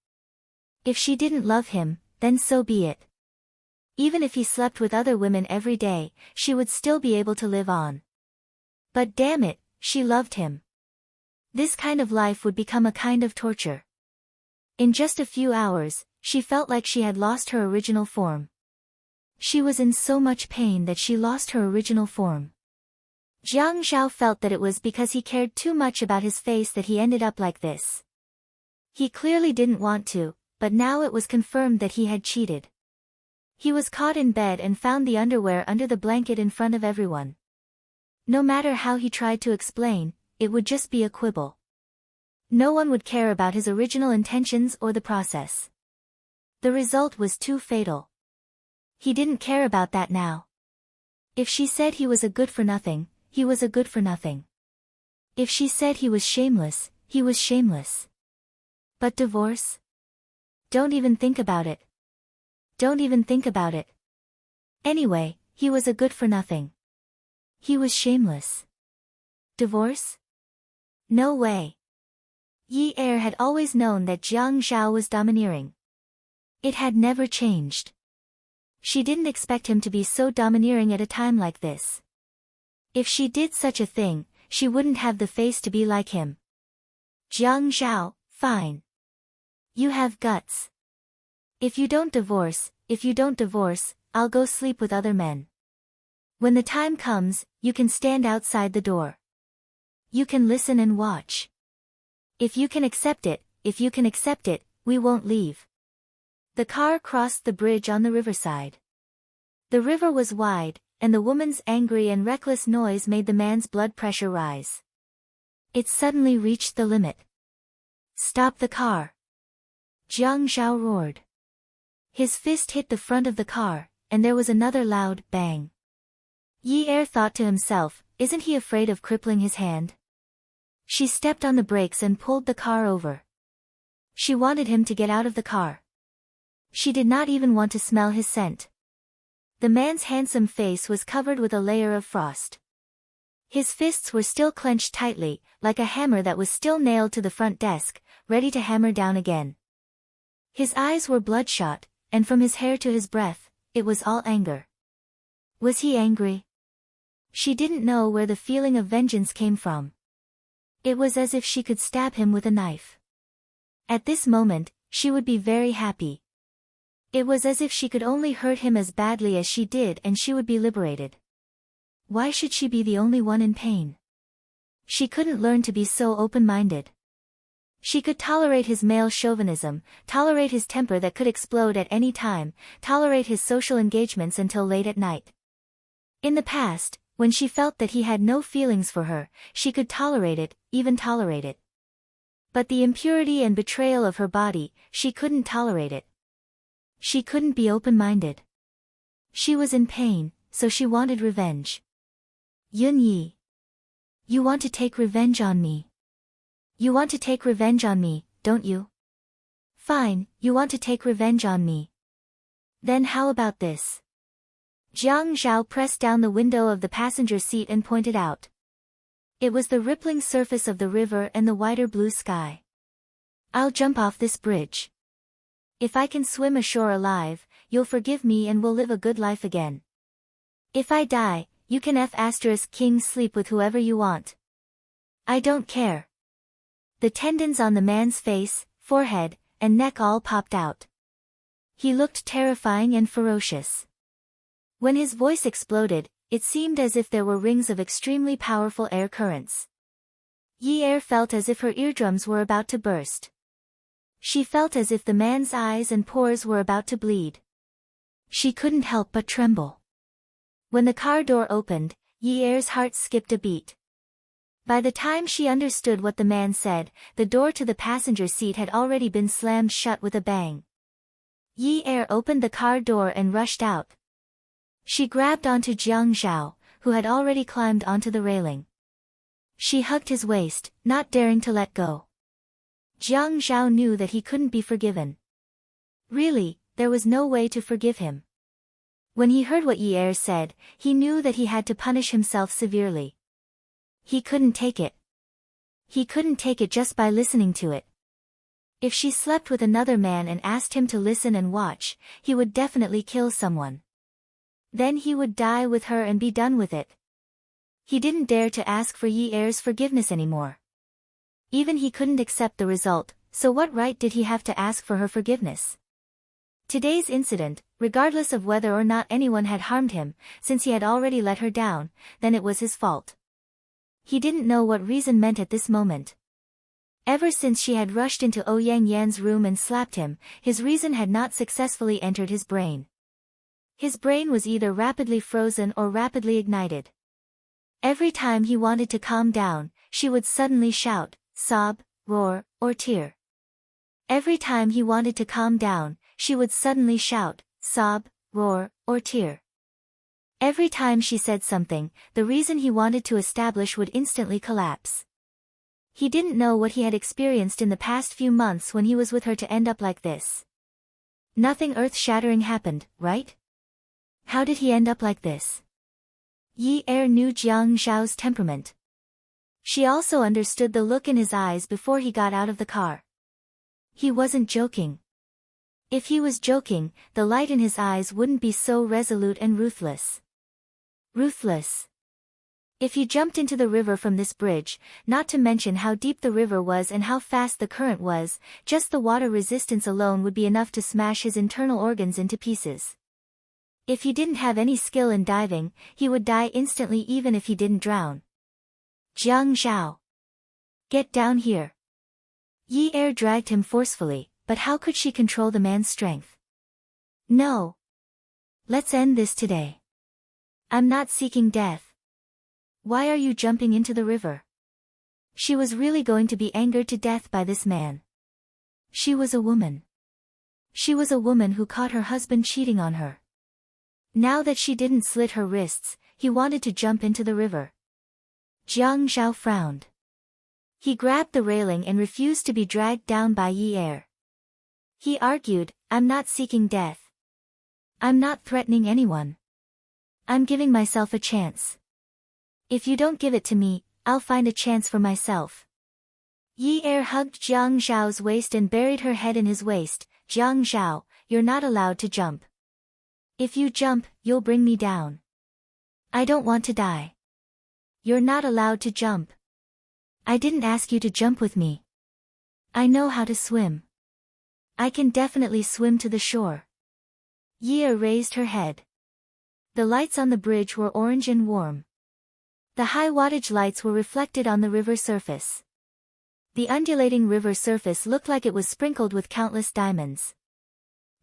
If she didn't love him, then so be it. Even if he slept with other women every day, she would still be able to live on. But damn it, she loved him. This kind of life would become a kind of torture. In just a few hours, she felt like she had lost her original form. She was in so much pain that she lost her original form. Jiang Zhao felt that it was because he cared too much about his face that he ended up like this. He clearly didn't want to, but now it was confirmed that he had cheated. He was caught in bed and found the underwear under the blanket in front of everyone. No matter how he tried to explain, it would just be a quibble. No one would care about his original intentions or the process. The result was too fatal. He didn't care about that now. If she said he was a good-for-nothing, he was a good-for-nothing. If she said he was shameless, he was shameless. But divorce? Don't even think about it. Don't even think about it. Anyway, he was a good-for-nothing. He was shameless. Divorce? No way. Yi Er had always known that Jiang Zhao was domineering. It had never changed. She didn't expect him to be so domineering at a time like this. If she did such a thing, she wouldn't have the face to be like him. Jiang Zhao, fine. You have guts. If you don't divorce, I'll go sleep with other men. When the time comes, you can stand outside the door. You can listen and watch. If you can accept it, we won't leave. The car crossed the bridge on the riverside. The river was wide, and the woman's angry and reckless noise made the man's blood pressure rise. It suddenly reached the limit. "Stop the car!" Jiang Zhao roared. His fist hit the front of the car, and there was another loud bang. Yi Er thought to himself, isn't he afraid of crippling his hand? She stepped on the brakes and pulled the car over. She wanted him to get out of the car. She did not even want to smell his scent. The man's handsome face was covered with a layer of frost. His fists were still clenched tightly, like a hammer that was still nailed to the front desk, ready to hammer down again. His eyes were bloodshot, and from his hair to his breath, it was all anger. Was he angry? She didn't know where the feeling of vengeance came from. It was as if she could stab him with a knife. At this moment, she would be very happy. It was as if she could only hurt him as badly as she did and she would be liberated. Why should she be the only one in pain? She couldn't learn to be so open-minded. She could tolerate his male chauvinism, tolerate his temper that could explode at any time, tolerate his social engagements until late at night. In the past, when she felt that he had no feelings for her, she could tolerate it, even tolerate it. But the impurity and betrayal of her body, she couldn't tolerate it. She couldn't be open-minded. She was in pain, so she wanted revenge. Yun Yi. You want to take revenge on me. You want to take revenge on me, don't you? Fine, you want to take revenge on me. Then how about this? Jiang Zhao pressed down the window of the passenger seat and pointed out. It was the rippling surface of the river and the wider blue sky. I'll jump off this bridge. If I can swim ashore alive, you'll forgive me and we'll live a good life again. If I die, you can King sleep with whoever you want. I don't care. The tendons on the man's face, forehead, and neck all popped out. He looked terrifying and ferocious. When his voice exploded, it seemed as if there were rings of extremely powerful air currents. Yi Er felt as if her eardrums were about to burst. She felt as if the man's eyes and pores were about to bleed. She couldn't help but tremble. When the car door opened, Yi Er's heart skipped a beat. By the time she understood what the man said, the door to the passenger seat had already been slammed shut with a bang. Yi Er opened the car door and rushed out. She grabbed onto Jiang Zhao, who had already climbed onto the railing. She hugged his waist, not daring to let go. Jiang Zhao knew that he couldn't be forgiven. Really, there was no way to forgive him. When he heard what Yi Er said, he knew that he had to punish himself severely. He couldn't take it. He couldn't take it just by listening to it. If she slept with another man and asked him to listen and watch, he would definitely kill someone. Then he would die with her and be done with it. He didn't dare to ask for Yi Er's forgiveness anymore. Even he couldn't accept the result, so what right did he have to ask for her forgiveness? Today's incident, regardless of whether or not anyone had harmed him, since he had already let her down, then it was his fault. He didn't know what reason meant at this moment. Ever since she had rushed into Ouyang Yan's room and slapped him, his reason had not successfully entered his brain. His brain was either rapidly frozen or rapidly ignited. Every time he wanted to calm down, she would suddenly shout, sob, roar, or tear. Every time he wanted to calm down, she would suddenly shout, sob, roar, or tear. Every time she said something, the reason he wanted to establish would instantly collapse. He didn't know what he had experienced in the past few months when he was with her to end up like this. Nothing earth-shattering happened, right? How did he end up like this? Yi Er knew Jiang Zhao's temperament. She also understood the look in his eyes before he got out of the car. He wasn't joking. If he was joking, the light in his eyes wouldn't be so resolute and ruthless. Ruthless. If he jumped into the river from this bridge, not to mention how deep the river was and how fast the current was, just the water resistance alone would be enough to smash his internal organs into pieces. If he didn't have any skill in diving, he would die instantly even if he didn't drown. Jiang Zhao. Get down here. Yi Er dragged him forcefully, but how could she control the man's strength? No. Let's end this today. I'm not seeking death. Why are you jumping into the river? She was really going to be angered to death by this man. She was a woman. She was a woman who caught her husband cheating on her. Now that she didn't slit her wrists, he wanted to jump into the river. Jiang Zhao frowned. He grabbed the railing and refused to be dragged down by Yi Er. He argued, I'm not seeking death. I'm not threatening anyone. I'm giving myself a chance. If you don't give it to me, I'll find a chance for myself. Yi Er hugged Jiang Zhao's waist and buried her head in his waist. Jiang Zhao, you're not allowed to jump. If you jump, you'll bring me down. I don't want to die. You're not allowed to jump. I didn't ask you to jump with me. I know how to swim. I can definitely swim to the shore. Yi Er raised her head. The lights on the bridge were orange and warm. The high-wattage lights were reflected on the river surface. The undulating river surface looked like it was sprinkled with countless diamonds.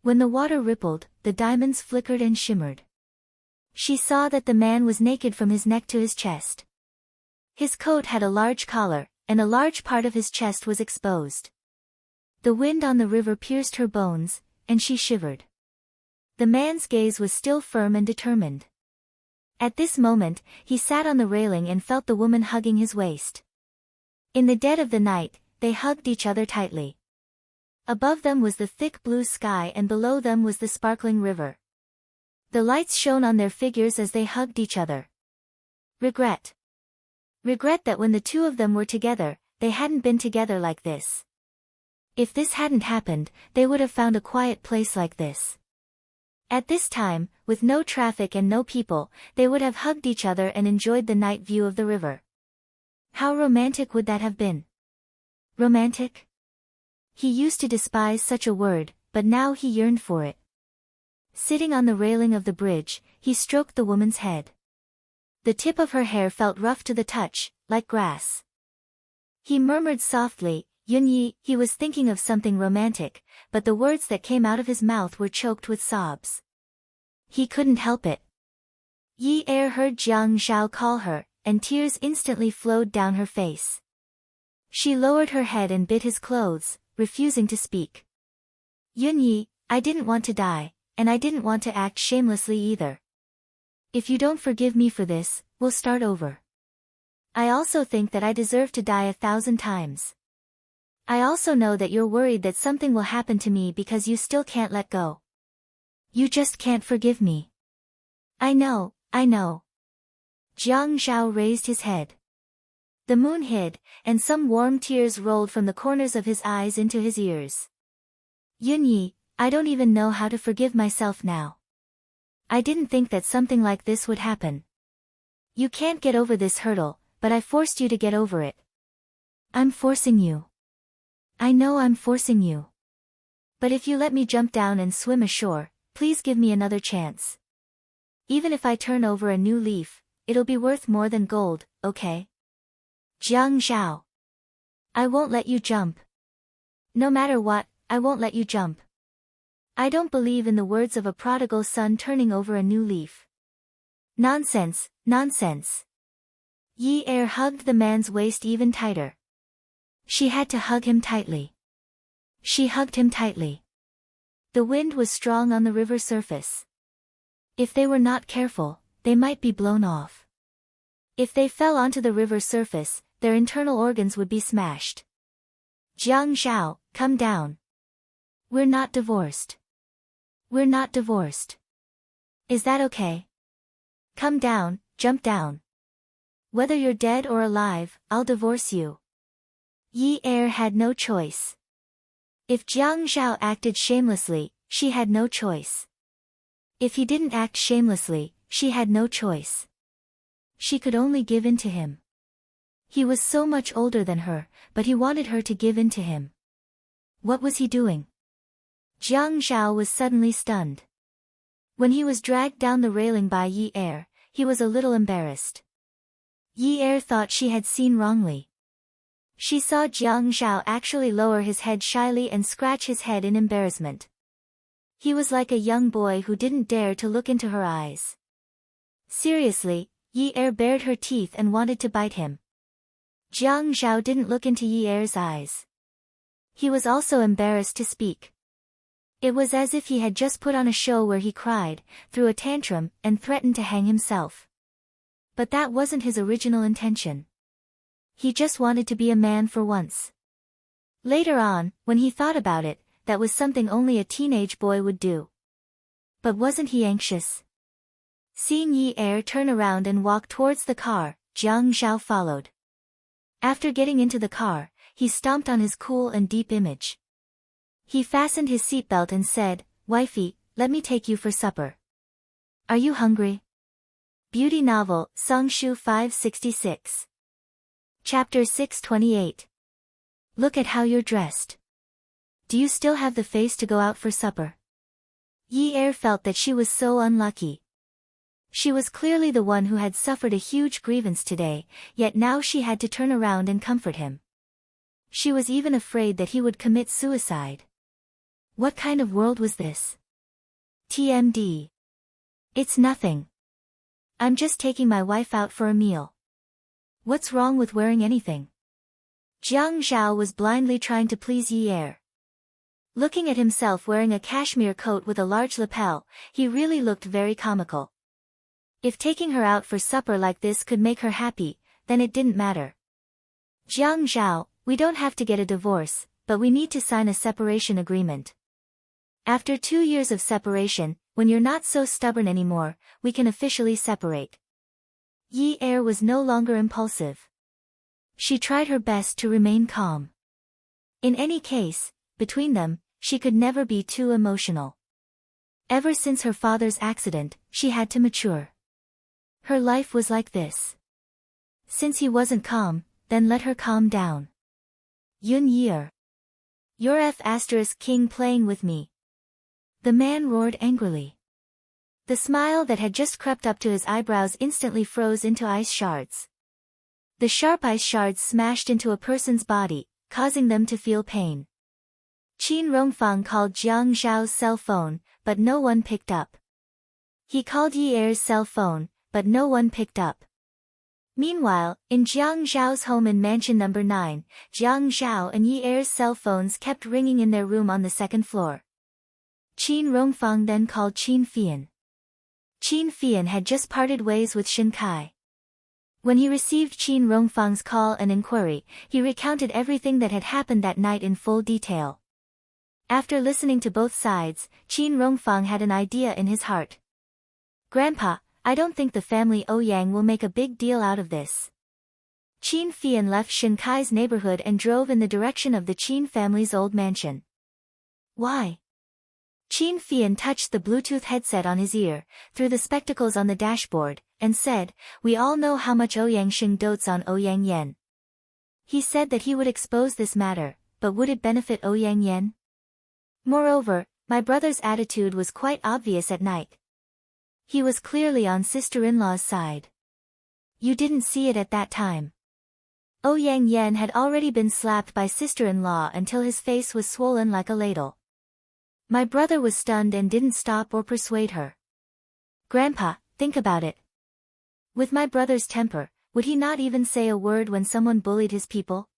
When the water rippled, the diamonds flickered and shimmered. She saw that the man was naked from his neck to his chest. His coat had a large collar, and a large part of his chest was exposed. The wind on the river pierced her bones, and she shivered. The man's gaze was still firm and determined. At this moment, he sat on the railing and felt the woman hugging his waist. In the dead of the night, they hugged each other tightly. Above them was the thick blue sky and below them was the sparkling river. The lights shone on their figures as they hugged each other. Regret. Regret that when the two of them were together, they hadn't been together like this. If this hadn't happened, they would have found a quiet place like this. At this time, with no traffic and no people, they would have hugged each other and enjoyed the night view of the river. How romantic would that have been? Romantic? He used to despise such a word, but now he yearned for it. Sitting on the railing of the bridge, he stroked the woman's head. The tip of her hair felt rough to the touch, like grass. He murmured softly, Yunyi. He was thinking of something romantic, but the words that came out of his mouth were choked with sobs. He couldn't help it. Yi Er heard Jiang Zhao call her, and tears instantly flowed down her face. She lowered her head and bit his clothes, refusing to speak. Yunyi, I didn't want to die, and I didn't want to act shamelessly either. If you don't forgive me for this, we'll start over. I also think that I deserve to die 1,000 times. I also know that you're worried that something will happen to me because you still can't let go. You just can't forgive me. I know, I know. Jiang Zhao raised his head. The moon hid, and some warm tears rolled from the corners of his eyes into his ears. Yunyi, I don't even know how to forgive myself now. I didn't think that something like this would happen. You can't get over this hurdle, but I forced you to get over it. I'm forcing you. I know I'm forcing you. But if you let me jump down and swim ashore, please give me another chance. Even if I turn over a new leaf, it'll be worth more than gold, okay? Jiang Zhao. I won't let you jump. No matter what, I won't let you jump. I don't believe in the words of a prodigal son turning over a new leaf. Nonsense, nonsense. Yi Er hugged the man's waist even tighter. She had to hug him tightly. She hugged him tightly. The wind was strong on the river surface. If they were not careful, they might be blown off. If they fell onto the river surface, their internal organs would be smashed. Jiang Zhao, come down. We're not divorced. We're not divorced. Is that okay? Come down, jump down. Whether you're dead or alive, I'll divorce you. Yi Er had no choice. If Jiang Zhao acted shamelessly, she had no choice. If he didn't act shamelessly, she had no choice. She could only give in to him. He was so much older than her, but he wanted her to give in to him. What was he doing? Jiang Zhao was suddenly stunned. When he was dragged down the railing by Yi Er, he was a little embarrassed. Yi Er thought she had seen wrongly. She saw Jiang Zhao actually lower his head shyly and scratch his head in embarrassment. He was like a young boy who didn't dare to look into her eyes. Seriously, Yi Er bared her teeth and wanted to bite him. Jiang Zhao didn't look into Yi Er's eyes. He was also embarrassed to speak. It was as if he had just put on a show where he cried, threw a tantrum, and threatened to hang himself. But that wasn't his original intention. He just wanted to be a man for once. Later on, when he thought about it, that was something only a teenage boy would do. But wasn't he anxious? Seeing Yi Er turn around and walk towards the car, Jiang Zhao followed. After getting into the car, he stomped on his cool and deep image. He fastened his seatbelt and said, "Wifey, let me take you for supper. Are you hungry?" Beauty Novel, Songshu 566. Chapter 628. Look at how you're dressed. Do you still have the face to go out for supper? Yi Er felt that she was so unlucky. She was clearly the one who had suffered a huge grievance today, yet now she had to turn around and comfort him. She was even afraid that he would commit suicide. What kind of world was this? TMD. It's nothing. I'm just taking my wife out for a meal. What's wrong with wearing anything? Jiang Zhao was blindly trying to please Yi Er. Looking at himself wearing a cashmere coat with a large lapel, he really looked very comical. If taking her out for supper like this could make her happy, then it didn't matter. Jiang Zhao, we don't have to get a divorce, but we need to sign a separation agreement. After 2 years of separation, when you're not so stubborn anymore, we can officially separate. Yi Er was no longer impulsive. She tried her best to remain calm. In any case, between them, she could never be too emotional. Ever since her father's accident, she had to mature. Her life was like this. Since he wasn't calm, then let her calm down. Yun Yeer. You're F***king playing with me. The man roared angrily. The smile that had just crept up to his eyebrows instantly froze into ice shards. The sharp ice shards smashed into a person's body, causing them to feel pain. Qin Rongfang called Jiang Zhao's cell phone, but no one picked up. He called Yi Er's cell phone, but no one picked up. Meanwhile, in Jiang Zhao's home in mansion number 9, Jiang Zhao and Yi Er's cell phones kept ringing in their room on the second floor. Qin Rongfang then called Qin Fian. Qin Fian had just parted ways with Shin Kai. When he received Qin Rongfang's call and inquiry, he recounted everything that had happened that night in full detail. After listening to both sides, Qin Rongfang had an idea in his heart. "Grandpa, I don't think the family Ouyang will make a big deal out of this." Qin Fian left Shin Kai's neighborhood and drove in the direction of the Qin family's old mansion. "Why?" Qin Fian touched the Bluetooth headset on his ear, through the spectacles on the dashboard, and said, "We all know how much Ouyang Xing dotes on Ouyang Yan." He said that he would expose this matter, but would it benefit Ouyang Yan? Moreover, my brother's attitude was quite obvious at night. He was clearly on sister-in-law's side. You didn't see it at that time. Ouyang Yan had already been slapped by sister-in-law until his face was swollen like a ladle. My brother was stunned and didn't stop or persuade her. "Grandpa, think about it. With my brother's temper, would he not even say a word when someone bullied his people?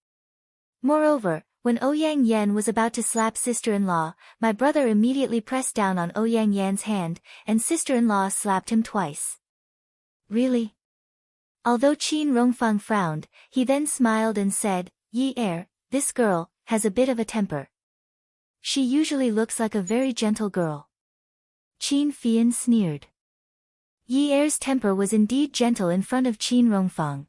Moreover, when Ouyang Yan was about to slap sister-in-law, my brother immediately pressed down on Ouyang Yan's hand, and sister-in-law slapped him twice." "Really?" Although Qin Rongfang frowned, he then smiled and said, "Yi Er, this girl has a bit of a temper. She usually looks like a very gentle girl." Qin Fian sneered. Yi Er's temper was indeed gentle in front of Qin Rongfang.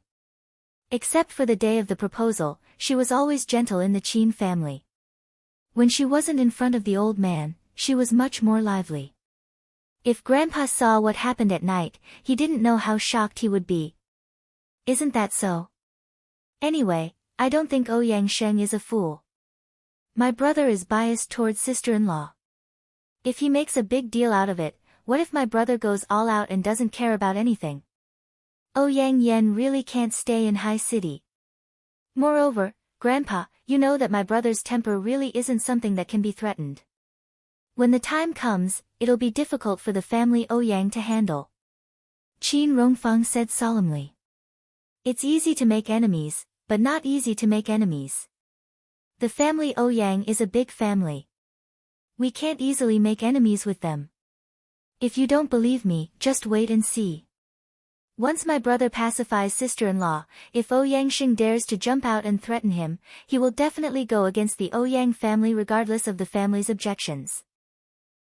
Except for the day of the proposal, she was always gentle in the Qin family. When she wasn't in front of the old man, she was much more lively. If Grandpa saw what happened at night, he didn't know how shocked he would be. Isn't that so? Anyway, I don't think Ouyang Sheng is a fool. My brother is biased towards sister-in-law. If he makes a big deal out of it, what if my brother goes all out and doesn't care about anything? Ouyang Yen really can't stay in High City. Moreover, Grandpa, you know that my brother's temper really isn't something that can be threatened. When the time comes, it'll be difficult for the family Ouyang to handle. Qin Rongfang said solemnly. It's easy to make enemies, but not easy to make enemies. The family Ouyang is a big family. We can't easily make enemies with them. If you don't believe me, just wait and see. Once my brother pacifies sister-in-law, if Ouyang Xing dares to jump out and threaten him, he will definitely go against the Ouyang family regardless of the family's objections.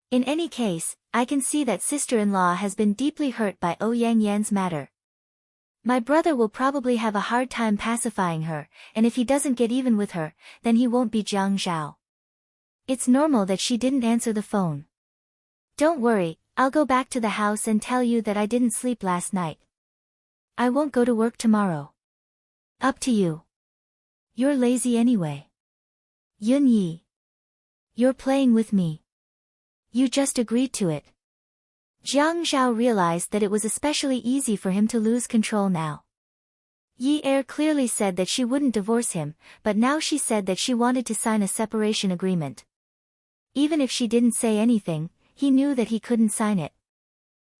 In any case, I can see that sister-in-law has been deeply hurt by Ouyang Yan's matter. My brother will probably have a hard time pacifying her, and if he doesn't get even with her, then he won't be Jiang Zhao. It's normal that she didn't answer the phone. Don't worry, I'll go back to the house and tell you that I didn't sleep last night. I won't go to work tomorrow. Up to you. You're lazy anyway. Yun Yi. You're playing with me. You just agreed to it. Jiang Zhao realized that it was especially easy for him to lose control now. Yi Er clearly said that she wouldn't divorce him, but now she said that she wanted to sign a separation agreement. Even if she didn't say anything, he knew that he couldn't sign it.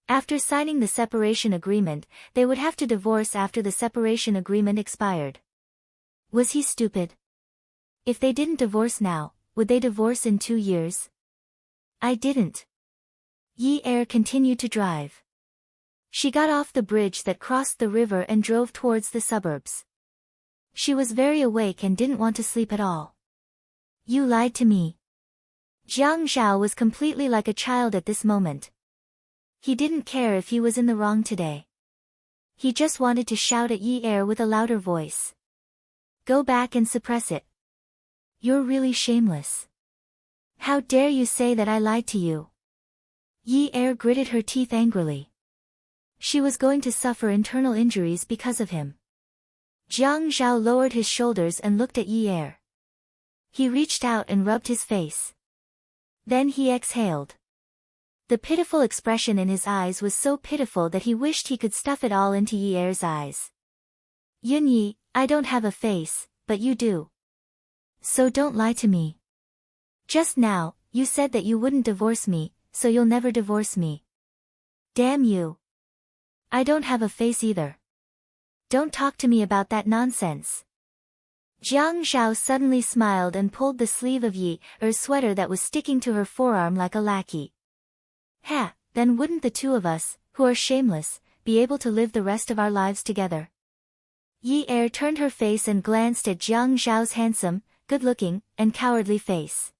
After signing the separation agreement, they would have to divorce after the separation agreement expired. Was he stupid? If they didn't divorce now, would they divorce in 2 years? I didn't. Yi Er continued to drive. She got off the bridge that crossed the river and drove towards the suburbs. She was very awake and didn't want to sleep at all. You lied to me. Jiang Zhao was completely like a child at this moment. He didn't care if he was in the wrong today. He just wanted to shout at Yi Er with a louder voice. Go back and suppress it. You're really shameless. How dare you say that I lied to you? Yi Er gritted her teeth angrily. She was going to suffer internal injuries because of him. Jiang Zhao lowered his shoulders and looked at Yi Er. He reached out and rubbed his face. Then he exhaled. The pitiful expression in his eyes was so pitiful that he wished he could stuff it all into Yi Er's eyes. Yun Yi, I don't have a face, but you do. So don't lie to me. Just now, you said that you wouldn't divorce me, so you'll never divorce me. Damn you. I don't have a face either. Don't talk to me about that nonsense. Jiang Zhao suddenly smiled and pulled the sleeve of Yi Er's sweater that was sticking to her forearm like a lackey. Ha, then wouldn't the two of us, who are shameless, be able to live the rest of our lives together? Yi Er turned her face and glanced at Jiang Zhao's handsome, good-looking, and cowardly face.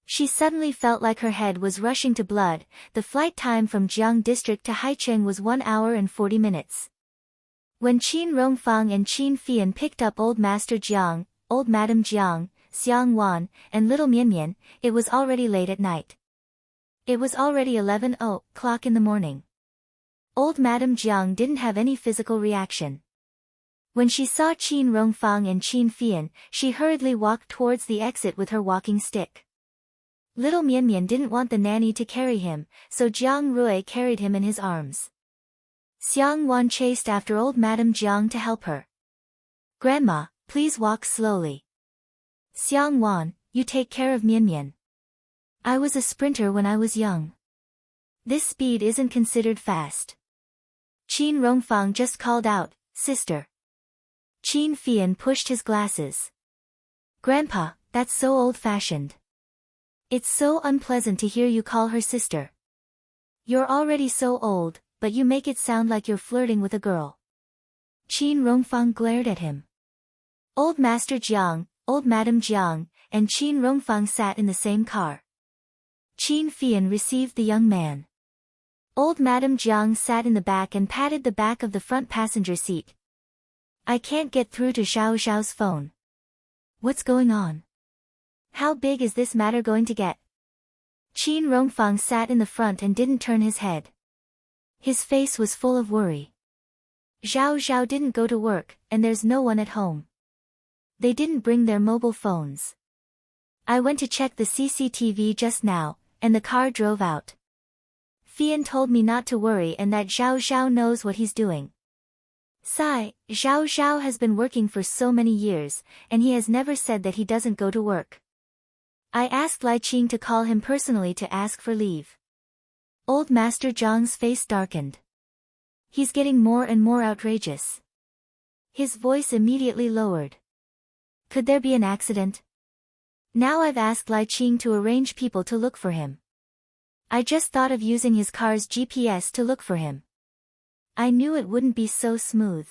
She suddenly felt like her head was rushing to blood. The flight time from Jiang District to Haicheng was 1 hour and 40 minutes. When Qin Rongfang and Qin Fian picked up Old Master Jiang, Old Madam Jiang, Xiang Wan, and Little Mian, it was already late at night. It was already 11 o'clock in the morning. Old Madam Jiang didn't have any physical reaction. When she saw Qin Rongfang and Qin Fian, she hurriedly walked towards the exit with her walking stick. Little Mian didn't want the nanny to carry him, so Jiang Rui carried him in his arms. Xiang Wan chased after Old Madam Jiang to help her. Grandma, please walk slowly. Xiang Wan, you take care of Mian. I was a sprinter when I was young. This speed isn't considered fast. Qin Rongfang just called out, Sister. Qin Fian pushed his glasses. Grandpa, that's so old-fashioned. It's so unpleasant to hear you call her sister. You're already so old, but you make it sound like you're flirting with a girl. Qin Rongfang glared at him. Old Master Jiang, Old Madam Jiang, and Qin Rongfang sat in the same car. Qin Fian received the young man. Old Madam Jiang sat in the back and patted the back of the front passenger seat. I can't get through to Xiao Xiao's phone. What's going on? How big is this matter going to get? Qin Rongfang sat in the front and didn't turn his head. His face was full of worry. Xiao Xiao didn't go to work, and there's no one at home. They didn't bring their mobile phones. I went to check the CCTV just now, and the car drove out. Fian told me not to worry and that Zhao Zhao knows what he's doing. Sigh, Zhao Zhao has been working for so many years, and he has never said that he doesn't go to work. I asked Lai Qing to call him personally to ask for leave. Old Master Zhang's face darkened. He's getting more and more outrageous. His voice immediately lowered. Could there be an accident? Now I've asked Lai Qing to arrange people to look for him. I just thought of using his car's GPS to look for him. I knew it wouldn't be so smooth.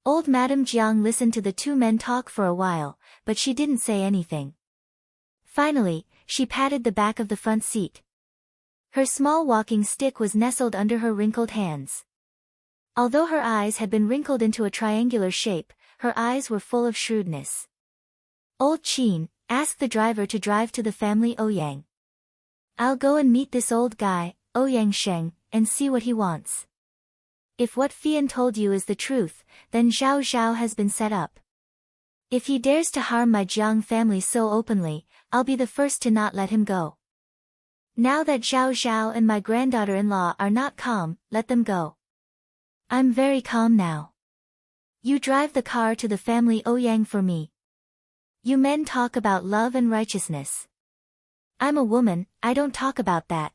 Old Madame Jiang listened to the two men talk for a while, but she didn't say anything. Finally, she patted the back of the front seat. Her small walking stick was nestled under her wrinkled hands. Although her eyes had been wrinkled into a triangular shape, her eyes were full of shrewdness. Old Qin, ask the driver to drive to the family Ouyang. I'll go and meet this old guy, Ouyang Sheng, and see what he wants. If what Fian told you is the truth, then Zhao Zhao has been set up. If he dares to harm my Jiang family so openly, I'll be the first to not let him go. Now that Zhao Zhao and my granddaughter-in-law are not calm, let them go. I'm very calm now. You drive the car to the family Ouyang for me. You men talk about love and righteousness. I'm a woman, I don't talk about that.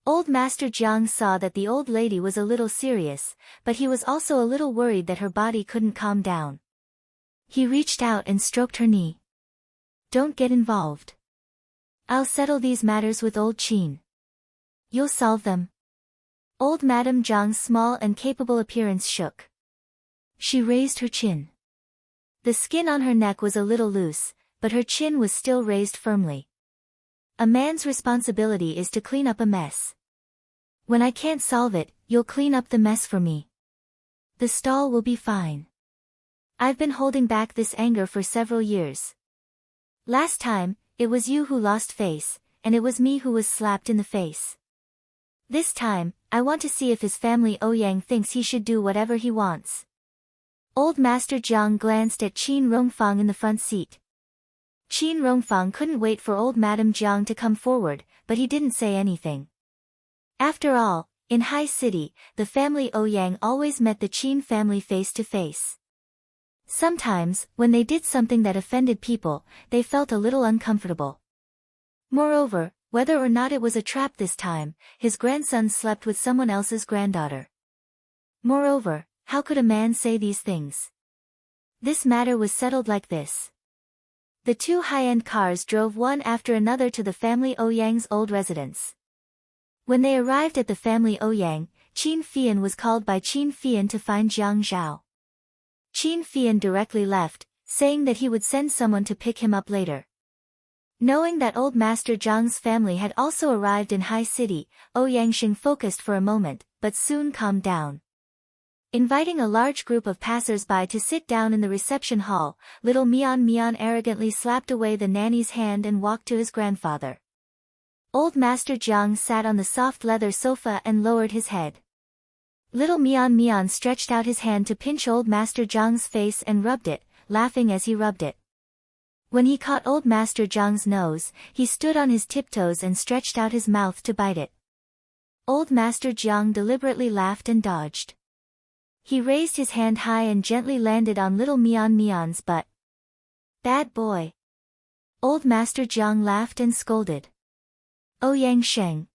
Old Master Jiang saw that the old lady was a little serious, but he was also a little worried that her body couldn't calm down. He reached out and stroked her knee. Don't get involved. I'll settle these matters with old Qin. You'll solve them. Old Madame Jiang's small and capable appearance shook. She raised her chin. The skin on her neck was a little loose, but her chin was still raised firmly. A man's responsibility is to clean up a mess. When I can't solve it, you'll clean up the mess for me. The stall will be fine. I've been holding back this anger for several years. Last time, it was you who lost face, and it was me who was slapped in the face. This time, I want to see if his family Ouyang thinks he should do whatever he wants. Old Master Jiang glanced at Qin Rongfang in the front seat. Qin Rongfang couldn't wait for old Madame Jiang to come forward, but he didn't say anything. After all, in High City, the family Ouyang always met the Qin family face to face. Sometimes, when they did something that offended people, they felt a little uncomfortable. Moreover, whether or not it was a trap this time, his grandson slept with someone else's granddaughter. Moreover, how could a man say these things? This matter was settled like this. The two high-end cars drove one after another to the family Ouyang's old residence. When they arrived at the family Ouyang, Qin Fian was called by Qin Fian to find Jiang Zhao. Qin Fian directly left, saying that he would send someone to pick him up later. Knowing that old Master Zhang's family had also arrived in High City, Ouyang Sheng focused for a moment, but soon calmed down. Inviting a large group of passers-by to sit down in the reception hall, little Mian Mian arrogantly slapped away the nanny's hand and walked to his grandfather. Old Master Jiang sat on the soft leather sofa and lowered his head. Little Mian Mian stretched out his hand to pinch old Master Jiang's face and rubbed it, laughing as he rubbed it. When he caught old Master Jiang's nose, he stood on his tiptoes and stretched out his mouth to bite it. Old Master Jiang deliberately laughed and dodged. He raised his hand high and gently landed on little Mian Mian's butt. Bad boy. Old Master Jiang laughed and scolded. Ouyang Sheng.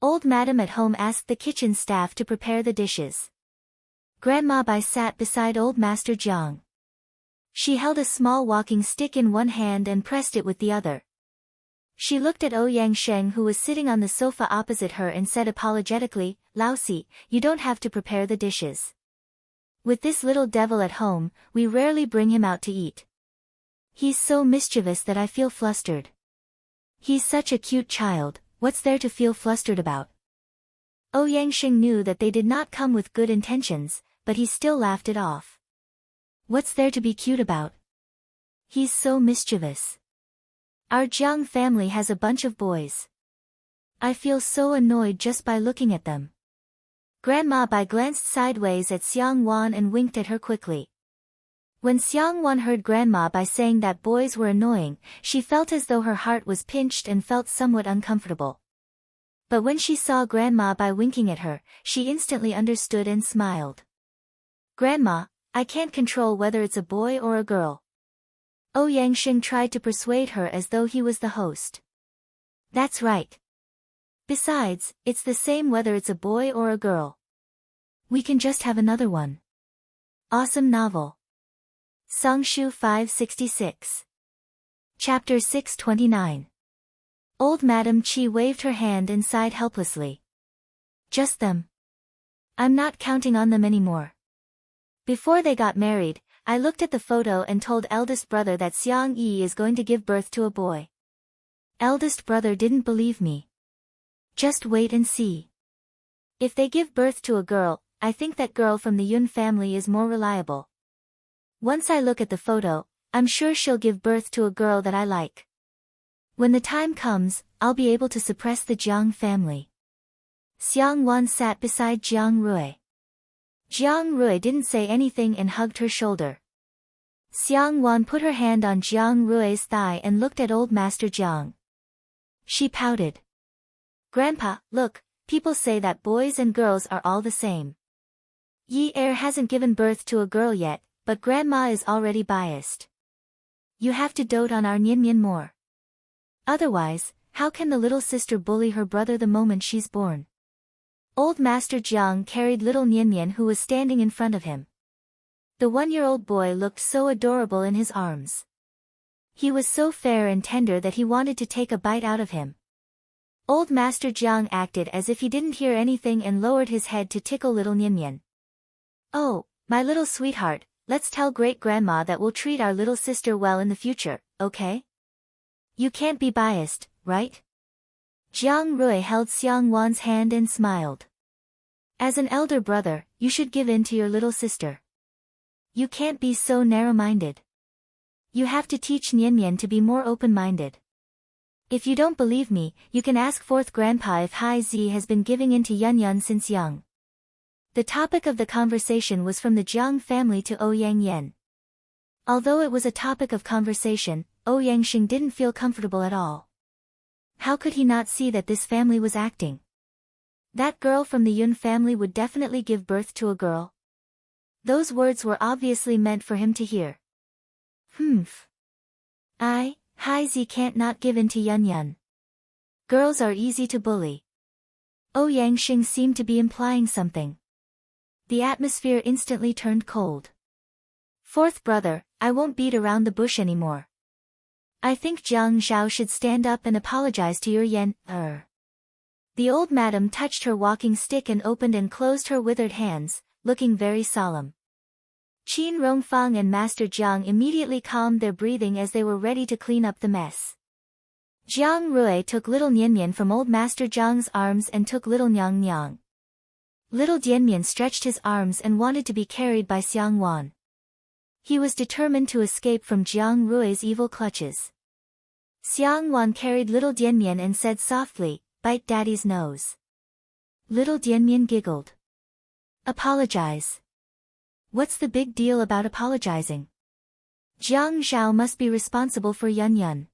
Old Madam at home asked the kitchen staff to prepare the dishes. Grandma Bai sat beside old Master Jiang. She held a small walking stick in one hand and pressed it with the other. She looked at Ouyang Sheng who was sitting on the sofa opposite her and said apologetically, Lousy, you don't have to prepare the dishes. With this little devil at home, we rarely bring him out to eat. He's so mischievous that I feel flustered. He's such a cute child, what's there to feel flustered about? Ouyang Sheng knew that they did not come with good intentions, but he still laughed it off. What's there to be cute about? He's so mischievous. Our Jiang family has a bunch of boys. I feel so annoyed just by looking at them. Grandma Bai glanced sideways at Xiang Wan and winked at her quickly. When Xiang Wan heard Grandma Bai saying that boys were annoying, she felt as though her heart was pinched and felt somewhat uncomfortable. But when she saw Grandma by winking at her, she instantly understood and smiled. Grandma, I can't control whether it's a boy or a girl. Yang tried to persuade her as though he was the host. That's right. Besides, it's the same whether it's a boy or a girl. We can just have another one. Awesome novel. Songshu 566. Chapter 629. Old Madam Chi waved her hand and sighed helplessly. Just them. I'm not counting on them anymore. Before they got married, I looked at the photo and told eldest brother that Xiang Yi is going to give birth to a boy. Eldest brother didn't believe me. Just wait and see. If they give birth to a girl, I think that girl from the Yun family is more reliable. Once I look at the photo, I'm sure she'll give birth to a girl that I like. When the time comes, I'll be able to suppress the Jiang family. Xiang Wan sat beside Jiang Rui. Jiang Rui didn't say anything and hugged her shoulder. Xiang Wan put her hand on Jiang Rui's thigh and looked at old Master Jiang. She pouted. Grandpa, look, people say that boys and girls are all the same. Yi Er hasn't given birth to a girl yet, but Grandma is already biased. You have to dote on our Nian more. Otherwise, how can the little sister bully her brother the moment she's born? Old Master Jiang carried little Nian who was standing in front of him. The 1-year-old boy looked so adorable in his arms. He was so fair and tender that he wanted to take a bite out of him. Old Master Jiang acted as if he didn't hear anything and lowered his head to tickle little Nian. Oh, my little sweetheart, let's tell great-grandma that we'll treat our little sister well in the future, okay? You can't be biased, right? Jiang Rui held Xiang Wan's hand and smiled. As an elder brother, you should give in to your little sister. You can't be so narrow-minded. You have to teach Nian to be more open-minded. If you don't believe me, you can ask fourth grandpa if Hai Zi has been giving in to Yun since young. The topic of the conversation was from the Jiang family to Ouyang Yan. Although it was a topic of conversation, Ouyang didn't feel comfortable at all. How could he not see that this family was acting? That girl from the Yun family would definitely give birth to a girl. Those words were obviously meant for him to hear. Hai Zi can't not give in to Yun. Girls are easy to bully. Ouyang seemed to be implying something. The atmosphere instantly turned cold. Fourth brother, I won't beat around the bush anymore. I think Jiang Zhao should stand up and apologize to your Yan. The old madam touched her walking stick and opened and closed her withered hands, looking very solemn. Qin Rongfang and Master Jiang immediately calmed their breathing as they were ready to clean up the mess. Jiang Rui took little Nian from old Master Jiang's arms and took little Nyang. Little Dianmian stretched his arms and wanted to be carried by Xiang Wan. He was determined to escape from Jiang Rui's evil clutches. Xiang Wan carried little Dianmian and said softly, "Bite daddy's nose." Little Dianmian giggled. Apologize. What's the big deal about apologizing? Jiang Zhao must be responsible for Yun.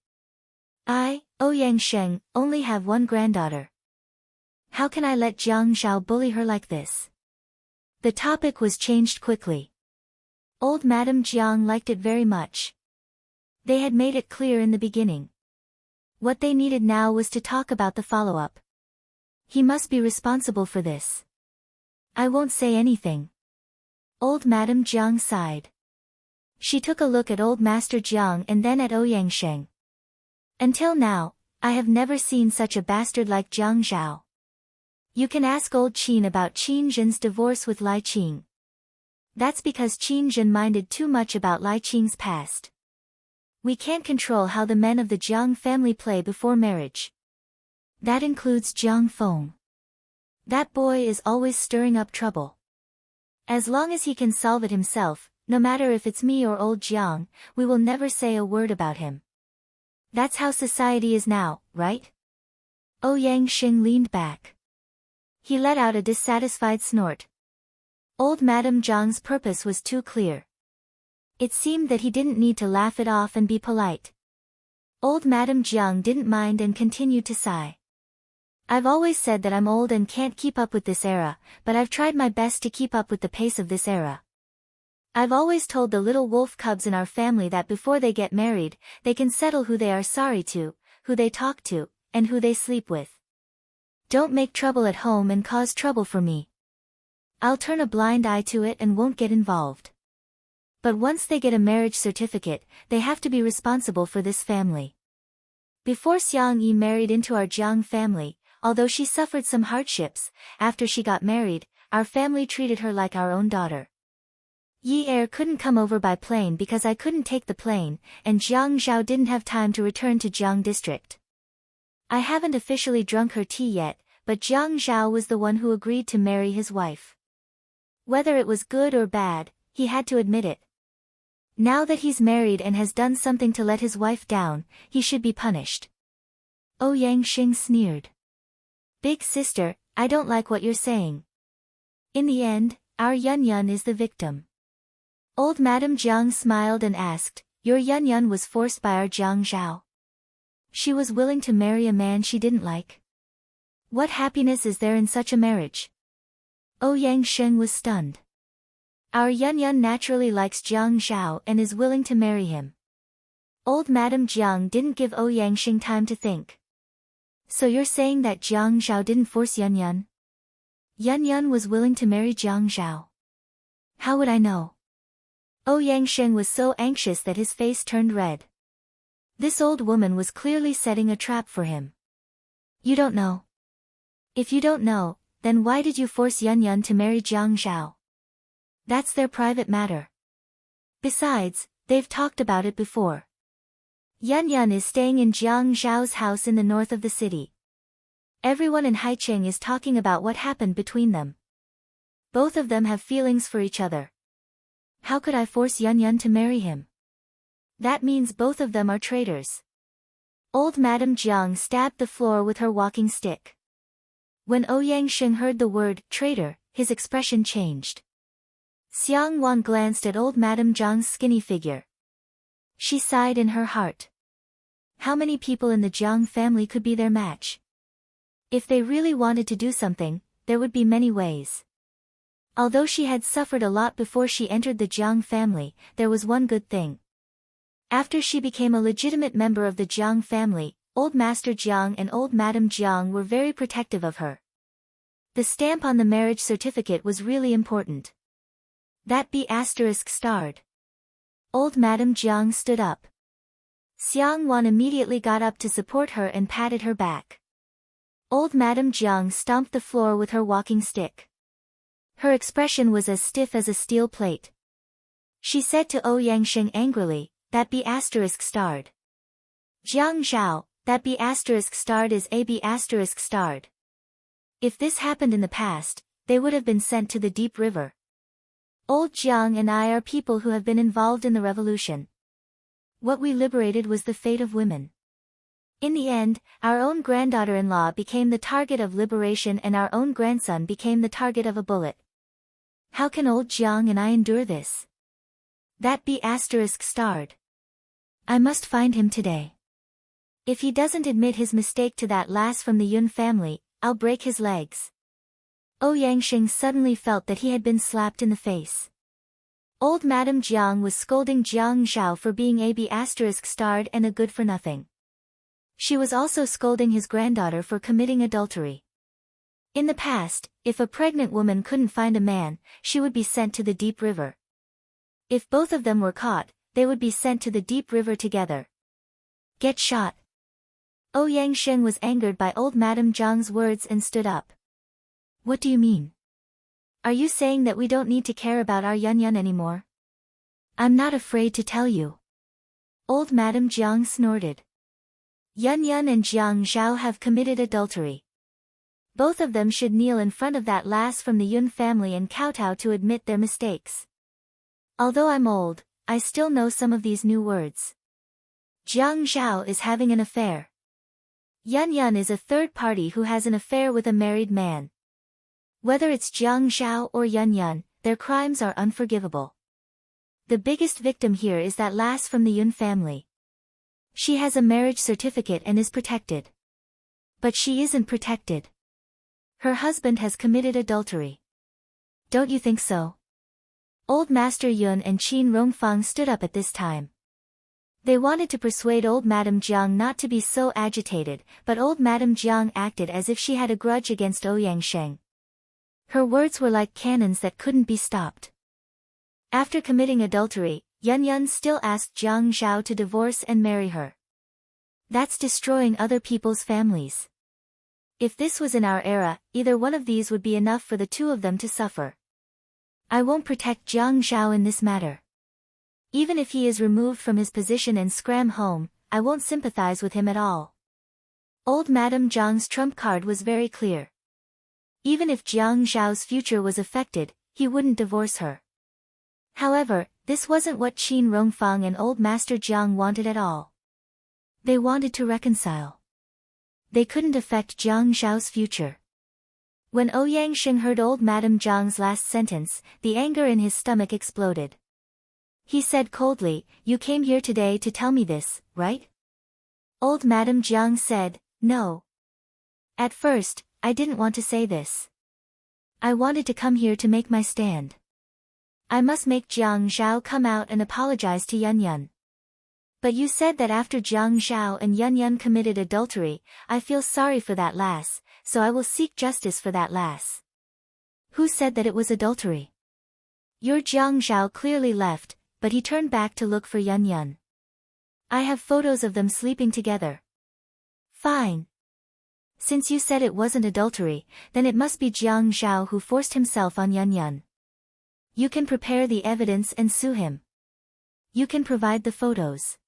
I, Ouyang only have one granddaughter. How can I let Jiang Zhao bully her like this? The topic was changed quickly. Old Madam Jiang liked it very much. They had made it clear in the beginning. What they needed now was to talk about the follow-up. He must be responsible for this. I won't say anything. Old Madam Jiang sighed. She took a look at old Master Jiang and then at Ouyang. Until now, I have never seen such a bastard like Jiang Zhao. You can ask old Qin about Qin Zhen's divorce with Lai Qing. That's because Qin Zhen minded too much about Lai Qing's past. We can't control how the men of the Jiang family play before marriage. That includes Jiang Feng. That boy is always stirring up trouble. As long as he can solve it himself, no matter if it's me or old Jiang, we will never say a word about him. That's how society is now, right? Ouyang leaned back. He let out a dissatisfied snort. Old Madam Jiang's purpose was too clear. It seemed that he didn't need to laugh it off and be polite. Old Madam Jiang didn't mind and continued to sigh. I've always said that I'm old and can't keep up with this era, but I've tried my best to keep up with the pace of this era. I've always told the little wolf cubs in our family that before they get married, they can settle who they are sorry to, who they talk to, and who they sleep with. Don't make trouble at home and cause trouble for me. I'll turn a blind eye to it and won't get involved. But once they get a marriage certificate, they have to be responsible for this family. Before Xiang Yi married into our Jiang family, although she suffered some hardships, after she got married, our family treated her like our own daughter. Yi Er couldn't come over by plane because I couldn't take the plane, and Jiang Zhao didn't have time to return to Jiang district. I haven't officially drunk her tea yet, but Jiang Zhao was the one who agreed to marry his wife. Whether it was good or bad, he had to admit it. Now that he's married and has done something to let his wife down, he should be punished. Ouyang Xing sneered. Big sister, I don't like what you're saying. In the end, our Yun Yun is the victim. Old Madame Jiang smiled and asked, your Yun Yun was forced by our Jiang Zhao. She was willing to marry a man she didn't like. What happiness is there in such a marriage? Ouyang Xing was stunned. Our Yun Yun naturally likes Jiang Zhao and is willing to marry him. Old Madame Jiang didn't give Ouyang Xing time to think. So you're saying that Jiang Zhao didn't force Yun Yun? Yun Yun was willing to marry Jiang Zhao. How would I know? Ouyang Xing was so anxious that his face turned red. This old woman was clearly setting a trap for him. You don't know. If you don't know, then why did you force Yun Yun to marry Jiang Zhao? That's their private matter. Besides, they've talked about it before. Yun Yun is staying in Jiang Zhao's house in the north of the city. Everyone in Haicheng is talking about what happened between them. Both of them have feelings for each other. How could I force Yun Yun to marry him? That means both of them are traitors. Old Madame Jiang stabbed the floor with her walking stick. When Ouyang Xing heard the word traitor, his expression changed. Xiang Wan glanced at old Madame Jiang's skinny figure. She sighed in her heart. How many people in the Jiang family could be their match? If they really wanted to do something, there would be many ways. Although she had suffered a lot before she entered the Jiang family, there was one good thing. After she became a legitimate member of the Jiang family, Old Master Jiang and Old Madame Jiang were very protective of her. The stamp on the marriage certificate was really important. That B** starred. Old Madame Jiang stood up. Xiang Wan immediately got up to support her and patted her back. Old Madame Jiang stomped the floor with her walking stick. Her expression was as stiff as a steel plate. She said to Ouyang Xing angrily, that B** starred. Jiang Zhao, that B** starred is A B** starred. If this happened in the past, they would have been sent to the deep river. Old Jiang and I are people who have been involved in the revolution. What we liberated was the fate of women. In the end, our own granddaughter-in-law became the target of liberation and our own grandson became the target of a bullet. How can old Jiang and I endure this? That B** starred. I must find him today. If he doesn't admit his mistake to that lass from the Yun family, I'll break his legs. Ouyang Xing suddenly felt that he had been slapped in the face. Old Madame Jiang was scolding Jiang Zhao for being a B** starred and a good-for-nothing. She was also scolding his granddaughter for committing adultery. In the past, if a pregnant woman couldn't find a man, she would be sent to the deep river. If both of them were caught, they would be sent to the deep river together. Get shot. Ouyang Xing was angered by old Madame Jiang's words and stood up. What do you mean? Are you saying that we don't need to care about our Yun Yun anymore? I'm not afraid to tell you. Old Madame Jiang snorted. Yun Yun and Jiang Zhao have committed adultery. Both of them should kneel in front of that lass from the Yun family and kowtow to admit their mistakes. Although I'm old, I still know some of these new words. Jiang Zhao is having an affair. Yun Yun is a third party who has an affair with a married man. Whether it's Jiang Zhao or Yun Yun, their crimes are unforgivable. The biggest victim here is that lass from the Yun family. She has a marriage certificate and is protected. But she isn't protected. Her husband has committed adultery. Don't you think so? Old Master Yun and Qin Rongfang stood up at this time. They wanted to persuade old Madame Jiang not to be so agitated, but old Madame Jiang acted as if she had a grudge against Ouyang Sheng. Her words were like cannons that couldn't be stopped. After committing adultery, Yun Yun still asked Jiang Zhao to divorce and marry her. That's destroying other people's families. If this was in our era, either one of these would be enough for the two of them to suffer. I won't protect Jiang Zhao in this matter. Even if he is removed from his position and scram home, I won't sympathize with him at all. Old Madame Jiang's trump card was very clear. Even if Jiang Zhao's future was affected, he wouldn't divorce her. However, this wasn't what Qin Rongfang and old Master Jiang wanted at all. They wanted to reconcile. They couldn't affect Jiang Zhao's future. When Ouyang Sheng heard old Madame Jiang's last sentence, the anger in his stomach exploded. He said coldly, "You came here today to tell me this, right?" Old Madame Jiang said, "No. At first, I didn't want to say this. I wanted to come here to make my stand. I must make Jiang Zhao come out and apologize to Yun Yun. But you said that after Jiang Zhao and Yun Yun committed adultery, I feel sorry for that lass, so I will seek justice for that lass." Who said that it was adultery? Your Jiang Zhao clearly left, but he turned back to look for Yun Yun. I have photos of them sleeping together. Fine. Since you said it wasn't adultery, then it must be Jiang Zhao who forced himself on Yun Yun. You can prepare the evidence and sue him. You can provide the photos.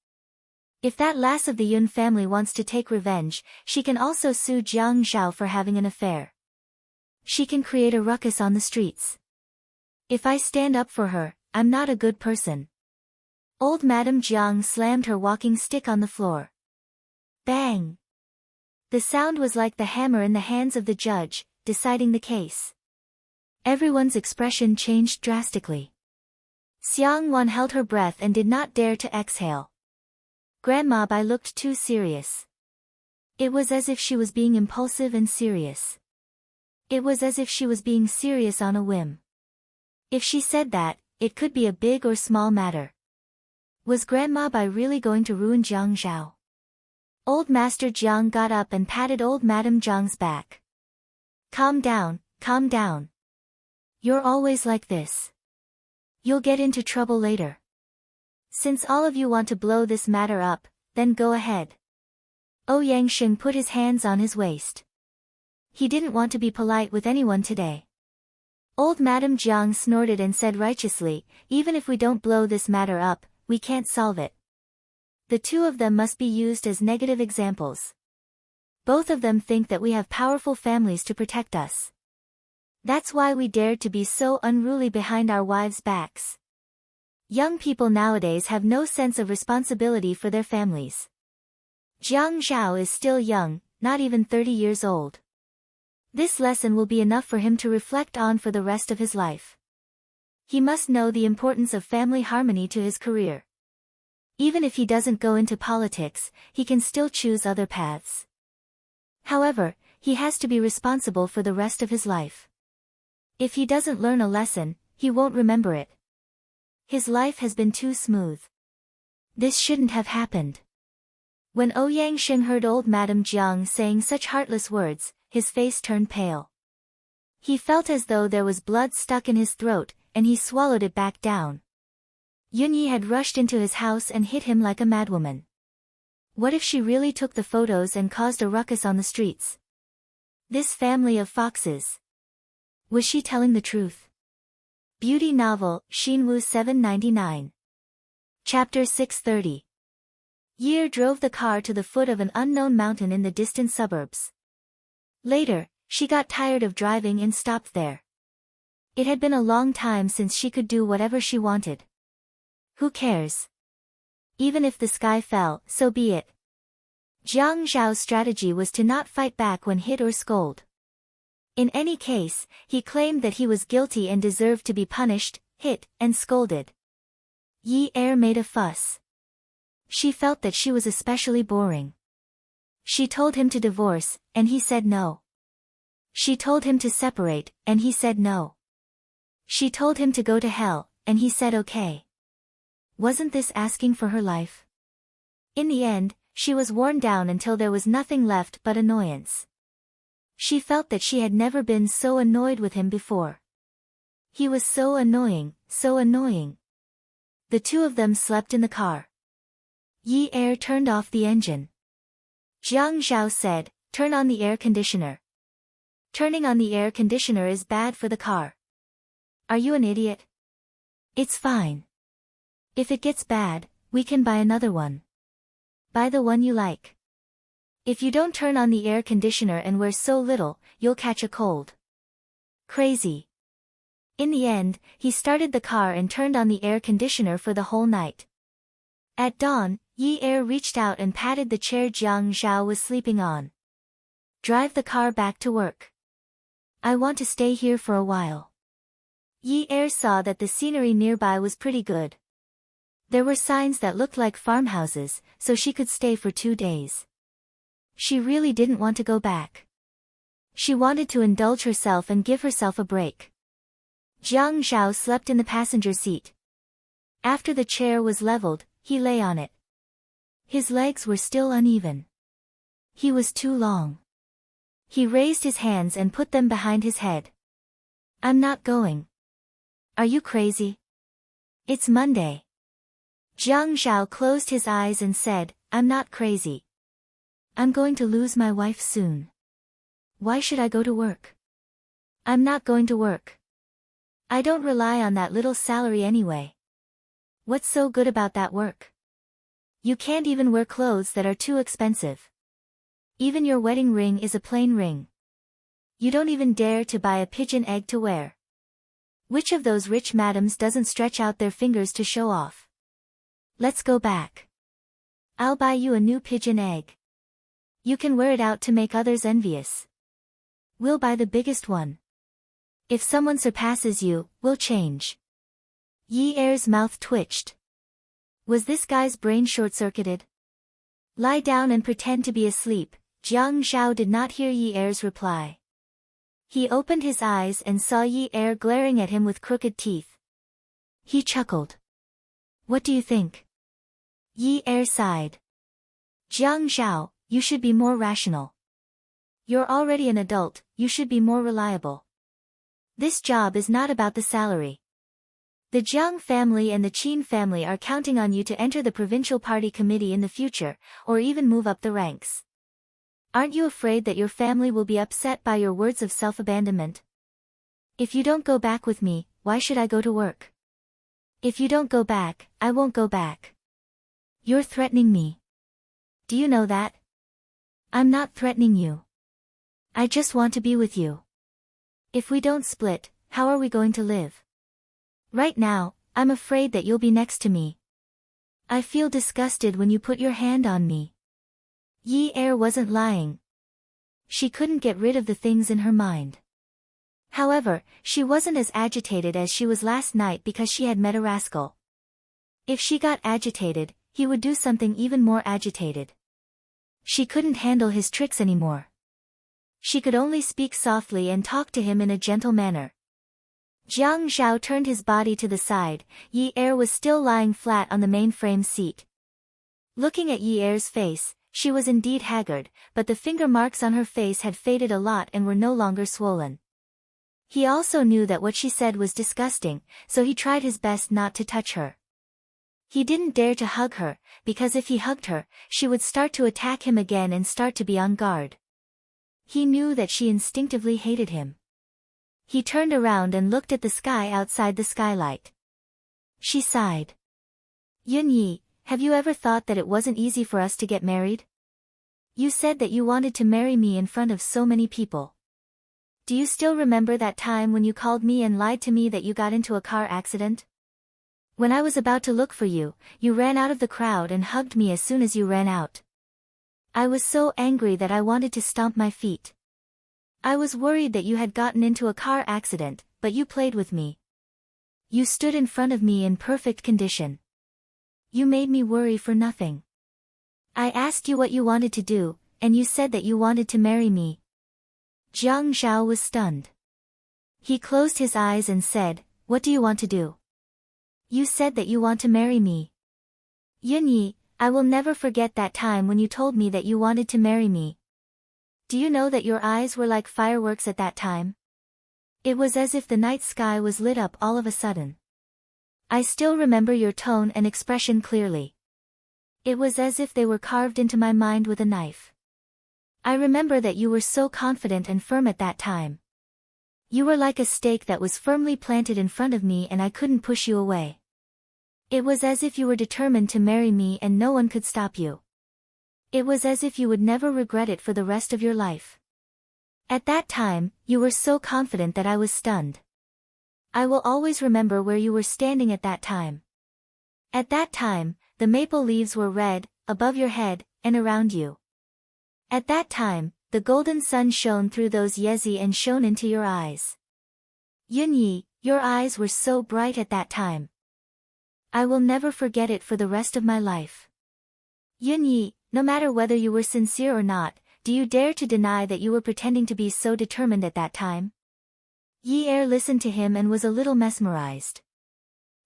If that lass of the Yun family wants to take revenge, she can also sue Jiang Zhao for having an affair. She can create a ruckus on the streets. If I stand up for her, I'm not a good person. Old Madame Jiang slammed her walking stick on the floor. Bang! The sound was like the hammer in the hands of the judge, deciding the case. Everyone's expression changed drastically. Xiang Wan held her breath and did not dare to exhale. Grandma Bai looked too serious. It was as if she was being impulsive and serious. It was as if she was being serious on a whim. If she said that, it could be a big or small matter. Was Grandma Bai really going to ruin Jiang Zhao? Old Master Jiang got up and patted old Madame Jiang's back. Calm down, calm down. You're always like this. You'll get into trouble later. Since all of you want to blow this matter up, then go ahead. Ouyang Sheng put his hands on his waist. He didn't want to be polite with anyone today. Old Madame Jiang snorted and said righteously, "Even if we don't blow this matter up, we can't solve it." The two of them must be used as negative examples. Both of them think that we have powerful families to protect us. That's why we dared to be so unruly behind our wives' backs. Young people nowadays have no sense of responsibility for their families. Jiang Zhao is still young, not even 30 years old. This lesson will be enough for him to reflect on for the rest of his life. He must know the importance of family harmony to his career. Even if he doesn't go into politics, he can still choose other paths. However, he has to be responsible for the rest of his life. If he doesn't learn a lesson, he won't remember it. His life has been too smooth. This shouldn't have happened. When Ouyang Sheng heard old Madame Jiang saying such heartless words, his face turned pale. He felt as though there was blood stuck in his throat, and he swallowed it back down. Yunyi had rushed into his house and hit him like a madwoman. What if she really took the photos and caused a ruckus on the streets? This family of foxes. Was she telling the truth? Beauty novel, Xinwu 799. Chapter 630. Ye drove the car to the foot of an unknown mountain in the distant suburbs. Later, she got tired of driving and stopped there. It had been a long time since she could do whatever she wanted. Who cares? Even if the sky fell, so be it. Jiang Zhao's strategy was to not fight back when hit or scold. In any case, he claimed that he was guilty and deserved to be punished, hit, and scolded. Yi made a fuss. She felt that she was especially boring. She told him to divorce, and he said no. She told him to separate, and he said no. She told him to go to hell, and he said okay. Wasn't this asking for her life? In the end, she was worn down until there was nothing left but annoyance. She felt that she had never been so annoyed with him before. He was so annoying, so annoying. The two of them slept in the car. Yi Er turned off the engine. Jiang Zhao said, "Turn on the air conditioner." Turning on the air conditioner is bad for the car. Are you an idiot? It's fine. If it gets bad, we can buy another one. Buy the one you like. If you don't turn on the air conditioner and wear so little, you'll catch a cold. Crazy. In the end, he started the car and turned on the air conditioner for the whole night. At dawn, Yi Er reached out and patted the chair Jiang Zhao was sleeping on. Drive the car back to work. I want to stay here for a while. Yi Er saw that the scenery nearby was pretty good. There were signs that looked like farmhouses, so she could stay for 2 days. She really didn't want to go back. She wanted to indulge herself and give herself a break. Jiang Zhao slept in the passenger seat. After the chair was leveled, he lay on it. His legs were still uneven. He was too long. He raised his hands and put them behind his head. I'm not going. Are you crazy? It's Monday. Jiang Zhao closed his eyes and said, I'm not crazy. I'm going to lose my wife soon. Why should I go to work? I'm not going to work. I don't rely on that little salary anyway. What's so good about that work? You can't even wear clothes that are too expensive. Even your wedding ring is a plain ring. You don't even dare to buy a pigeon egg to wear. Which of those rich madams doesn't stretch out their fingers to show off? Let's go back. I'll buy you a new pigeon egg. You can wear it out to make others envious. We'll buy the biggest one. If someone surpasses you, we'll change. Yi Er's mouth twitched. Was this guy's brain short-circuited? Lie down and pretend to be asleep. Jiang Zhao did not hear Yi Er's reply. He opened his eyes and saw Yi Er glaring at him with crooked teeth. He chuckled. What do you think? Yi Er sighed. Jiang Zhao, you should be more rational. You're already an adult, you should be more reliable. This job is not about the salary. The Jiang family and the Qin family are counting on you to enter the provincial party committee in the future, or even move up the ranks. Aren't you afraid that your family will be upset by your words of self-abandonment? If you don't go back with me, why should I go to work? If you don't go back, I won't go back. You're threatening me. Do you know that? I'm not threatening you. I just want to be with you. If we don't split, how are we going to live? Right now, I'm afraid that you'll be next to me. I feel disgusted when you put your hand on me. Yi Er wasn't lying. She couldn't get rid of the things in her mind. However, she wasn't as agitated as she was last night because she had met a rascal. If she got agitated, he would do something even more agitated. She couldn't handle his tricks anymore. She could only speak softly and talk to him in a gentle manner. Jiang Zhao turned his body to the side. Yi Er was still lying flat on the mainframe seat. Looking at Yi Er's face, she was indeed haggard, but the finger marks on her face had faded a lot and were no longer swollen. He also knew that what she said was disgusting, so he tried his best not to touch her. He didn't dare to hug her, because if he hugged her, she would start to attack him again and start to be on guard. He knew that she instinctively hated him. He turned around and looked at the sky outside the skylight. She sighed. Yunyi, have you ever thought that it wasn't easy for us to get married? You said that you wanted to marry me in front of so many people. Do you still remember that time when you called me and lied to me that you got into a car accident? When I was about to look for you, you ran out of the crowd and hugged me as soon as you ran out. I was so angry that I wanted to stomp my feet. I was worried that you had gotten into a car accident, but you played with me. You stood in front of me in perfect condition. You made me worry for nothing. I asked you what you wanted to do, and you said that you wanted to marry me." Jiang Zhao was stunned. He closed his eyes and said, "What do you want to do?" "You said that you want to marry me." "Yunyi, I will never forget that time when you told me that you wanted to marry me. Do you know that your eyes were like fireworks at that time? It was as if the night sky was lit up all of a sudden. I still remember your tone and expression clearly. It was as if they were carved into my mind with a knife. I remember that you were so confident and firm at that time. You were like a stake that was firmly planted in front of me and I couldn't push you away. It was as if you were determined to marry me and no one could stop you. It was as if you would never regret it for the rest of your life. At that time, you were so confident that I was stunned. I will always remember where you were standing at that time. At that time, the maple leaves were red, above your head, and around you. At that time, the golden sun shone through those yezi and shone into your eyes. Yunyi, your eyes were so bright at that time. I will never forget it for the rest of my life. Yunyi, no matter whether you were sincere or not, do you dare to deny that you were pretending to be so determined at that time? Yi Er listened to him and was a little mesmerized.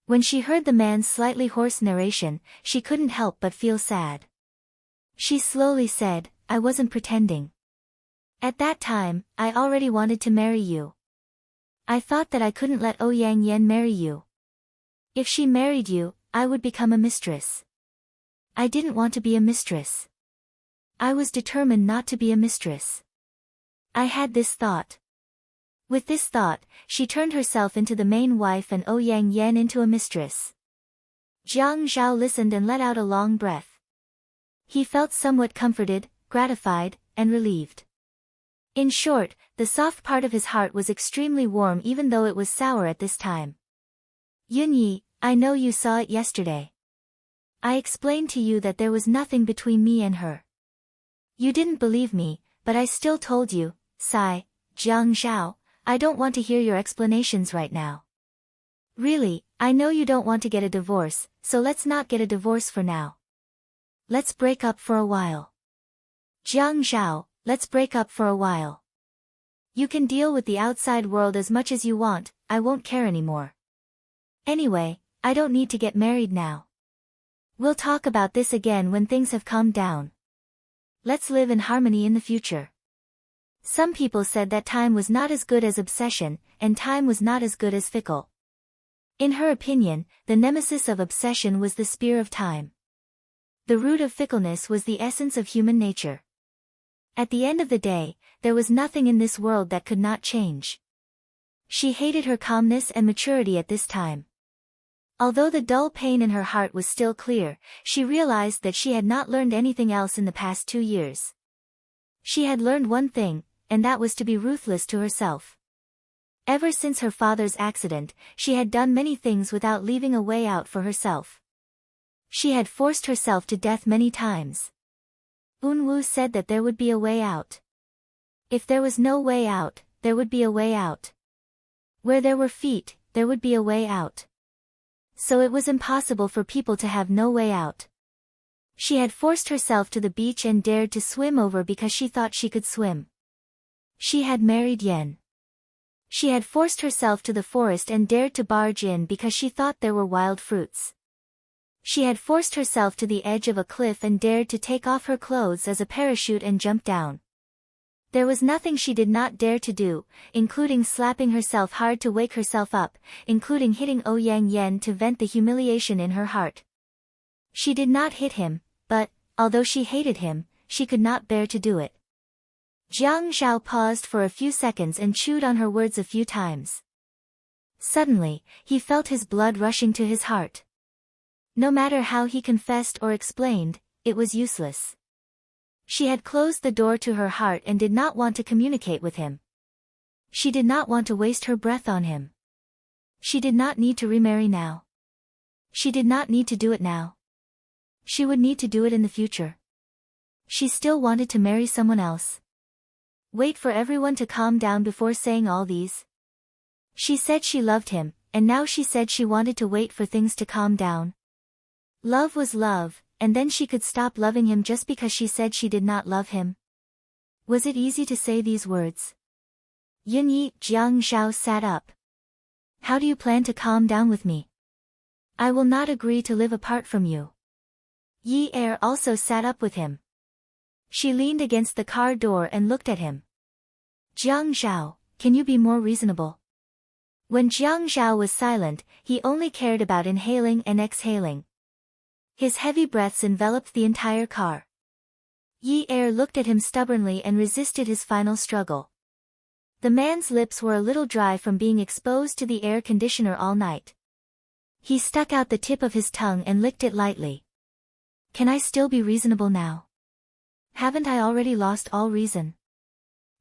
When she heard the man's slightly hoarse narration, she couldn't help but feel sad. She slowly said, "I wasn't pretending. At that time, I already wanted to marry you. I thought that I couldn't let Ouyang Yan marry you. If she married you, I would become a mistress. I didn't want to be a mistress. I was determined not to be a mistress. I had this thought." With this thought, she turned herself into the main wife and Ouyang Yan into a mistress. Jiang Zhao listened and let out a long breath. He felt somewhat comforted, gratified, and relieved. In short, the soft part of his heart was extremely warm even though it was sour at this time. "Yunyi, I know you saw it yesterday. I explained to you that there was nothing between me and her. You didn't believe me, but I still told you." Sigh, "Jiang Zhao, I don't want to hear your explanations right now. Really, I know you don't want to get a divorce, so let's not get a divorce for now. Let's break up for a while. Jiang Zhao, let's break up for a while. You can deal with the outside world as much as you want, I won't care anymore. Anyway, I don't need to get married now. We'll talk about this again when things have calmed down. Let's live in harmony in the future." Some people said that time was not as good as obsession, and time was not as good as fickle. In her opinion, the nemesis of obsession was the spear of time. The root of fickleness was the essence of human nature. At the end of the day, there was nothing in this world that could not change. She hated her calmness and maturity at this time. Although the dull pain in her heart was still clear, she realized that she had not learned anything else in the past 2 years. She had learned one thing, and that was to be ruthless to herself. Ever since her father's accident, she had done many things without leaving a way out for herself. She had forced herself to death many times. Unwu said that there would be a way out. If there was no way out, there would be a way out. Where there were feet, there would be a way out. So it was impossible for people to have no way out. She had forced herself to the beach and dared to swim over because she thought she could swim. She had married Yen. She had forced herself to the forest and dared to barge in because she thought there were wild fruits. She had forced herself to the edge of a cliff and dared to take off her clothes as a parachute and jump down. There was nothing she did not dare to do, including slapping herself hard to wake herself up, including hitting Ouyang Yan to vent the humiliation in her heart. She did not hit him, but, although she hated him, she could not bear to do it. Jiang Zhao paused for a few seconds and chewed on her words a few times. Suddenly, he felt his blood rushing to his heart. No matter how he confessed or explained, it was useless. She had closed the door to her heart and did not want to communicate with him. She did not want to waste her breath on him. She did not need to remarry now. She did not need to do it now. She would need to do it in the future. She still wanted to marry someone else. Wait for everyone to calm down before saying all these. She said she loved him, and now she said she wanted to wait for things to calm down. Love was love, and then she could stop loving him just because she said she did not love him. Was it easy to say these words? Yunyi, Jiang Zhao sat up. How do you plan to calm down with me? I will not agree to live apart from you. Yi Er also sat up with him. She leaned against the car door and looked at him. Jiang Zhao, can you be more reasonable? When Jiang Zhao was silent, he only cared about inhaling and exhaling. His heavy breaths enveloped the entire car. Yi Er looked at him stubbornly and resisted his final struggle. The man's lips were a little dry from being exposed to the air conditioner all night. He stuck out the tip of his tongue and licked it lightly. Can I still be reasonable now? Haven't I already lost all reason?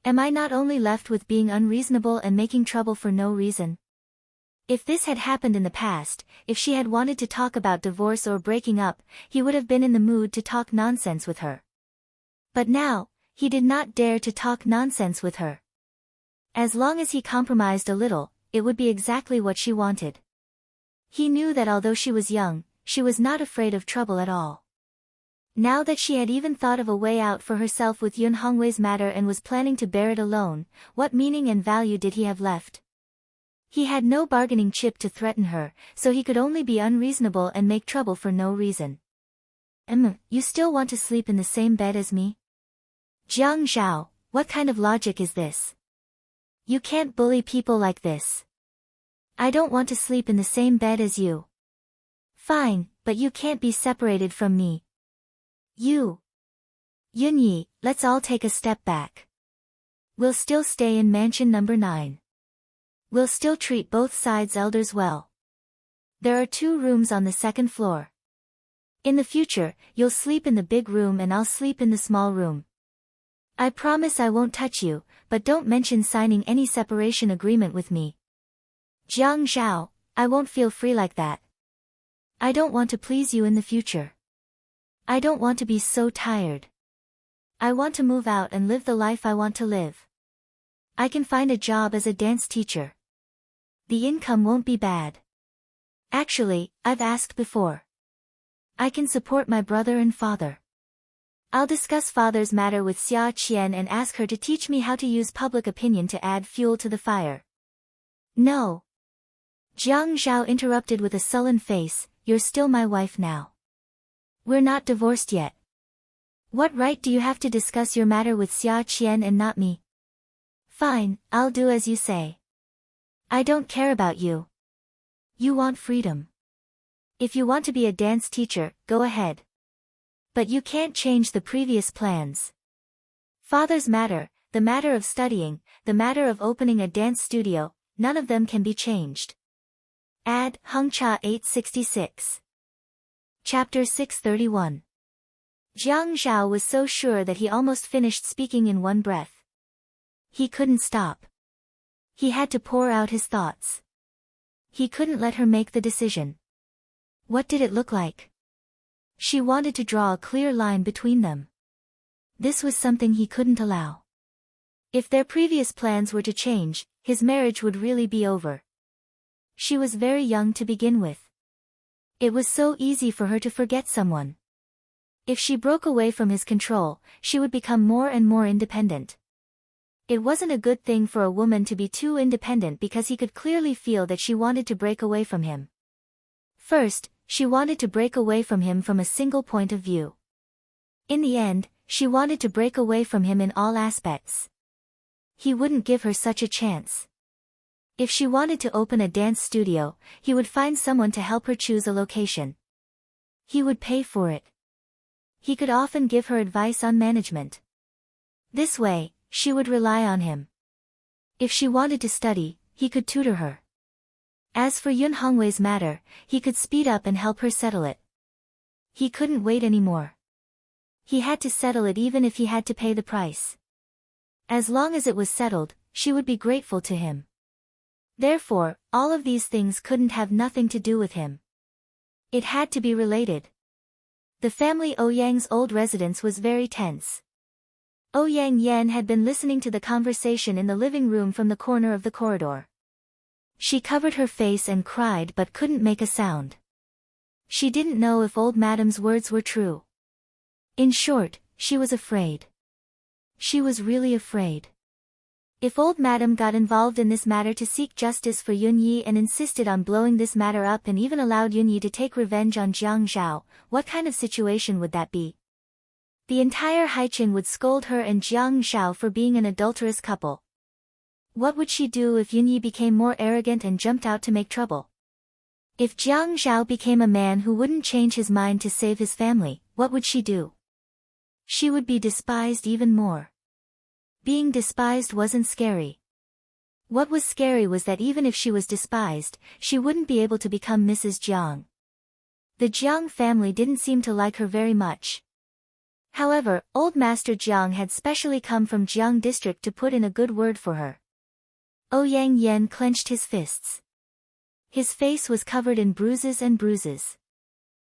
Am I not only left with being unreasonable and making trouble for no reason? If this had happened in the past, if she had wanted to talk about divorce or breaking up, he would have been in the mood to talk nonsense with her. But now, he did not dare to talk nonsense with her. As long as he compromised a little, it would be exactly what she wanted. He knew that although she was young, she was not afraid of trouble at all. Now that she had even thought of a way out for herself with Yun Hongwei's matter and was planning to bear it alone, what meaning and value did he have left? He had no bargaining chip to threaten her, so he could only be unreasonable and make trouble for no reason. You still want to sleep in the same bed as me? Jiang Zhao, what kind of logic is this? You can't bully people like this. I don't want to sleep in the same bed as you. Fine, but you can't be separated from me. Yunyi, let's all take a step back. We'll still stay in mansion number 9. We'll still treat both sides' elders well. There are 2 rooms on the 2nd floor. In the future, you'll sleep in the big room and I'll sleep in the small room. I promise I won't touch you, but don't mention signing any separation agreement with me. Jiang Zhao, I won't feel free like that. I don't want to please you in the future. I don't want to be so tired. I want to move out and live the life I want to live. I can find a job as a dance teacher. The income won't be bad. Actually, I've asked before. I can support my brother and father. I'll discuss father's matter with Xia Qian and ask her to teach me how to use public opinion to add fuel to the fire. No. Jiang Zhao interrupted with a sullen face, you're still my wife now. We're not divorced yet. What right do you have to discuss your matter with Xia Qian and not me? Fine, I'll do as you say. I don't care about you. You want freedom. If you want to be a dance teacher, go ahead. But you can't change the previous plans. Father's matter, the matter of studying, the matter of opening a dance studio, none of them can be changed. Add Hengcha 866. Chapter 631. Jiang Zhao was so sure that he almost finished speaking in one breath. He couldn't stop. He had to pour out his thoughts. He couldn't let her make the decision. What did it look like? She wanted to draw a clear line between them. This was something he couldn't allow. If their previous plans were to change, his marriage would really be over. She was very young to begin with. It was so easy for her to forget someone. If she broke away from his control, she would become more and more independent. It wasn't a good thing for a woman to be too independent because he could clearly feel that she wanted to break away from him. First, she wanted to break away from him from a single point of view. In the end, she wanted to break away from him in all aspects. He wouldn't give her such a chance. If she wanted to open a dance studio, he would find someone to help her choose a location. He would pay for it. He could often give her advice on management. This way, she would rely on him. If she wanted to study, he could tutor her. As for Yun Hongwei's matter, he could speed up and help her settle it. He couldn't wait anymore. He had to settle it even if he had to pay the price. As long as it was settled, she would be grateful to him. Therefore, all of these things couldn't have nothing to do with him. It had to be related. The family Ouyang's old residence was very tense. Ouyang Yan had been listening to the conversation in the living room from the corner of the corridor. She covered her face and cried but couldn't make a sound. She didn't know if old madam's words were true. In short, she was afraid. She was really afraid. If old madam got involved in this matter to seek justice for Yunyi and insisted on blowing this matter up and even allowed Yunyi to take revenge on Jiang Zhao, what kind of situation would that be? The entire Haiqing would scold her and Jiang Zhao for being an adulterous couple. What would she do if Yunyi became more arrogant and jumped out to make trouble? If Jiang Zhao became a man who wouldn't change his mind to save his family, what would she do? She would be despised even more. Being despised wasn't scary. What was scary was that even if she was despised, she wouldn't be able to become Mrs. Jiang. The Jiang family didn't seem to like her very much. However, old Master Jiang had specially come from Jiang district to put in a good word for her. Ouyang Yan clenched his fists. His face was covered in bruises and bruises.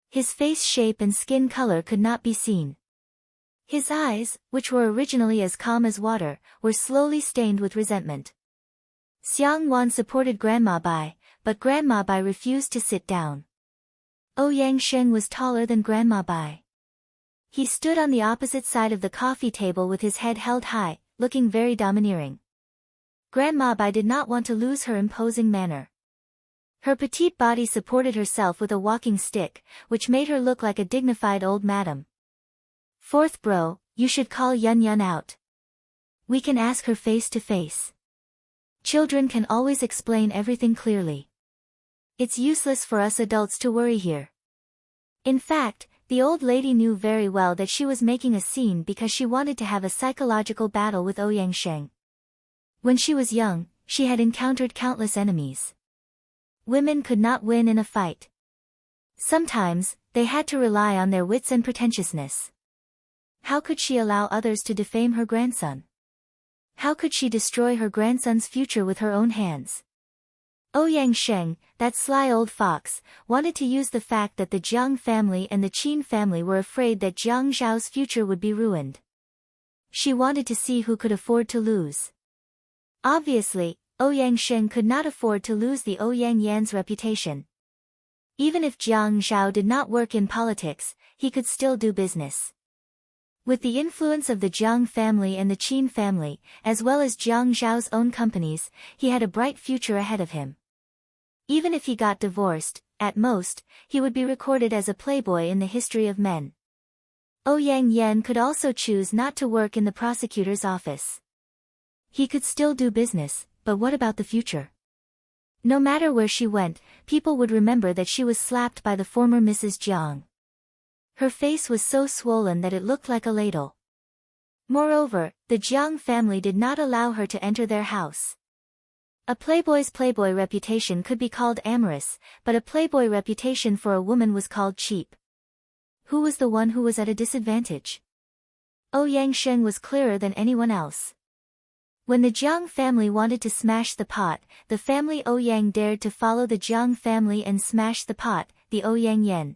His face shape and skin color could not be seen. His eyes, which were originally as calm as water, were slowly stained with resentment. Xiang Wan supported Grandma Bai, but Grandma Bai refused to sit down. Ouyang Sheng was taller than Grandma Bai. He stood on the opposite side of the coffee table with his head held high, looking very domineering. Grandma Bai did not want to lose her imposing manner. Her petite body supported herself with a walking stick, which made her look like a dignified old madam. Fourth bro, you should call Yun Yun out. We can ask her face to face. Children can always explain everything clearly. It's useless for us adults to worry here. In fact, the old lady knew very well that she was making a scene because she wanted to have a psychological battle with Ouyang Sheng. When she was young, she had encountered countless enemies. Women could not win in a fight. Sometimes, they had to rely on their wits and pretentiousness. How could she allow others to defame her grandson? How could she destroy her grandson's future with her own hands? Ouyang Sheng, that sly old fox, wanted to use the fact that the Jiang family and the Qin family were afraid that Jiang Zhao's future would be ruined. She wanted to see who could afford to lose. Obviously, Ouyang Sheng could not afford to lose the Ouyang Yan's reputation. Even if Jiang Zhao did not work in politics, he could still do business. With the influence of the Jiang family and the Qin family, as well as Jiang Zhao's own companies, he had a bright future ahead of him. Even if he got divorced, at most, he would be recorded as a playboy in the history of men. Ouyang Yan could also choose not to work in the prosecutor's office. He could still do business, but what about the future? No matter where she went, people would remember that she was slapped by the former Mrs. Jiang. Her face was so swollen that it looked like a ladle. Moreover, the Jiang family did not allow her to enter their house. A playboy's playboy reputation could be called amorous, but a playboy reputation for a woman was called cheap. Who was the one who was at a disadvantage? Ouyang Sheng was clearer than anyone else. When the Jiang family wanted to smash the pot, the family Ouyang dared to follow the Jiang family and smash the pot, the Ouyang Yan.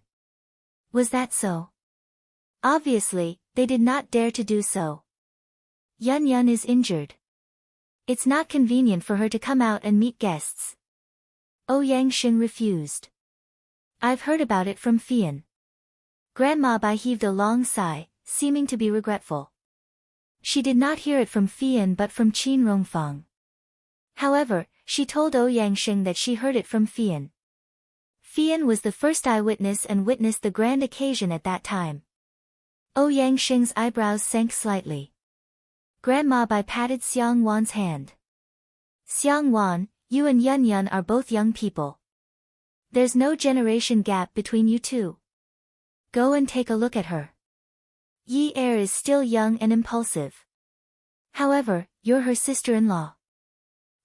Was that so? Obviously, they did not dare to do so. Yun Yun is injured. It's not convenient for her to come out and meet guests. Ouyang Sheng refused. I've heard about it from Fian. Grandma Bai heaved a long sigh, seeming to be regretful. She did not hear it from Fian but from Qin Rongfang. However, she told Ouyang Sheng that she heard it from Fian. Fian was the first eyewitness and witnessed the grand occasion at that time. Ouyang Sheng's eyebrows sank slightly. Grandma Bai patted Xiang Wan's hand. Xiang Wan, you and Yun Yun are both young people. There's no generation gap between you two. Go and take a look at her. Yi Er is still young and impulsive. However, you're her sister-in-law.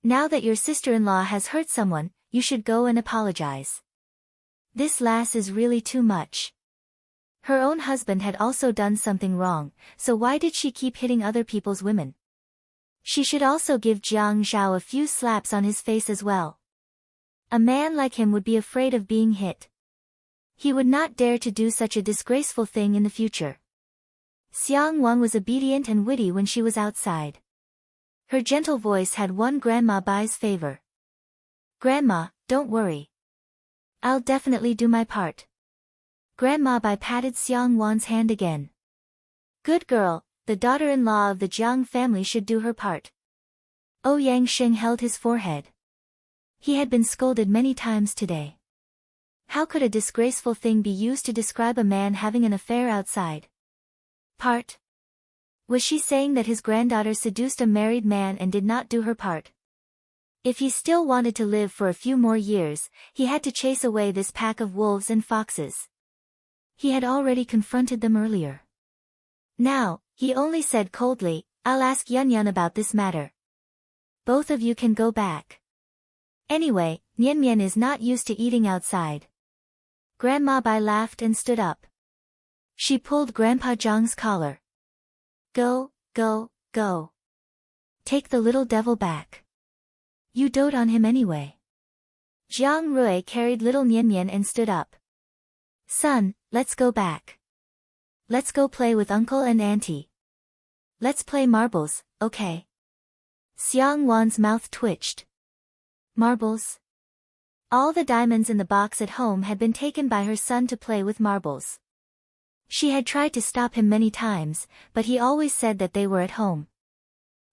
Now that your sister-in-law has hurt someone, you should go and apologize. This lass is really too much. Her own husband had also done something wrong, so why did she keep hitting other people's women? She should also give Jiang Zhao a few slaps on his face as well. A man like him would be afraid of being hit. He would not dare to do such a disgraceful thing in the future. Xiang Wan was obedient and witty when she was outside. Her gentle voice had won Grandma Bai's favor. Grandma, don't worry. I'll definitely do my part. Grandma Bai patted Xiang Wan's hand again. Good girl, the daughter-in-law of the Jiang family should do her part. Ouyang Sheng held his forehead. He had been scolded many times today. How could a disgraceful thing be used to describe a man having an affair outside? Part. Was she saying that his granddaughter seduced a married man and did not do her part? If he still wanted to live for a few more years, he had to chase away this pack of wolves and foxes. He had already confronted them earlier. Now, he only said coldly, "I'll ask Yun about this matter. Both of you can go back. Anyway, Mian is not used to eating outside." Grandma Bai laughed and stood up. She pulled Grandpa Zhang's collar. "Go, go, go. Take the little devil back. You dote on him anyway." Jiang Rui carried little Mian and stood up. "Son, let's go back. Let's go play with Uncle and Auntie. Let's play marbles, okay?" Xiang Wan's mouth twitched. Marbles? All the diamonds in the box at home had been taken by her son to play with marbles. She had tried to stop him many times, but he always said that they were at home.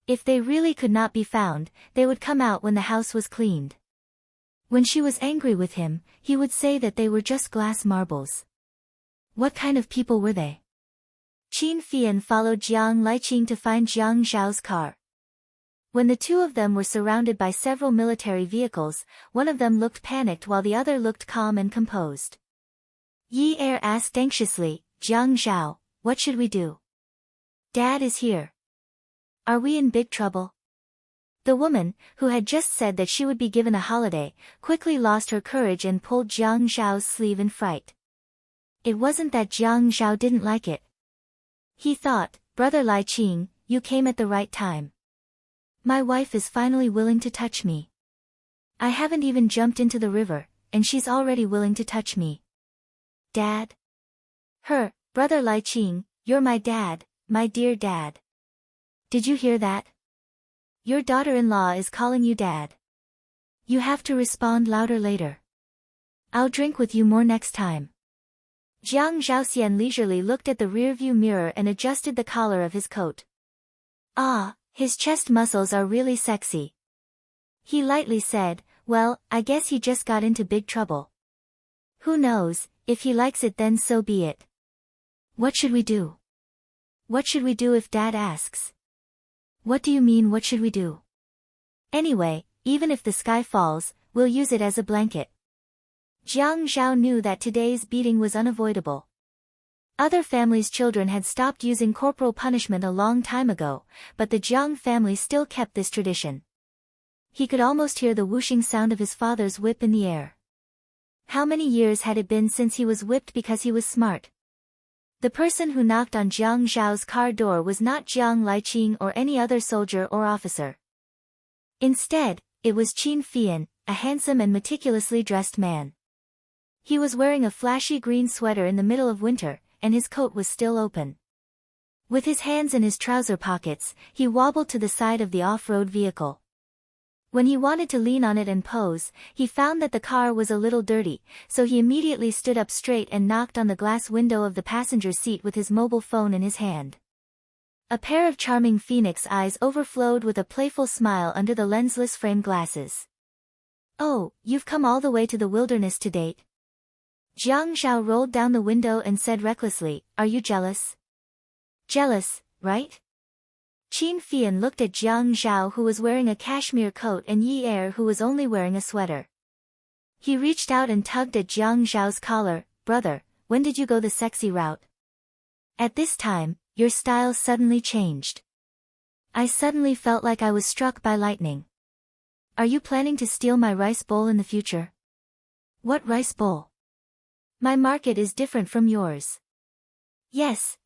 If they really could not be found, they would come out when the house was cleaned. When she was angry with him, he would say that they were just glass marbles. What kind of people were they? Qin Fian followed Jiang Liqing to find Jiang Zhao's car. When the two of them were surrounded by several military vehicles, one of them looked panicked while the other looked calm and composed. Yi Er asked anxiously, "Jiang Zhao, what should we do? Dad is here. Are we in big trouble?" The woman, who had just said that she would be given a holiday, quickly lost her courage and pulled Jiang Zhao's sleeve in fright. It wasn't that Jiang Zhao didn't like it. He thought, "Brother Lai Qing, you came at the right time. My wife is finally willing to touch me. I haven't even jumped into the river, and she's already willing to touch me." "Dad?" Brother Lai Qing, you're my dad, my dear dad. Did you hear that? Your daughter-in-law is calling you dad. You have to respond louder later. I'll drink with you more next time." Jiang Zhaoxian leisurely looked at the rearview mirror and adjusted the collar of his coat. Ah, his chest muscles are really sexy. He lightly said, "Well, I guess he just got into big trouble. Who knows, if he likes it then so be it. What should we do? What should we do if Dad asks?" "What do you mean what should we do?" "Anyway, even if the sky falls, we'll use it as a blanket." Jiang Zhao knew that today's beating was unavoidable. Other families' children had stopped using corporal punishment a long time ago, but the Jiang family still kept this tradition. He could almost hear the whooshing sound of his father's whip in the air. How many years had it been since he was whipped because he was smart? The person who knocked on Jiang Zhao's car door was not Jiang Liqing or any other soldier or officer. Instead, it was Qin Fian, a handsome and meticulously dressed man. He was wearing a flashy green sweater in the middle of winter, and his coat was still open. With his hands in his trouser pockets, he wobbled to the side of the off-road vehicle. When he wanted to lean on it and pose, he found that the car was a little dirty, so he immediately stood up straight and knocked on the glass window of the passenger seat with his mobile phone in his hand. A pair of charming phoenix eyes overflowed with a playful smile under the lensless frame glasses. "Oh, you've come all the way to the wilderness to date?" Jiang Zhao rolled down the window and said recklessly, "Are you jealous?" "Jealous, right?" Qin Fian looked at Jiang Zhao who was wearing a cashmere coat and Yi Er who was only wearing a sweater. He reached out and tugged at Jiang Zhao's collar. "Brother, when did you go the sexy route? At this time, your style suddenly changed. I suddenly felt like I was struck by lightning. Are you planning to steal my rice bowl in the future?" "What rice bowl? My market is different from yours." Yes.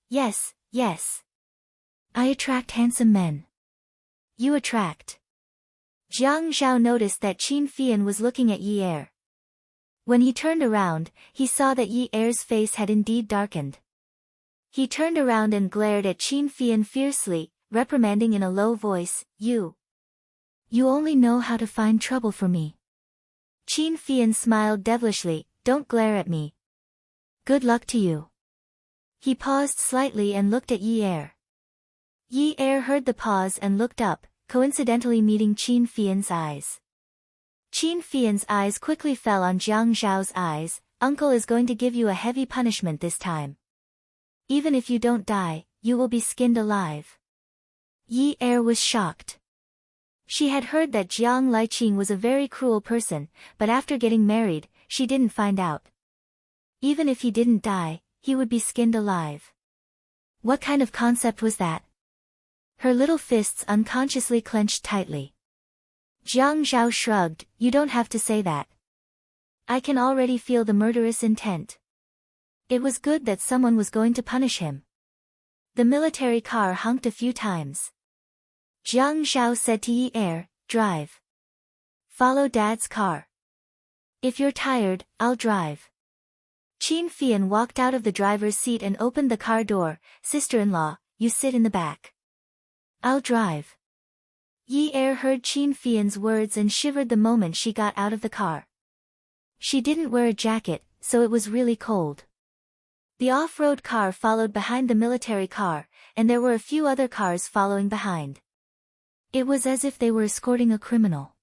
I attract handsome men." "You attract." Jiang Zhao noticed that Qin Fian was looking at Yi Er. When he turned around, he saw that Yi Er's face had indeed darkened. He turned around and glared at Qin Fian fiercely, reprimanding in a low voice, You only know how to find trouble for me." Qin Fian smiled devilishly, "Don't glare at me. Good luck to you." He paused slightly and looked at Yi Er. Yi Er heard the pause and looked up, coincidentally meeting Qin Fian's eyes. Qin Fian's eyes quickly fell on Jiang Zhao's eyes. Uncle is going to give you a heavy punishment this time. Even if you don't die, you will be skinned alive. Yi Er was shocked. She had heard that Jiang Liqing was a very cruel person, but after getting married, she didn't find out. Even if he didn't die, he would be skinned alive. What kind of concept was that? Her little fists unconsciously clenched tightly. Jiang Zhao shrugged, you don't have to say that. I can already feel the murderous intent. It was good that someone was going to punish him. The military car honked a few times. Jiang Zhao said to Yi Er, drive. Follow Dad's car. If you're tired, I'll drive. Qin Fian walked out of the driver's seat and opened the car door. Sister-in-law, you sit in the back. I'll drive. Yi Er heard Qin Fian's words and shivered the moment she got out of the car. She didn't wear a jacket, so it was really cold. The off-road car followed behind the military car, and there were a few other cars following behind. It was as if they were escorting a criminal.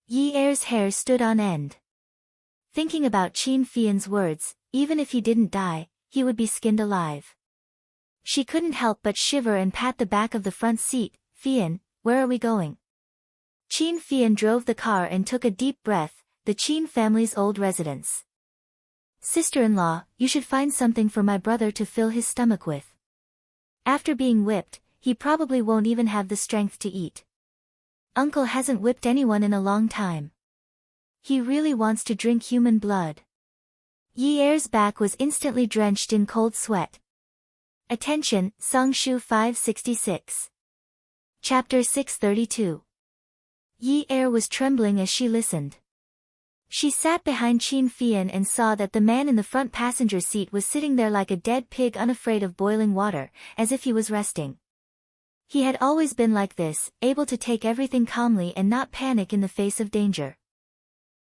Yi Er's hair stood on end. Thinking about Qin Fian's words, even if he didn't die, he would be skinned alive. She couldn't help but shiver and pat the back of the front seat. Fian, where are we going? Qin Fian drove the car and took a deep breath. The Qin family's old residence. Sister-in-law, you should find something for my brother to fill his stomach with. After being whipped, he probably won't even have the strength to eat. Uncle hasn't whipped anyone in a long time. He really wants to drink human blood. Yi Er's back was instantly drenched in cold sweat. Attention, Songshu 566. Chapter 632. Yi Er was trembling as she listened. She sat behind Qin Fian and saw that the man in the front passenger seat was sitting there like a dead pig, unafraid of boiling water, as if he was resting. He had always been like this, able to take everything calmly and not panic in the face of danger.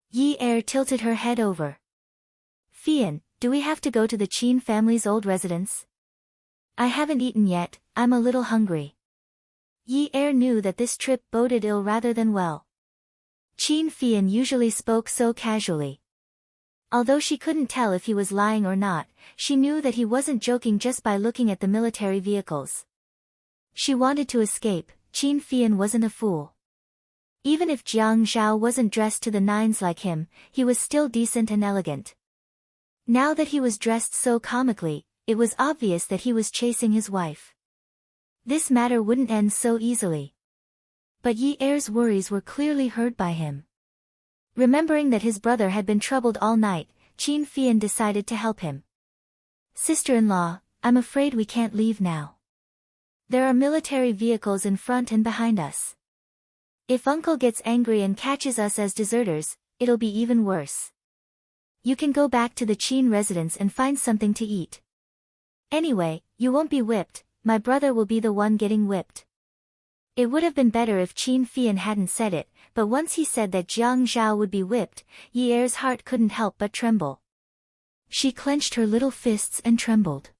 Yi Er tilted her head over. Fian, do we have to go to the Qin family's old residence? I haven't eaten yet, I'm a little hungry. Yi Er knew that this trip boded ill rather than well. Qin Fian usually spoke so casually. Although she couldn't tell if he was lying or not, she knew that he wasn't joking just by looking at the military vehicles. She wanted to escape. Qin Fian wasn't a fool. Even if Jiang Zhao wasn't dressed to the nines like him, he was still decent and elegant. Now that he was dressed so comically, it was obvious that he was chasing his wife. This matter wouldn't end so easily. But Yi Er's worries were clearly heard by him. Remembering that his brother had been troubled all night, Qin Fian decided to help him. Sister-in-law, I'm afraid we can't leave now. There are military vehicles in front and behind us. If Uncle gets angry and catches us as deserters, it'll be even worse. You can go back to the Qin residence and find something to eat. Anyway, you won't be whipped, my brother will be the one getting whipped. It would have been better if Qin Fian hadn't said it, but once he said that Jiang Zhao would be whipped, Yi Er's heart couldn't help but tremble. She clenched her little fists and trembled.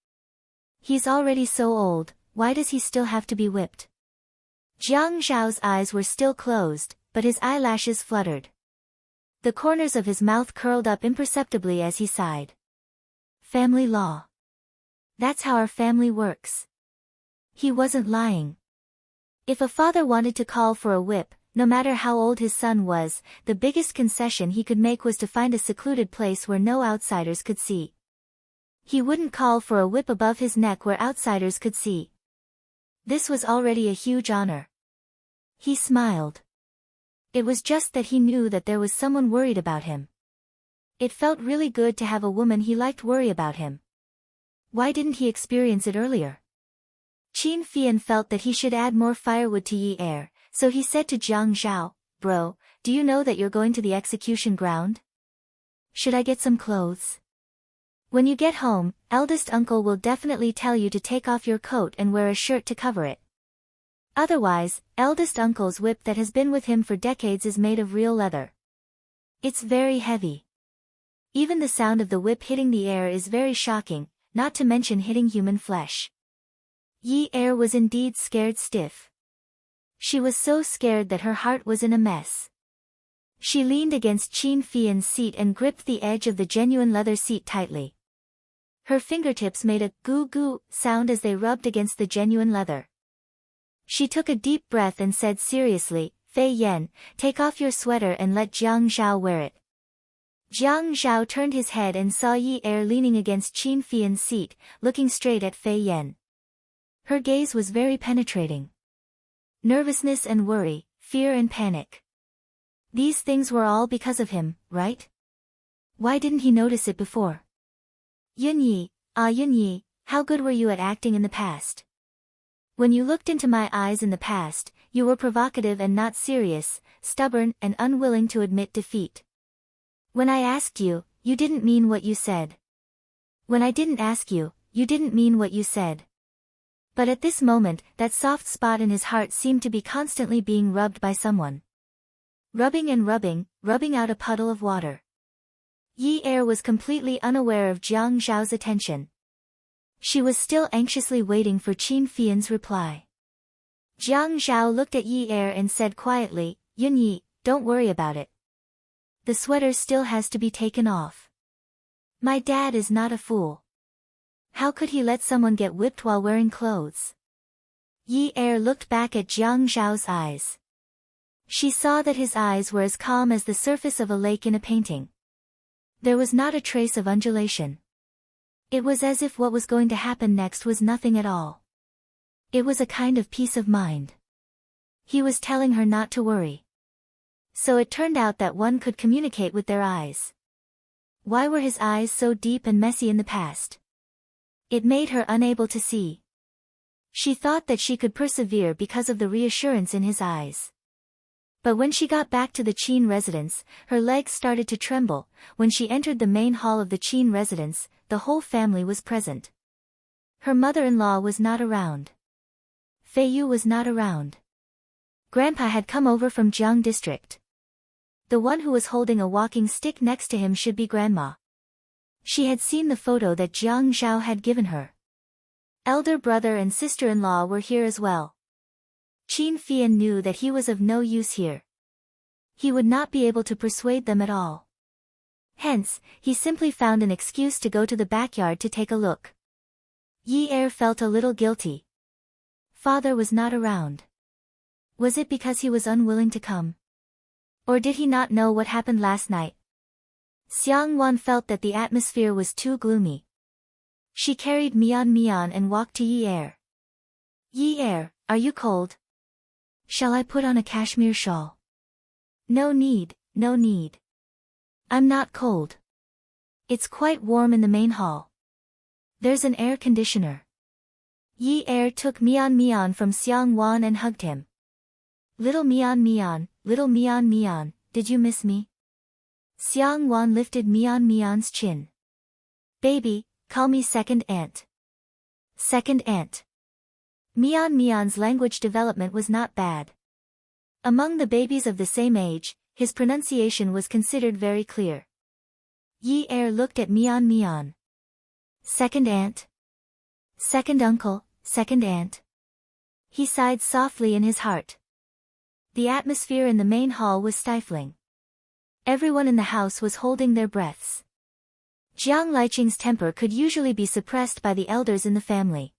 He's already so old, why does he still have to be whipped? Jiang Zhao's eyes were still closed, but his eyelashes fluttered. The corners of his mouth curled up imperceptibly as he sighed. Family law. That's how our family works. He wasn't lying. If a father wanted to call for a whip, no matter how old his son was, the biggest concession he could make was to find a secluded place where no outsiders could see. He wouldn't call for a whip above his neck where outsiders could see. This was already a huge honor. He smiled. It was just that he knew that there was someone worried about him. It felt really good to have a woman he liked worry about him. Why didn't he experience it earlier? Qin Fian felt that he should add more firewood to Yi Er, so he said to Jiang Zhao, Bro, do you know that you're going to the execution ground? Should I get some clothes? When you get home, eldest uncle will definitely tell you to take off your coat and wear a shirt to cover it. Otherwise, eldest uncle's whip that has been with him for decades is made of real leather. It's very heavy. Even the sound of the whip hitting the air is very shocking, not to mention hitting human flesh. Yi Er was indeed scared stiff. She was so scared that her heart was in a mess. She leaned against Qin Fian's seat and gripped the edge of the genuine leather seat tightly. Her fingertips made a goo-goo sound as they rubbed against the genuine leather. She took a deep breath and said seriously, Fei Yan, take off your sweater and let Jiang Zhao wear it. Jiang Zhao turned his head and saw Yi Er leaning against Qin Fian's seat, looking straight at Fei Yan. Her gaze was very penetrating. Nervousness and worry, fear and panic. These things were all because of him, right? Why didn't he notice it before? Yunyi, Yunyi, how good were you at acting in the past? When you looked into my eyes in the past, you were provocative and not serious, stubborn and unwilling to admit defeat. When I asked you, you didn't mean what you said. When I didn't ask you, you didn't mean what you said. But at this moment, that soft spot in his heart seemed to be constantly being rubbed by someone. Rubbing and rubbing out a puddle of water. Yi Er was completely unaware of Jiang Zhao's attention. She was still anxiously waiting for Qin Fian's reply. Jiang Zhao looked at Yi Er and said quietly, Yunyi, don't worry about it. The sweater still has to be taken off. My dad is not a fool. How could he let someone get whipped while wearing clothes? Yi Er looked back at Jiang Zhao's eyes. She saw that his eyes were as calm as the surface of a lake in a painting. There was not a trace of undulation. It was as if what was going to happen next was nothing at all. It was a kind of peace of mind. He was telling her not to worry. So it turned out that one could communicate with their eyes. Why were his eyes so deep and messy in the past? It made her unable to see. She thought that she could persevere because of the reassurance in his eyes. But when she got back to the Qin residence, her legs started to tremble. When she entered the main hall of the Qin residence, the whole family was present. Her mother-in-law was not around. Fei Yu was not around. Grandpa had come over from Jiang district. The one who was holding a walking stick next to him should be Grandma. She had seen the photo that Jiang Zhao had given her. Elder brother and sister-in-law were here as well. Qin Fian knew that he was of no use here. He would not be able to persuade them at all. Hence, he simply found an excuse to go to the backyard to take a look. Yi Er felt a little guilty. Father was not around. Was it because he was unwilling to come? Or did he not know what happened last night? Xiang Wan felt that the atmosphere was too gloomy. She carried Mian and walked to Yi Er. Yi Er, are you cold? Shall I put on a cashmere shawl? No need, no need. I'm not cold. It's quite warm in the main hall. There's an air conditioner. Yi Er took Mian from Xiang Wan and hugged him. Little Mian, did you miss me? Xiang Wan lifted Mian's chin. Baby, call me second aunt. Second aunt. Mian's language development was not bad. Among the babies of the same age, his pronunciation was considered very clear. Yi Er looked at Mian. Second aunt? Second uncle, second aunt. He sighed softly in his heart. The atmosphere in the main hall was stifling. Everyone in the house was holding their breaths. Jiang Liqing's temper could usually be suppressed by the elders in the family.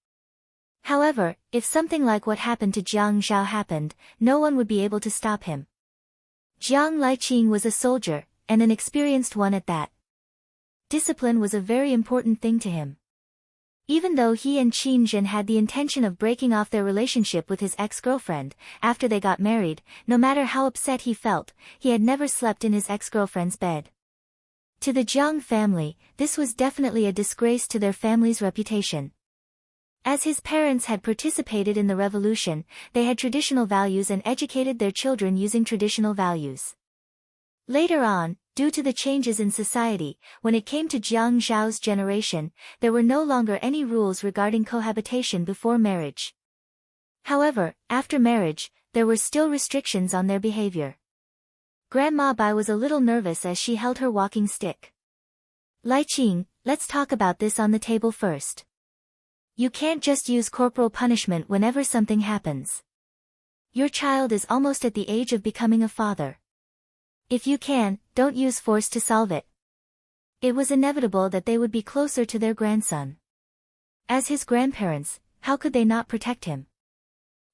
However, if something like what happened to Jiang Zhao happened, no one would be able to stop him. Jiang Liqing was a soldier, and an experienced one at that. Discipline was a very important thing to him. Even though he and Qin Zhen had the intention of breaking off their relationship with his ex-girlfriend, after they got married, no matter how upset he felt, he had never slept in his ex-girlfriend's bed. To the Jiang family, this was definitely a disgrace to their family's reputation. As his parents had participated in the revolution, they had traditional values and educated their children using traditional values. Later on, due to the changes in society, when it came to Jiang Zhao's generation, there were no longer any rules regarding cohabitation before marriage. However, after marriage, there were still restrictions on their behavior. Grandma Bai was a little nervous as she held her walking stick. Liqing, let's talk about this on the table first. You can't just use corporal punishment whenever something happens. Your child is almost at the age of becoming a father. If you can, don't use force to solve it. It was inevitable that they would be closer to their grandson. As his grandparents, how could they not protect him?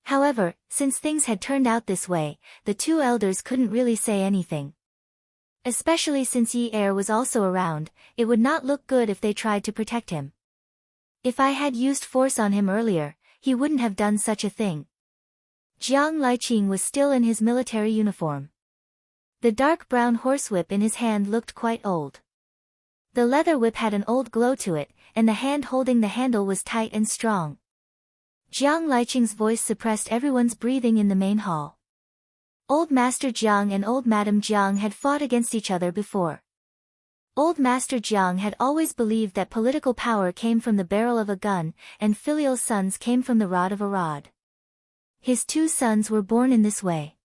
However, since things had turned out this way, the two elders couldn't really say anything. Especially since Yi Er was also around, it would not look good if they tried to protect him. If I had used force on him earlier, he wouldn't have done such a thing. Jiang Liqing was still in his military uniform. The dark brown horsewhip in his hand looked quite old. The leather whip had an old glow to it, and the hand holding the handle was tight and strong. Jiang Liqing's voice suppressed everyone's breathing in the main hall. Old Master Jiang and Old Madam Jiang had fought against each other before. Old Master Jiang had always believed that political power came from the barrel of a gun, and filial sons came from the rod of a rod. His two sons were born in this way.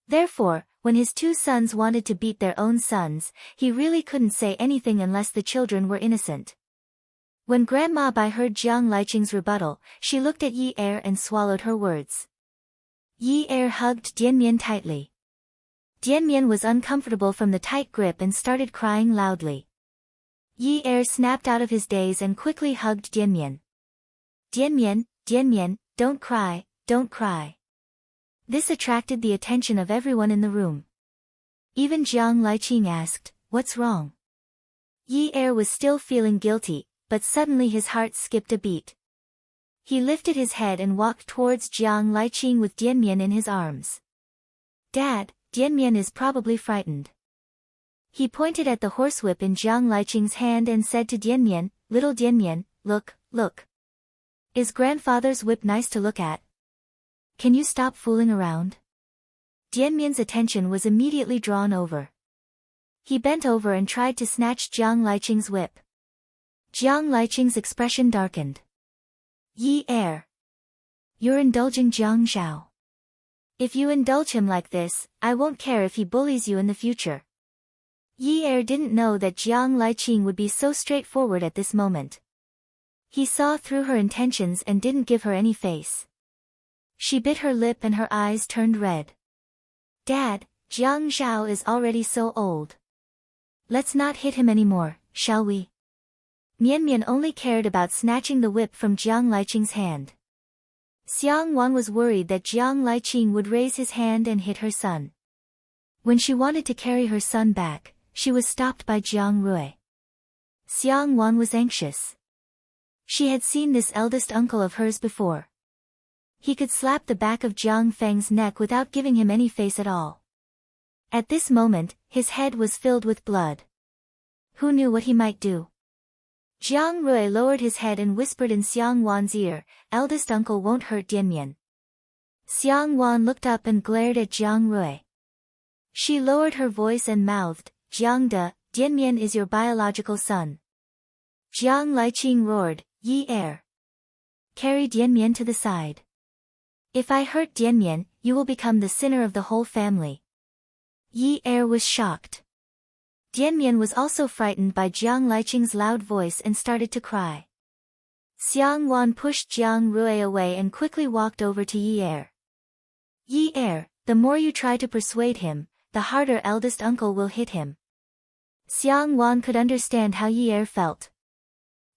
Therefore, when his two sons wanted to beat their own sons, he really couldn't say anything unless the children were innocent. When Grandma Bai heard Jiang Liqing's rebuttal, she looked at Yi Er and swallowed her words. Yi Er hugged Dianmian tightly. Dianmian was uncomfortable from the tight grip and started crying loudly. Yi Er snapped out of his daze and quickly hugged Dianmian. Dianmian, don't cry, don't cry. This attracted the attention of everyone in the room. Even Jiang Liqing asked, "What's wrong?" Yi Er was still feeling guilty, but suddenly his heart skipped a beat. He lifted his head and walked towards Jiang Liqing with Dianmian in his arms. "Dad, Dianmian is probably frightened." He pointed at the horsewhip in Jiang Liqing's hand and said to Dianmian, "Little Dianmian, look. Is grandfather's whip nice to look at? Can you stop fooling around?" Dianmian's attention was immediately drawn over. He bent over and tried to snatch Jiang Liqing's whip. Jiang Liqing's expression darkened. "Yi Er. You're indulging Jiang Zhao. If you indulge him like this, I won't care if he bullies you in the future." Yi Er didn't know that Jiang Liqing would be so straightforward at this moment. He saw through her intentions and didn't give her any face. She bit her lip and her eyes turned red. "Dad, Jiang Zhao is already so old. Let's not hit him anymore, shall we?" Mian only cared about snatching the whip from Jiang Liqing's hand. Xiang Wan was worried that Jiang Liqing would raise his hand and hit her son. When she wanted to carry her son back, she was stopped by Jiang Rui. Xiang Wan was anxious. She had seen this eldest uncle of hers before. He could slap the back of Jiang Feng's neck without giving him any face at all. At this moment, his head was filled with blood. Who knew what he might do? Jiang Rui lowered his head and whispered in Xiang Wan's ear, "Eldest uncle won't hurt Dianmian." Xiang Wan looked up and glared at Jiang Rui. She lowered her voice and mouthed, "Jiang De, Dianmian is your biological son." Jiang Liqing roared, "Yi Er. Carry Dianmian to the side. If I hurt Dianmian, you will become the sinner of the whole family." Yi Er was shocked. Dianmian was also frightened by Jiang Liqing's loud voice and started to cry. Xiang Wan pushed Jiang Rui away and quickly walked over to Yi Er. "Yi Er, the more you try to persuade him, the harder eldest uncle will hit him." Xiang Wan could understand how Yi Er felt.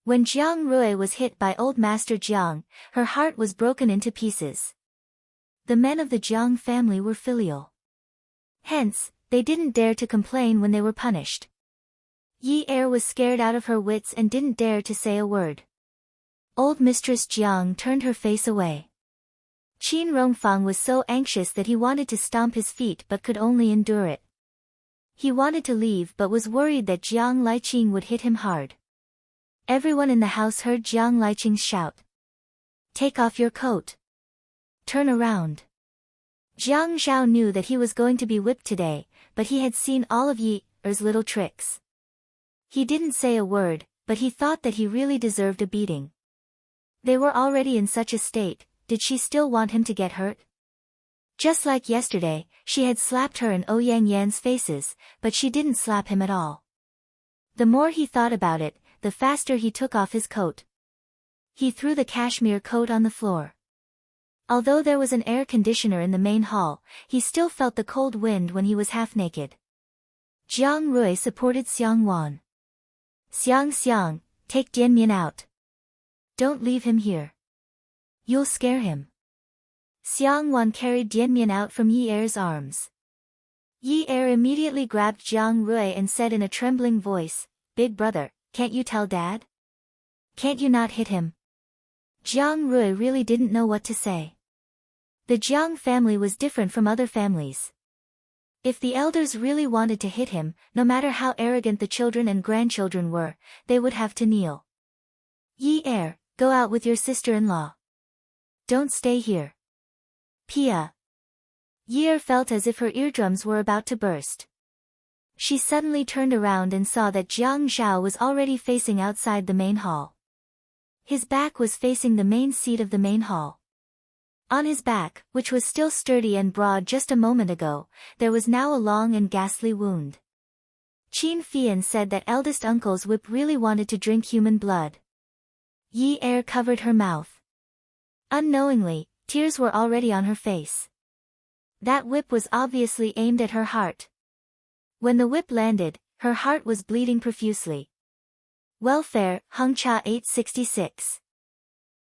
When Jiang Rui was hit by old Master Jiang, her heart was broken into pieces. The men of the Jiang family were filial. Hence, they didn't dare to complain when they were punished. Yi Er was scared out of her wits and didn't dare to say a word. Old Mistress Jiang turned her face away. Qin Rongfang was so anxious that he wanted to stomp his feet but could only endure it. He wanted to leave but was worried that Jiang Liqing would hit him hard. Everyone in the house heard Jiang Liqing shout, "Take off your coat. Turn around." Jiang Zhao knew that he was going to be whipped today, but he had seen all of Yi Er's little tricks. He didn't say a word, but he thought that he really deserved a beating. They were already in such a state, did she still want him to get hurt? Just like yesterday, she had slapped her and Ouyang Yan's faces, but she didn't slap him at all. The more he thought about it, the faster he took off his coat. He threw the cashmere coat on the floor. Although there was an air conditioner in the main hall, he still felt the cold wind when he was half naked. Jiang Rui supported Xiang Wan. Xiang, take Dianmian out. Don't leave him here. You'll scare him. Xiang Wan carried Dianmian out from Yi Er's arms. Yi Er immediately grabbed Jiang Rui and said in a trembling voice, "Big brother, can't you tell Dad? Can't you not hit him?" Jiang Rui really didn't know what to say. The Jiang family was different from other families. If the elders really wanted to hit him, no matter how arrogant the children and grandchildren were, they would have to kneel. Yi Er, go out with your sister-in-law. Don't stay here. Pia. Yi Er felt as if her eardrums were about to burst. She suddenly turned around and saw that Jiang Zhao was already facing outside the main hall. His back was facing the main seat of the main hall. On his back, which was still sturdy and broad just a moment ago, there was now a long and ghastly wound. Qin Fian said that eldest uncle's whip really wanted to drink human blood. Yi Er covered her mouth. Unknowingly, tears were already on her face. That whip was obviously aimed at her heart. When the whip landed, her heart was bleeding profusely. Welfare, Hengcha 866.